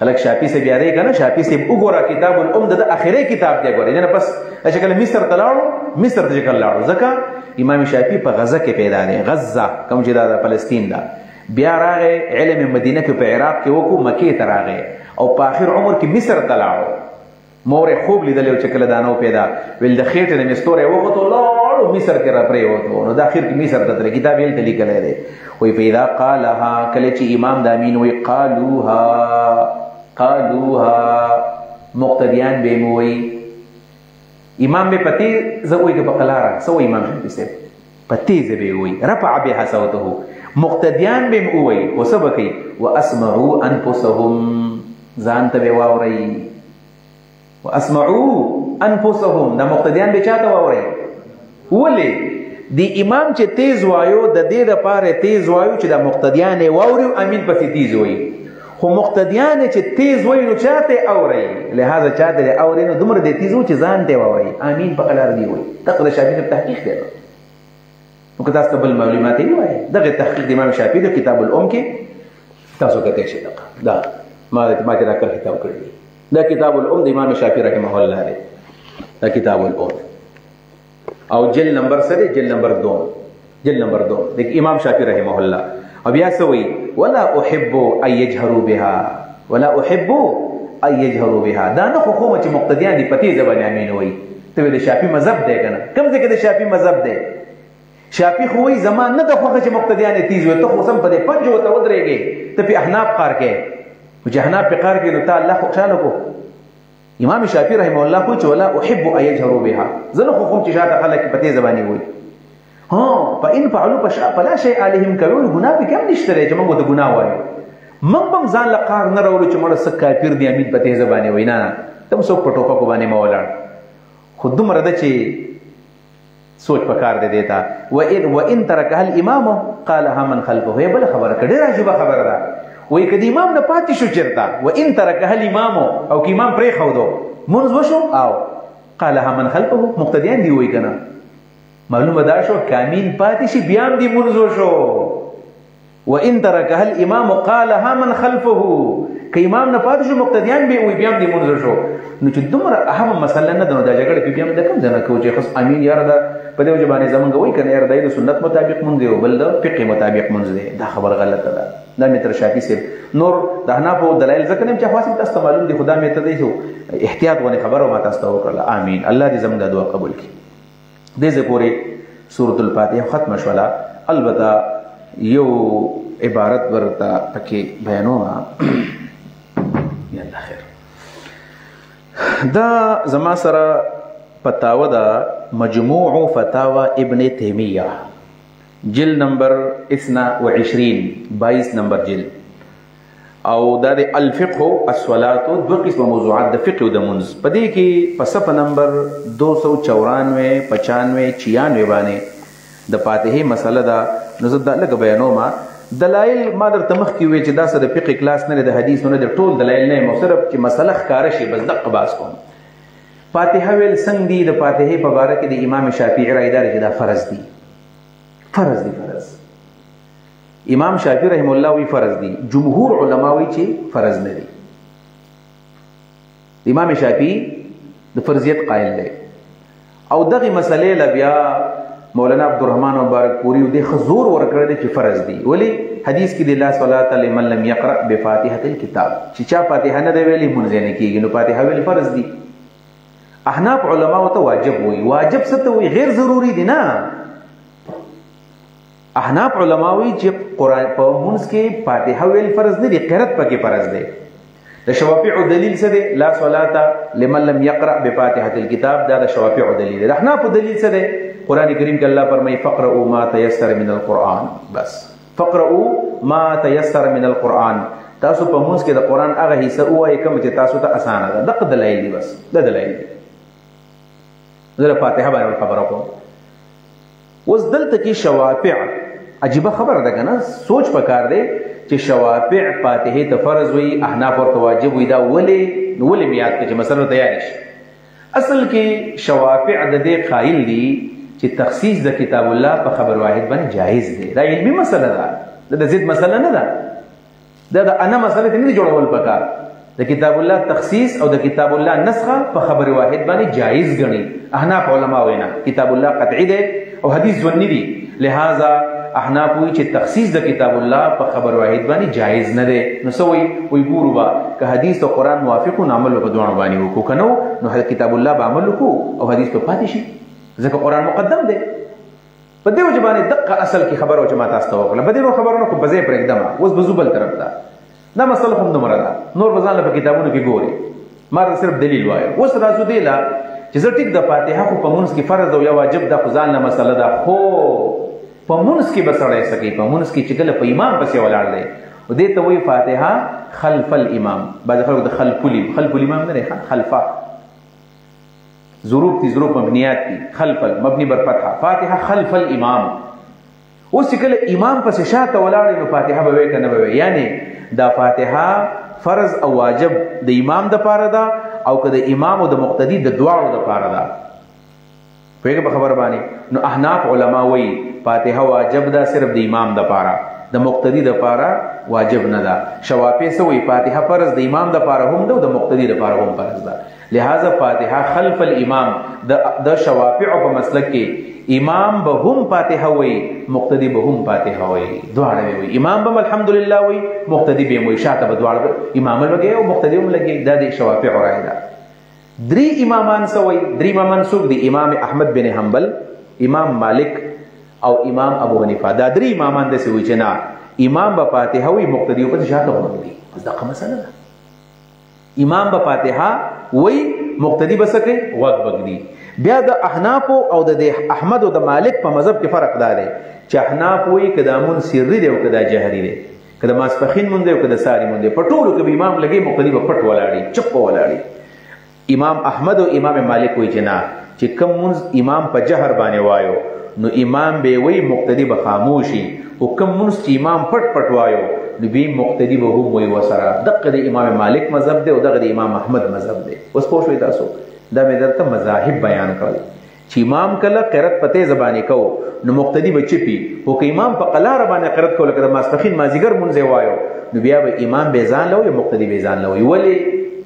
خلک شافعي سے بیا دی کنه شافعي سے وګوره کتاب الام د اخري کتاب دی ګوره نه پس چې کله مصر ته لاړو مصر ته کله لاړو ځکه امام شافعي په غزه کې پیدا دی غزه کوم چې دا فلسطین ده بیا راغی علم مدینه کې په عراق کې وکړو مکې ته راغی او په اخر عمر کې مصر ته لاړو مور خوب لیدل چې کله دانو پیدا ویل د خېټه نه مستوره وخته لاړو مصر کې را پرې وته نو د اخر کې مصر ته کتاب یې تل لیکل دی وی پیدا قالها کله چې امام د امین وی قالوها مقتدیان به موي امام به پتی زوی کې په قلاره سو امام شافعي سے پتی زبه وی رفع بها صوته مقتدیان به موي وسبقي واسمعوا انفسهم ځان ته به واوري واسمعوا انفسهم دا مقتدیان به چاته واوري ولې دی امام چې تیز وایو د دې لپاره تیز وایو چې د مقتدیان واوري امین پسې تیز وایي خو مقتدیان چې تیز وایي نو چاته اوري لہذا چاته اوري نو دومره د تیزو چې ځان ته واوري امین په قلار دی وایي تقدر شافعي په تحقیق دی نو که تاسو بل معلومات یې وایي دغه تحقیق د امام شافعي د کتاب الام کې تاسو کته شي دا ما چې دا کار کتاب کړی دا کتاب الام د امام شافعي رحمه الله دی دا کتاب الام او جلد نمبر سره جلد نمبر 2 د امام شافعي رحمه الله او بیا سوي ولا احب ان يجهروا بها ولا احب ان يجهروا بها دا نه خو چې مقتدیان دي پتی زبان امین وي ته د شافعي مذهب دی کنه کوم ځای کې د شافعي مذهب دی شافعي خو وي زمان نه د خو چې مقتدیان تیز وي ته خو سم په دې پنځو ته ودرېږي ته په احناف قار کې جهنم په قار کې نو ته الله خوشاله کو امام شافعي رحمه الله کو چې ولا احب ان يجهروا بها زنه خو چې شاته خلک پتی زبانی وي فإن فعلوا فلا شيء عليهم کوي ګناه به کوم نشته چې موږ ته ګناه وایو موږ هم ځان له قار نه راولو چې موږ سکه کافر دي امید پته زبانه وینا تم څوک په ټوپک باندې مولاړ خود دومره ده چې سوچ پکار دی دیتا وان ترکه الامام قالها من خلفه بل خبره کړي راځي خبره ده وای کدی امام نه پاتې شو چرتا وان ترکه الامام او که امام پرې خو دو منځ وشو او قالها من خلفه مقتدیان دی وای کنه معلومه دا شو کامین پاتې شي بیا هم دی منځو شو وان ترکه الامام قالها من خلفه که امام نه پاتې شو مقتدیان به وي بیا هم دی منځو شو نو چې دومره اهم مسله نه ده دا جګړه کې بیا هم د کوم ځنه کو چې خاص امین یاره دا په دې ځبانه زمونږ وای کنه یاره د سنت مطابق مونږ دی بل د فقه مطابق مونږ دی دا خبر غلطه ده دا متر شافعي سي نور د حناف دلایل ځکه نه چې خاص تاسو معلوم دي خدا مې ته دی احتیاط ونه خبرو ما تاسو ته وکړه امین الله دې زموږ د دعا قبول کړي دې پورې سورۃ الفاتحه ختم شولا البته یو عبارت ورته پکې بیانوه یا الله خیر دا زما سره فتاوا دا مجموع فتاوا ابن تیمیہ جلد نمبر 22 نمبر جلد او دا د الفقه الصلاه دو قسم موضوعات د فقه او د منځ پدې کې په صفحه نمبر 294 95 96 باندې د فاتحه مسله دا نو زه دا لګ بیانوم دلایل ما در تمخ کې وی چې دا سره فقه کلاس نه د حدیث نه د ټول دلایل نه مو صرف چې مسله ښکار شي بس دقه باس کوم فاتحه ویل څنګه دی د فاتحه په اړه کې د امام شافعي رائے دار چې دا فرض دی فرض امام شافعي رحم الله وی فرض دی جمهور علما وی چې فرض نه دی امام شافعي د فرضیت قائل دی او دغه مسلې لبیا مولانا عبدالرحمن مبارک پوری د حضور ورکړل دي چې فرض دی ولی حدیث کې د لا صلاه لمن لم يقرأ بفاتحه الكتاب چې چا فاتحه نه دی ویلي مونږ نه کیږي نو فاتحه ویل فرض دی احناف علما ته واجب وی واجب څه ته وی غیر ضروری دی نه احناف علما وی چې قران په مونږ کې فاتحه ویل فرض نه دی قرات پکې فرض دی د شوافع دلیل څه دی لا صلاه لمن لم يقرأ بفاتحه الكتاب دا د شوافع دلیل دی احناف دلیل څه دی قرآن کریم کې الله فرمایي فقرؤوا ما تيسر من القرآن بس فقرؤوا ما تيسر من القرآن تاسو په موږ کې د قرآن هغه حصہ وایي کوم چې تاسو ته اسانه ده دغه دلایل دي بس د دلایل دي زه فاتحه باندې خبره کوم اوس دلته کې شوافع عجیب خبره ده کنه سوچ پکار دی چې شوافع فاتحه ته فرض وي احناف ورته واجب وي دا ولې میات کې چې مسله تیار شي اصل کې شوافع د دې قائل دي چې تخصیص د کتاب الله په خبر واحد باندې جایز دی دا علمي مسله ده د ضد مسله نه ده دا انا مسله نه جوړول پکار د کتاب الله تخصیص او د کتاب الله نسخه په خبر واحد باندې جایز غني احناف علما وینا کتاب الله قطعی دی او حدیث ځنی دی لہذا احناف وی چې تخصیص د کتاب الله په خبر واحد باندې جایز نه دی نو سوی وی ګورو با که حدیث او قران موافق او عمل په دوه باندې وکړو کنو نو کتاب الله به عمل وکړو او حدیث په پاتې شي ځکه قران مقدم دی په دې وجه باندې دقه اصل کی خبر او جماعت تاسو وکړه په دې خبرونو کو بځې پر اقدام اوس بزوبل طرف ته دا مسله هم نمبر ده نور بزان په کتابونو کې ګوري ما صرف دلیل وایو اوس راځو دی لا چې زه ټیک د فاتحه خو په مونږ کې فرض او یا واجب د خدان نه مسله ده خو په مونږ کې بسړای سکی په مونږ کې چې کله په امام پسې ولاړ دی او دې ته وایي فاتحه خلف الامام بعض خلک د خلف الامام نه خلفه ظروف تی ظروف مبنیات تی خلف مبنی بر فتحه فاتحه خلف الامام اوس چې کله امام پسې شاته ولاړ نو فاتحه به وې کنه به یعنی دا فاتحه فرض او واجب د امام د پاره ده او که د امام او د مقتدی د دواړو د پاره ده په خبر باندې نو احناف علما وایي فاتحه واجب ده صرف د امام د پاره د مقتدی د پاره واجب نه ده شوافی سوی فاتحه فرض د امام د پاره هم ده او د مقتدی د پاره هم فرض ده لہذا فاتحه خلف الامام د شوافع په مسلک کې امام به هم فاتحه وي مقتدی به هم فاتحه وي دواړه وي امام به الحمدلله وي مقتدی به وي شاته به دواړه امام لګي او مقتدی هم لګي د شوافع راي ده درې امامان سوي درې امامان څوک دي امام احمد بن حنبل امام مالک او امام ابو حنیفه دا درې امامان د سوي چې نه امام به فاتحه وي مقتدی په شاته وي دا کومه مسله ده امام به فاتحه وی مقتدی بسکه وقت بگدی بیا د احناف او د احمد او د مالک په مذهب کې فرق دی چې احناف وی کدا مون سری دی او کدا جهری دی کدا ماسپخین مونږ دی او کدا ساری مونږ دی په ټولو کې امام لګي مقتدی په پټ ولاړی چپ ولاړی امام احمد او امام مالک وی چې نه چې کوم مونږ امام په جهر باندې وایو نو امام به وی مقتدی به خاموشي او کوم مونږ چې امام پټ پټ وایو نبی مقتدی به هم وي وسره دغه د امام مالک مذهب دی او دغه د امام احمد مذهب دی اوس پوه شوي تاسو دا مې درته مذاهب بیان کړل چې امام کله قرت په تیز باندې کو نو مقتدی به چپی او که امام په قلاره باندې قرت کو لکه د ماسپخین مازیګر مونږ وایو نو بیا به امام به ځان لوي او مقتدی به ځان لوي ولی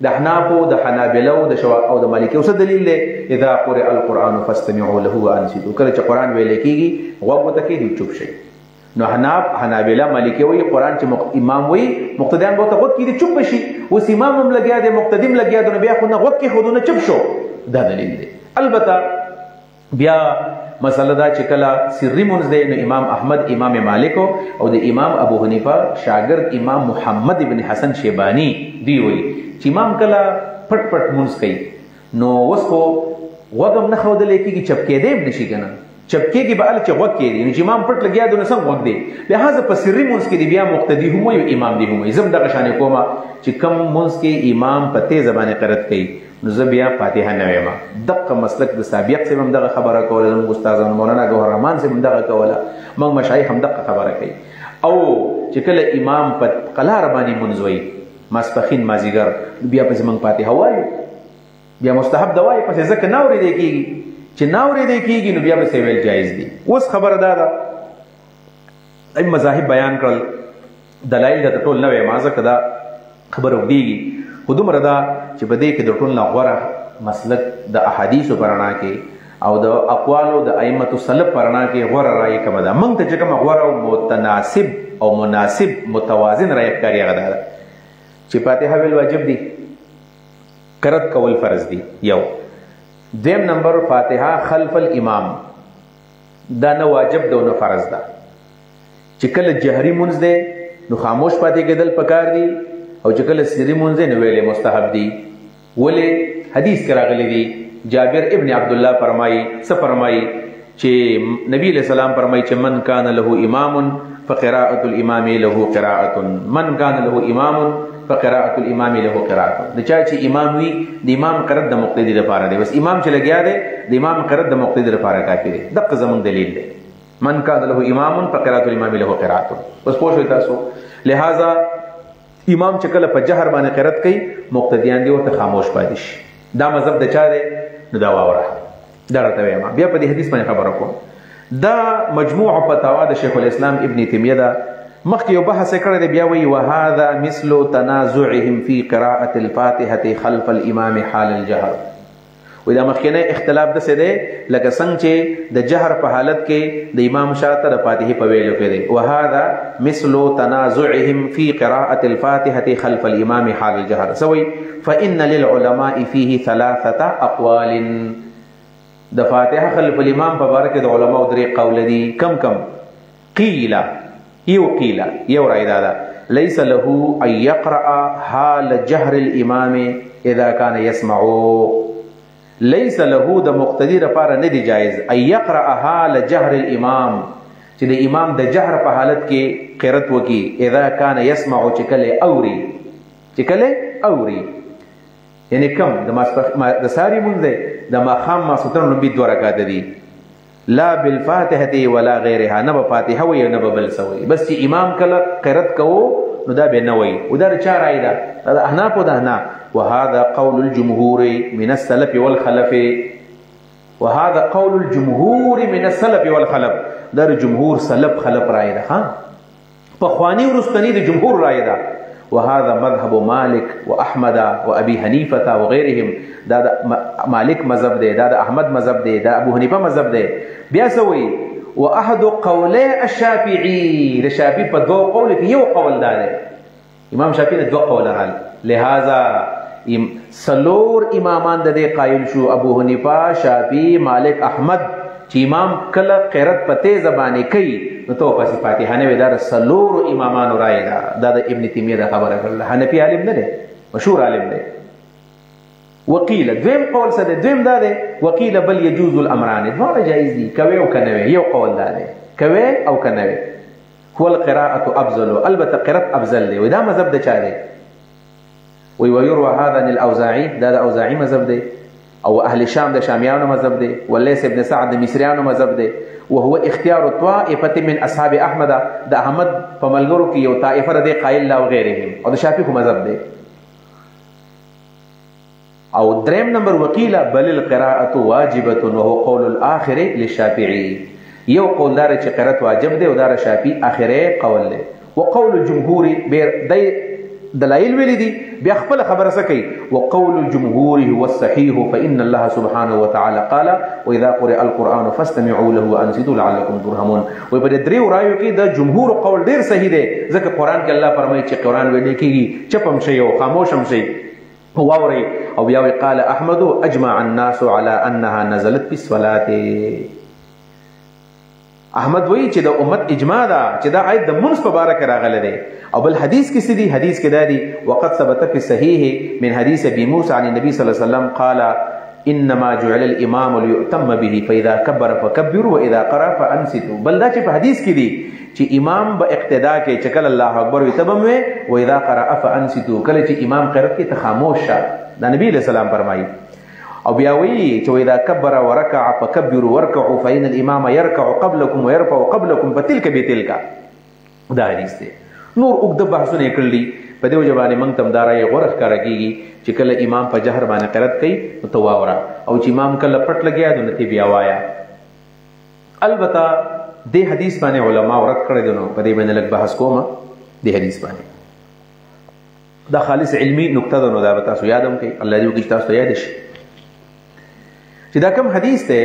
د احناف او د حنابلة او د شوا او د مالکی اوس دلیل دی اذا قرئ القرآن فاستمعوا له وانصتوا کله چې قرآن ویل کېږي غوږ وته کې دی چوپ شي نو حنابلة مالکی وی قرآن چې امام وی مقتدیان به ته غوږ کې دی چوپ شي اوس امام هم لګیا دی مقتدیم لګیا دی نو بیا خو نه غوږ کې خودونه چوپ شو دا دلیل دی البته بیا مسله دا چې کله سری مونږ دی نو امام احمد امام مالک او د امام ابو حنیفه شاګرد امام محمد ابن حسن شیبانی دی وی چې امام کله پټ پټ مونږ کوي نو اوس خو غوږم نه خودل کېږي چپ کېدې نشي کنه چپکه کې به ال چې غوږ کې دي چې امام پټ لګیا دونه څنګه غوږ دی لہذا په سری مونږ کې دی بیا مقتدی هم وي امام دی هم زم دغه شان کومه چې کم مونږ کې امام په تیز زبانه قرت کوي نو زه بیا فاتحه نه وایم دغه مسلک د سابق سے هم دغه خبره کوله زموږ استادانو مولانا ګوهر رحمان سے هم دغه کوله موږ مشایخ هم دغه خبره کوي او چې کله امام په قلار باندې مونږ وي ماسپخین مازیګر بیا په زمنګ فاتحه وایو بیا مستحب دوای پس ځکه ناوري دی کیږي چې ناوري دی کیږي نو بیا به سیویل جایز دي اوس خبره ده ای مذاهب بیان کړل دلایل د ټول نه ما ځکه دا خبره وډیږي خودم ردا چې بده کې د ټول نه غوړه مسلک د احادیث پرانا کې او د اقوالو د ائمه السلف پرانا کې غوړه راي کوم ده موږ ته چې کوم غوړه او متناسب او مناسب متوازن راي ښکاری غدا چې فاتحه ویل واجب دي قرات کول فرض دي یو دیم نمبر فاتحه خلف الامام دا نه واجب ده او نه فرض ده چې کله جهري مونږ ده نو خاموش پاتې کېدل پکار دي او چې کله سری مونږ نه ویلې مستحب دي ولې حدیث کې راغلي دي جابر ابن عبد الله فرمایي چې نبی علیہ السلام فرمایي چې من کان له امام فقراءة الامام له قراءة من کان له امام فقراءة الامام له قراءة د چا چې امام وي د امام قرات د مقتدی لپاره دی بس امام چې لګیا دی د امام قرات د مقتدی لپاره کافی دی دغه زمون دلیل دی من کان له امام فقراءة الامام له قراءة بس پوه شئ تاسو لہذا امام چې کله په جهر باندې قرات کوي مقتدیان دی او ته خاموش پاتې شي دا مذهب د چا دی نو دا واوره دا راته وایم بیا په دې حدیث باندې خبره کوم دا مجموع فتاوا د شیخ الاسلام ابن تیمیه دا مخکې یو بحث یې کړی دی بیا وایي وهذا مثل تنازعهم في قراءة الفاتحة خلف الامام حال الجهر. وی دا مخکینه اختلاف داسې دی لکه څنګه چې د جهر په حالت کې د امام شاته د فاتحې په ویلو کې دی. وهذا مثل تنازعهم في قراءة الفاتحة خلف الامام حال الجهر. سوی فإن للعلماء فيه 3 اقوال. د فاتحه خلف الامام په باره کې د علماء 3 قول دي. کم قیل یو رای دا ليس له ان يقرأ حال جهر الامام اذا كان يسمع. ليس له د مقتدی لپاره نه دی جایز ان يقرأ حال جهر الامام چې د امام د جهر په حالت کې قرأت وکي اذا كان يسمع چې کله اوري یعنی کم د ساری مونږ دی د ماښام ماسوتن لومبي 2 رکعات دي لا بالفاتحه ولا غیرها نه به فاتحه وي نه به بل سوي بس چې امام کله قرأت کوو نو دا به نه وي ودا چا رای دا احناف او احناف. وهذا قول الجمهور من السلف والخلف. وهذا قول الجمهور من السلف والخلف. دا جمهور سلف خلف رای ده ها په خواني ورستنی د جمهور رای ده. وهذا مذهب مالك واحمد وابي حنيفه وغيرهم. دا مالک مذهب دی دا احمد مذهب دی دا ابو حنیفه مذهب دی. بیا سوی واحد قولي الشافعي. د شافعي په 2 قول کې یو قول دا دی. امام شافعي 2 قول راغل لہذا سلور امامان د دې قائل شو ابو حنیفه شافعي مالک احمد چې امام کله قرأت په تیز زبانه کوي نو تو پس فاتحه نه ودار سلور امامان رائے دا د ابن تیمیه دا خبره کړل. حنفي عالم نه دی مشهور عالم دی. وقیل دویم قول څه دی دویم دا دی وقیل بل يجوز الامران. دواړه جایز دي کوي او کنه یو قول دا دی کوي او کنه هو القراءه افضل. البته قرأت افضل دی ودا مذهب د چا دی. ويروى هذا عن الاوزاعي. دا اوزاعي مذهب دی او اهل شام د شامیانو مذهب دی. وليس ابن سعد د مصریانو مذهب دی. وهو اختيار طائفه من اصحاب احمد. د احمد په ملګرو کې یو طائفه د قائل لا او غیرهم او د شافعي مذهب دی. او دریم نمبر وقیل بل القراءه واجبه وهو قول الاخر للشافعي. یو قول دار چې قرأت واجب دی او دار شافعي اخره قول دی. وقول الجمهور دلائل ویلی دي بیا خپل خبره سکی. وقول الجمهور هو الصحيح فإن الله سبحانه وتعالى قال وإذا قرئ القرآن فاستمعوا له وأنصتوا لعلكم ترحمون. وي په دې 3 رایو کې د جمهور قول ډیر صحیح دی ځکه قرآن کې الله فرمایي چې قرآن ویل کېږي چپم شي او خاموشم شي واوري. او بیا قال احمد اجمع الناس على انها نزلت في الصلاه. احمد وی چې د امت اجماع ده چې دا آیت د منص په باره کې راغله ده. او بل حدیث کې سدي حدیث کې دادي وقد ثبت في الصحيح من حديث ابي موسى عن النبي صلى الله عليه وسلم قال انما جعل الامام ليؤتم به فاذا كبر فكبروا واذا قرأ فانصتوا. بل دا چې په حدیث کې دي چې امام به اقتدا کې چې کله الله اکبر وي تبم وي واذا قرأ فانصتوا کله چې امام قرأت کې ته خاموش شه. دا نبی له سلام فرمایي. او بیا وی چې واذا كبر وركع فكبروا واركعوا فإن الامام يركع قبلكم ويرفع قبلكم فتلك بتلك. دا حدیث دی. نور وګد بحثونه کړلی په دې وجبانه موږ تم دارای غورخ کار کیږي چې کله امام په جهر باندې قرأت کوي نو تواورا او چې امام کله پټ لګیا نو تی بیا وایا. البته دې حدیث باندې علما ورت کړی دي نو په دې باندې لږ بحث کوم. دې حدیث باندې دا خالص علمی نقطه ده نو دا تاسو یادم کوي الله دې وکړي تاسو یاد شي چې دا کوم حدیث ته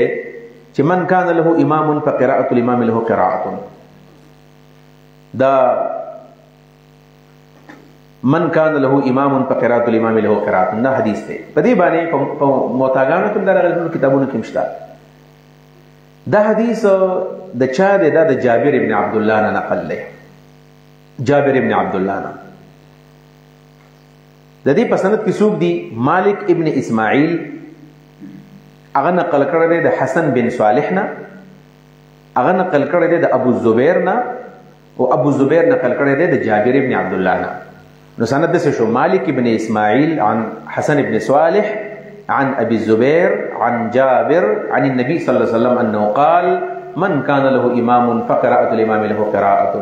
چې من کان له امام فقراءه الامام له قراءه. دا من کان له امام فقراءه الامام له قراءه دا حدیث ته په دې باندې په موتاګانو کې درغلي کتابونو کې مشته. دا حدیث د چا دی؟ دا د جابر ابن عبد الله نه نقل دی. جابر ابن عبد الله نه د دې په سند کې څوک دی؟ مالک ابن اسماعیل هغه نقل کړی دی د حسن بن صالح نه. هغه نقل کړی دی د ابو زبیر نه او ابو زبیر نقل کړی دی د جابر ابن عبد الله نه. نو سند څه شو؟ مالک ابن اسماعیل عن حسن ابن صالح عن ابي الزبير عن جابر عن النبي صلى الله عليه وسلم انه قال من كان له امام فقراءه الامام له قراءه.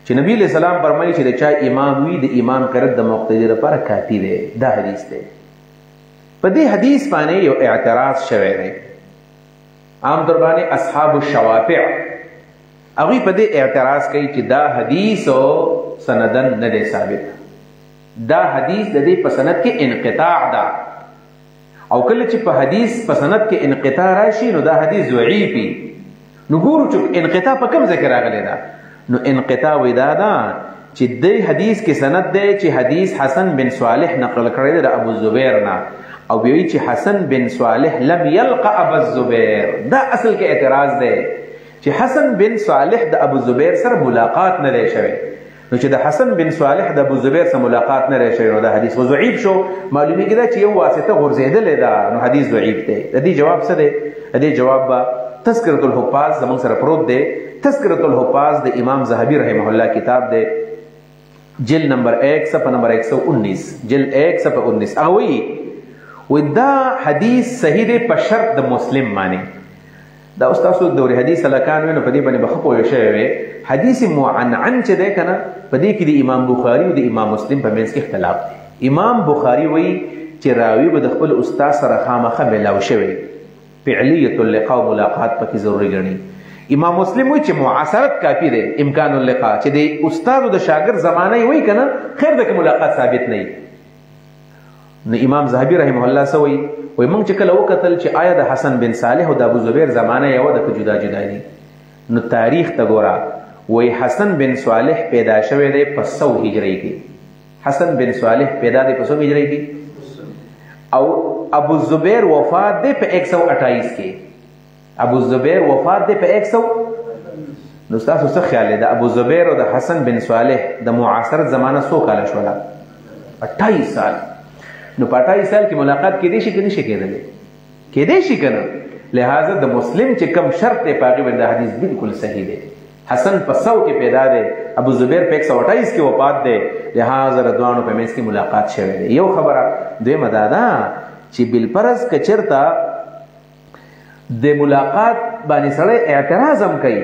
چې نبی له سلام فرمایي چې د چا امام وي د امام قرأت د مقتدی لپاره کافی دی. دا حدیث دی. په دې حدیث باندې یو اعتراض شوی دی. عام طور باندې اصحاب الشوافع هغوی په دې اعتراض کوي چې دا حدیث سندن نه دی ثابت، دا حدیث د دې په سند کې انقطاع ده، او کله چې په حدیث په سند کې انقطاع راشي نو دا حدیث ضعیف وي. نو ګورو چې انقطاع په کوم ځای کې راغلی ده. نو انقطاع وی دا ده چې دې حدیث کې سند دی چې حدیث حسن بن صالح نقل کړی دی د ابو زبیر نه، او بیا وایي چې حسن بن صالح لم یلق ابا الزبیر. دا اصل کې اعتراض دی چې حسن بن صالح د ابو زبیر سره ملاقات نه دی شوی. نو چې د حسن بن صالح د ابو زبیر سره ملاقات نه دی شوی نو دا حدیث ضعیف شو. معلومیږي دا چې یو واسطه غورځېدلې ده نو حدیث ضعیف دی. د دې جواب څه دی؟ د دې جواب به تذکرة الحفاظ زموږ سره پروت دی. تذکرة الحفاظ د امام ذهبي رحمه الله کتاب دی، جلد نمبر 1 صفحه نمبر 119، جلد 1 صفحه 19. هغه وایي دا حدیث صحیح دی په شرط د مسلم باندې. دا استاسو دور حدیث لکان وینو په دې باندې بخښه پوه شوی وي. حدیث معنعن چې دی کنه په دې کې د امام بخاری او د امام مسلم په منځ کې اختلاف دی. امام بخاری وایي چې راوی به د خپل استاد سره خامخه ملاو شوی، فعلیت اللقاء ملاقات پکې ضروري ګڼي. امام مسلم وایي چې معاصرت کافی دی، امکان اللقاء چې د استاد او د شاګرد زمانه وایي کنه خیر ده که ملاقات ثابت نه وي. نو امام ذهبي رحمه الله سوي وای موږ چې کله وکتل چې آیا د حسن بن صالح او د ابو زبیر زمانه یو د جدا جدا دي، نو تاریخ ته ګوره وای حسن بن صالح پیدا شوی دی په 100 هجری کې. حسن بن صالح پیدا دی په 100 هجری کې، او ابو زبیر وفات دی په 128 کې. ابو زبیر وفات دی په 100. نو تاسو څه خیال دی د ابو زبیر او د حسن بن صالح د معاصرت زمانه څو کال شوله؟ 28 سال. نو په 28 سال کې ملاقات کېدی شي که نه شي کېدلی؟ کېدی شي که نه؟ لہذا د مسلم چې کم شرط دی په هغې باندې د حدیث بالکل صحیح دی. حسن په 100 کې پیدا دی، ابو زبیر په 128 کې وفات دی، لہذا د دواړو په منځ کې ملاقات شوی دی. یو خبره. دویمه دا ده چې بالفرض که چېرته د ملاقات باندې سړی اعتراض هم کوي،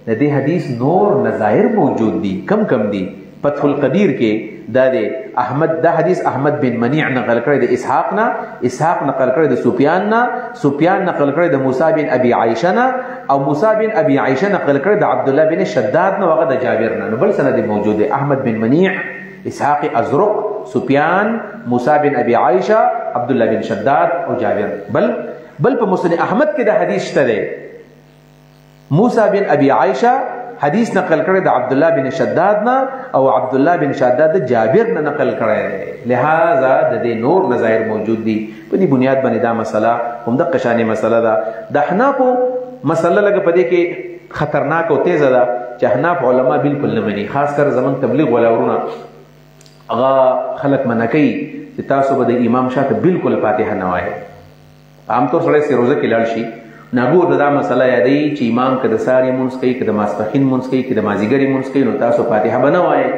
د دې حدیث نور نظایر موجود دي. کم کم دي؟ فتح القدیر کې دا دی احمد، دا حدیث احمد بن منیع نقل کړی د اسحاق نه، اسحاق نقل کړی د سفیان نه، سفیان نقل کړی د موسی بن ابي عائشه نه، او موسی بن ابي عائشه نقل کړی د عبد الله بن شداد نه، هغه د جابر نه. نو بل سند موجود دی، احمد بن منیع، اسحاق ازرق، سفیان، موسی بن ابي عائشه، عبد الله بن شداد او جابر. بل په مسند احمد کې دا حدیث شته دی. موسی بن ابي عائشه حدیث نقل کړی د عبد الله بن شداد نه، او عبد الله بن شداد د جابر نه نقل کړی دی. لہذا د دې نور نظایر موجود دي. په دې بنیاد باندې دا مسله هم د قشانې مسله ده. د احنافو مسله لږه په دې کې خطرناک او تیزه ده چې احناف علما بالکل نه مني، خاص کر زمونږ تبلیغ ولا ورونه هغه خلک منع کوي چې تاسو به د امام شاته بالکل فاتحه نه وایئ. عامطور سړی سروزه کې لاړ شي ناګور دا مسله یادوي چې امام که د ساري مونځ کوي، که د ماسپښین مونځ کوي، که د مازدیګري مونځ کوي، نو تاسو فاتحه به نه وایئ.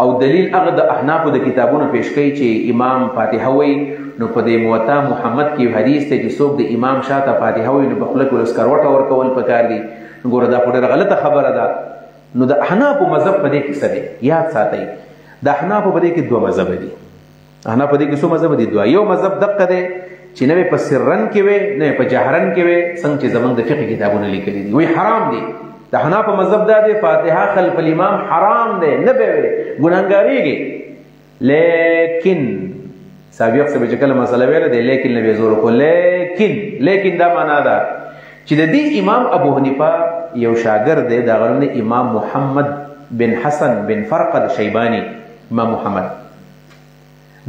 او دلیل هغه د احنافو د کتابونو پیش کوي چې امام فاتحه وایي. نو په دې موطا محمد کې حدیث دی چې څوک د امام شاته فاتحه وایي نو په خوله کې ورسکروټه ورکول پکار دي. ګوره دا خو ډېره غلطه خبره ده. نو د احنافو مذهب په دې کې څه دی؟ یاد ساتئ، د احنافو په دې کې 2 مذهب دي. احناف په دې کې څو مذهب دي؟ 2. یو مذهب دقه دی چې نه په سرن کې وي نه په جهرن کې وي، څنګه چې زمونږ د فقه کتابونه لیکلي دي، وی حرام دي. د حناف مذهب دا دی فاتحه خلف الامام حرام دی، نه به وي، ګناهګاریږي. لیکن سابق سے چې کله مسله ویله دی لیکن نه به زور کو، لیکن دا معنا ده چې د دې امام ابو حنیفه یو شاګرد دی، دا غره امام محمد بن حسن بن فرقد شیبانی. امام محمد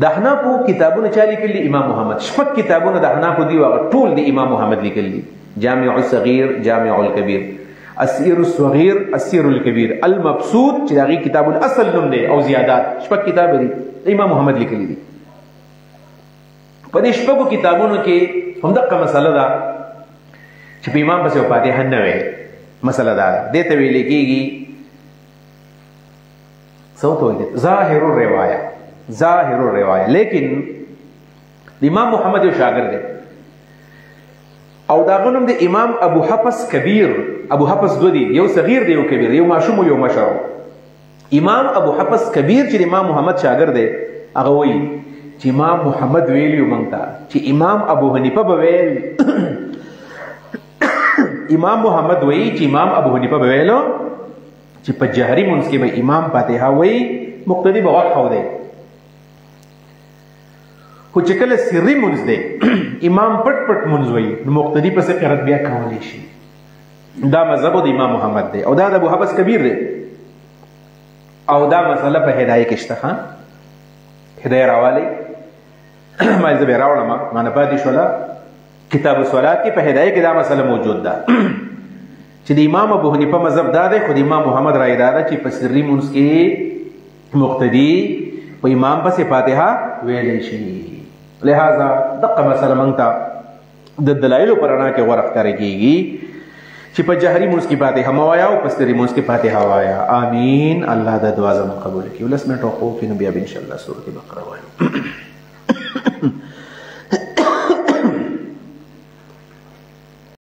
د احنافو کتابونه چا لیکلي؟ امام محمد. 6 کتابونه د احنافو دي، هغه ټول د امام محمد لیکلي. جامع الصغیر، جامع الکبیر، السیر الصغیر، السیر الکبیر، المبسوط چې د هغې کتاب الاصل نوم دی، او زیادات. 6 کتاب دي د امام محمد لیکلي دي. په دې 6 کتابونو کې هم دغه مسله ده چې په امام پسې فاتحه نه وي. مسله دا ده دې ته ویل کېږي څه ته وایي؟ ظاهر الروایه. ظاهر الروایه. لیکن امام محمد یو شاګرد دی او دا غنوم د امام ابو حفص کبیر. ابو حفص 2 دي، یو صغیر دی یو کبیر، یو ماشوم یو مشر. امام ابو حفص کبیر چې امام محمد شاګرد دی هغه وایي چې امام محمد ویلی مونږ ته چې امام ابو حنیفه به ویل امام محمد وایي چې امام ابو حنیفه به ویلو چې په جهري منځ کې به امام فاتحه وایي مقتدي به غوږ خو دی خو چې کله سري منځ دی امام پټ پټ منځ وایي نو مقتدي پسې قرات بیا کولی شي دا مذهب د امام محمد دی او دا د ابو حفص کبیر دی او دا مسله په هدايه کې شته ها هدايه راوالي ما زه به راوړم ما نه پاتې شولا کتاب الصلات کې په هدايه کې دا مسله موجود ده چې د امام ابو حنیفه مذهب دا دی خو د امام محمد رای دا ده چې په سري منځ کې مقتدي په امام پسې فاتحه ویلې شي لہذا دغه مسله مونږ ته د دلایل پر انا کې ورخ کړيږي چې په جهري منځ کې فاتحه موایا او په سري منځ کې فاتحه وایا امين الله د دعا زموږ قبول کړي ولس مې ټوکو کې نبي ان شاء الله سورۃ بقره وایو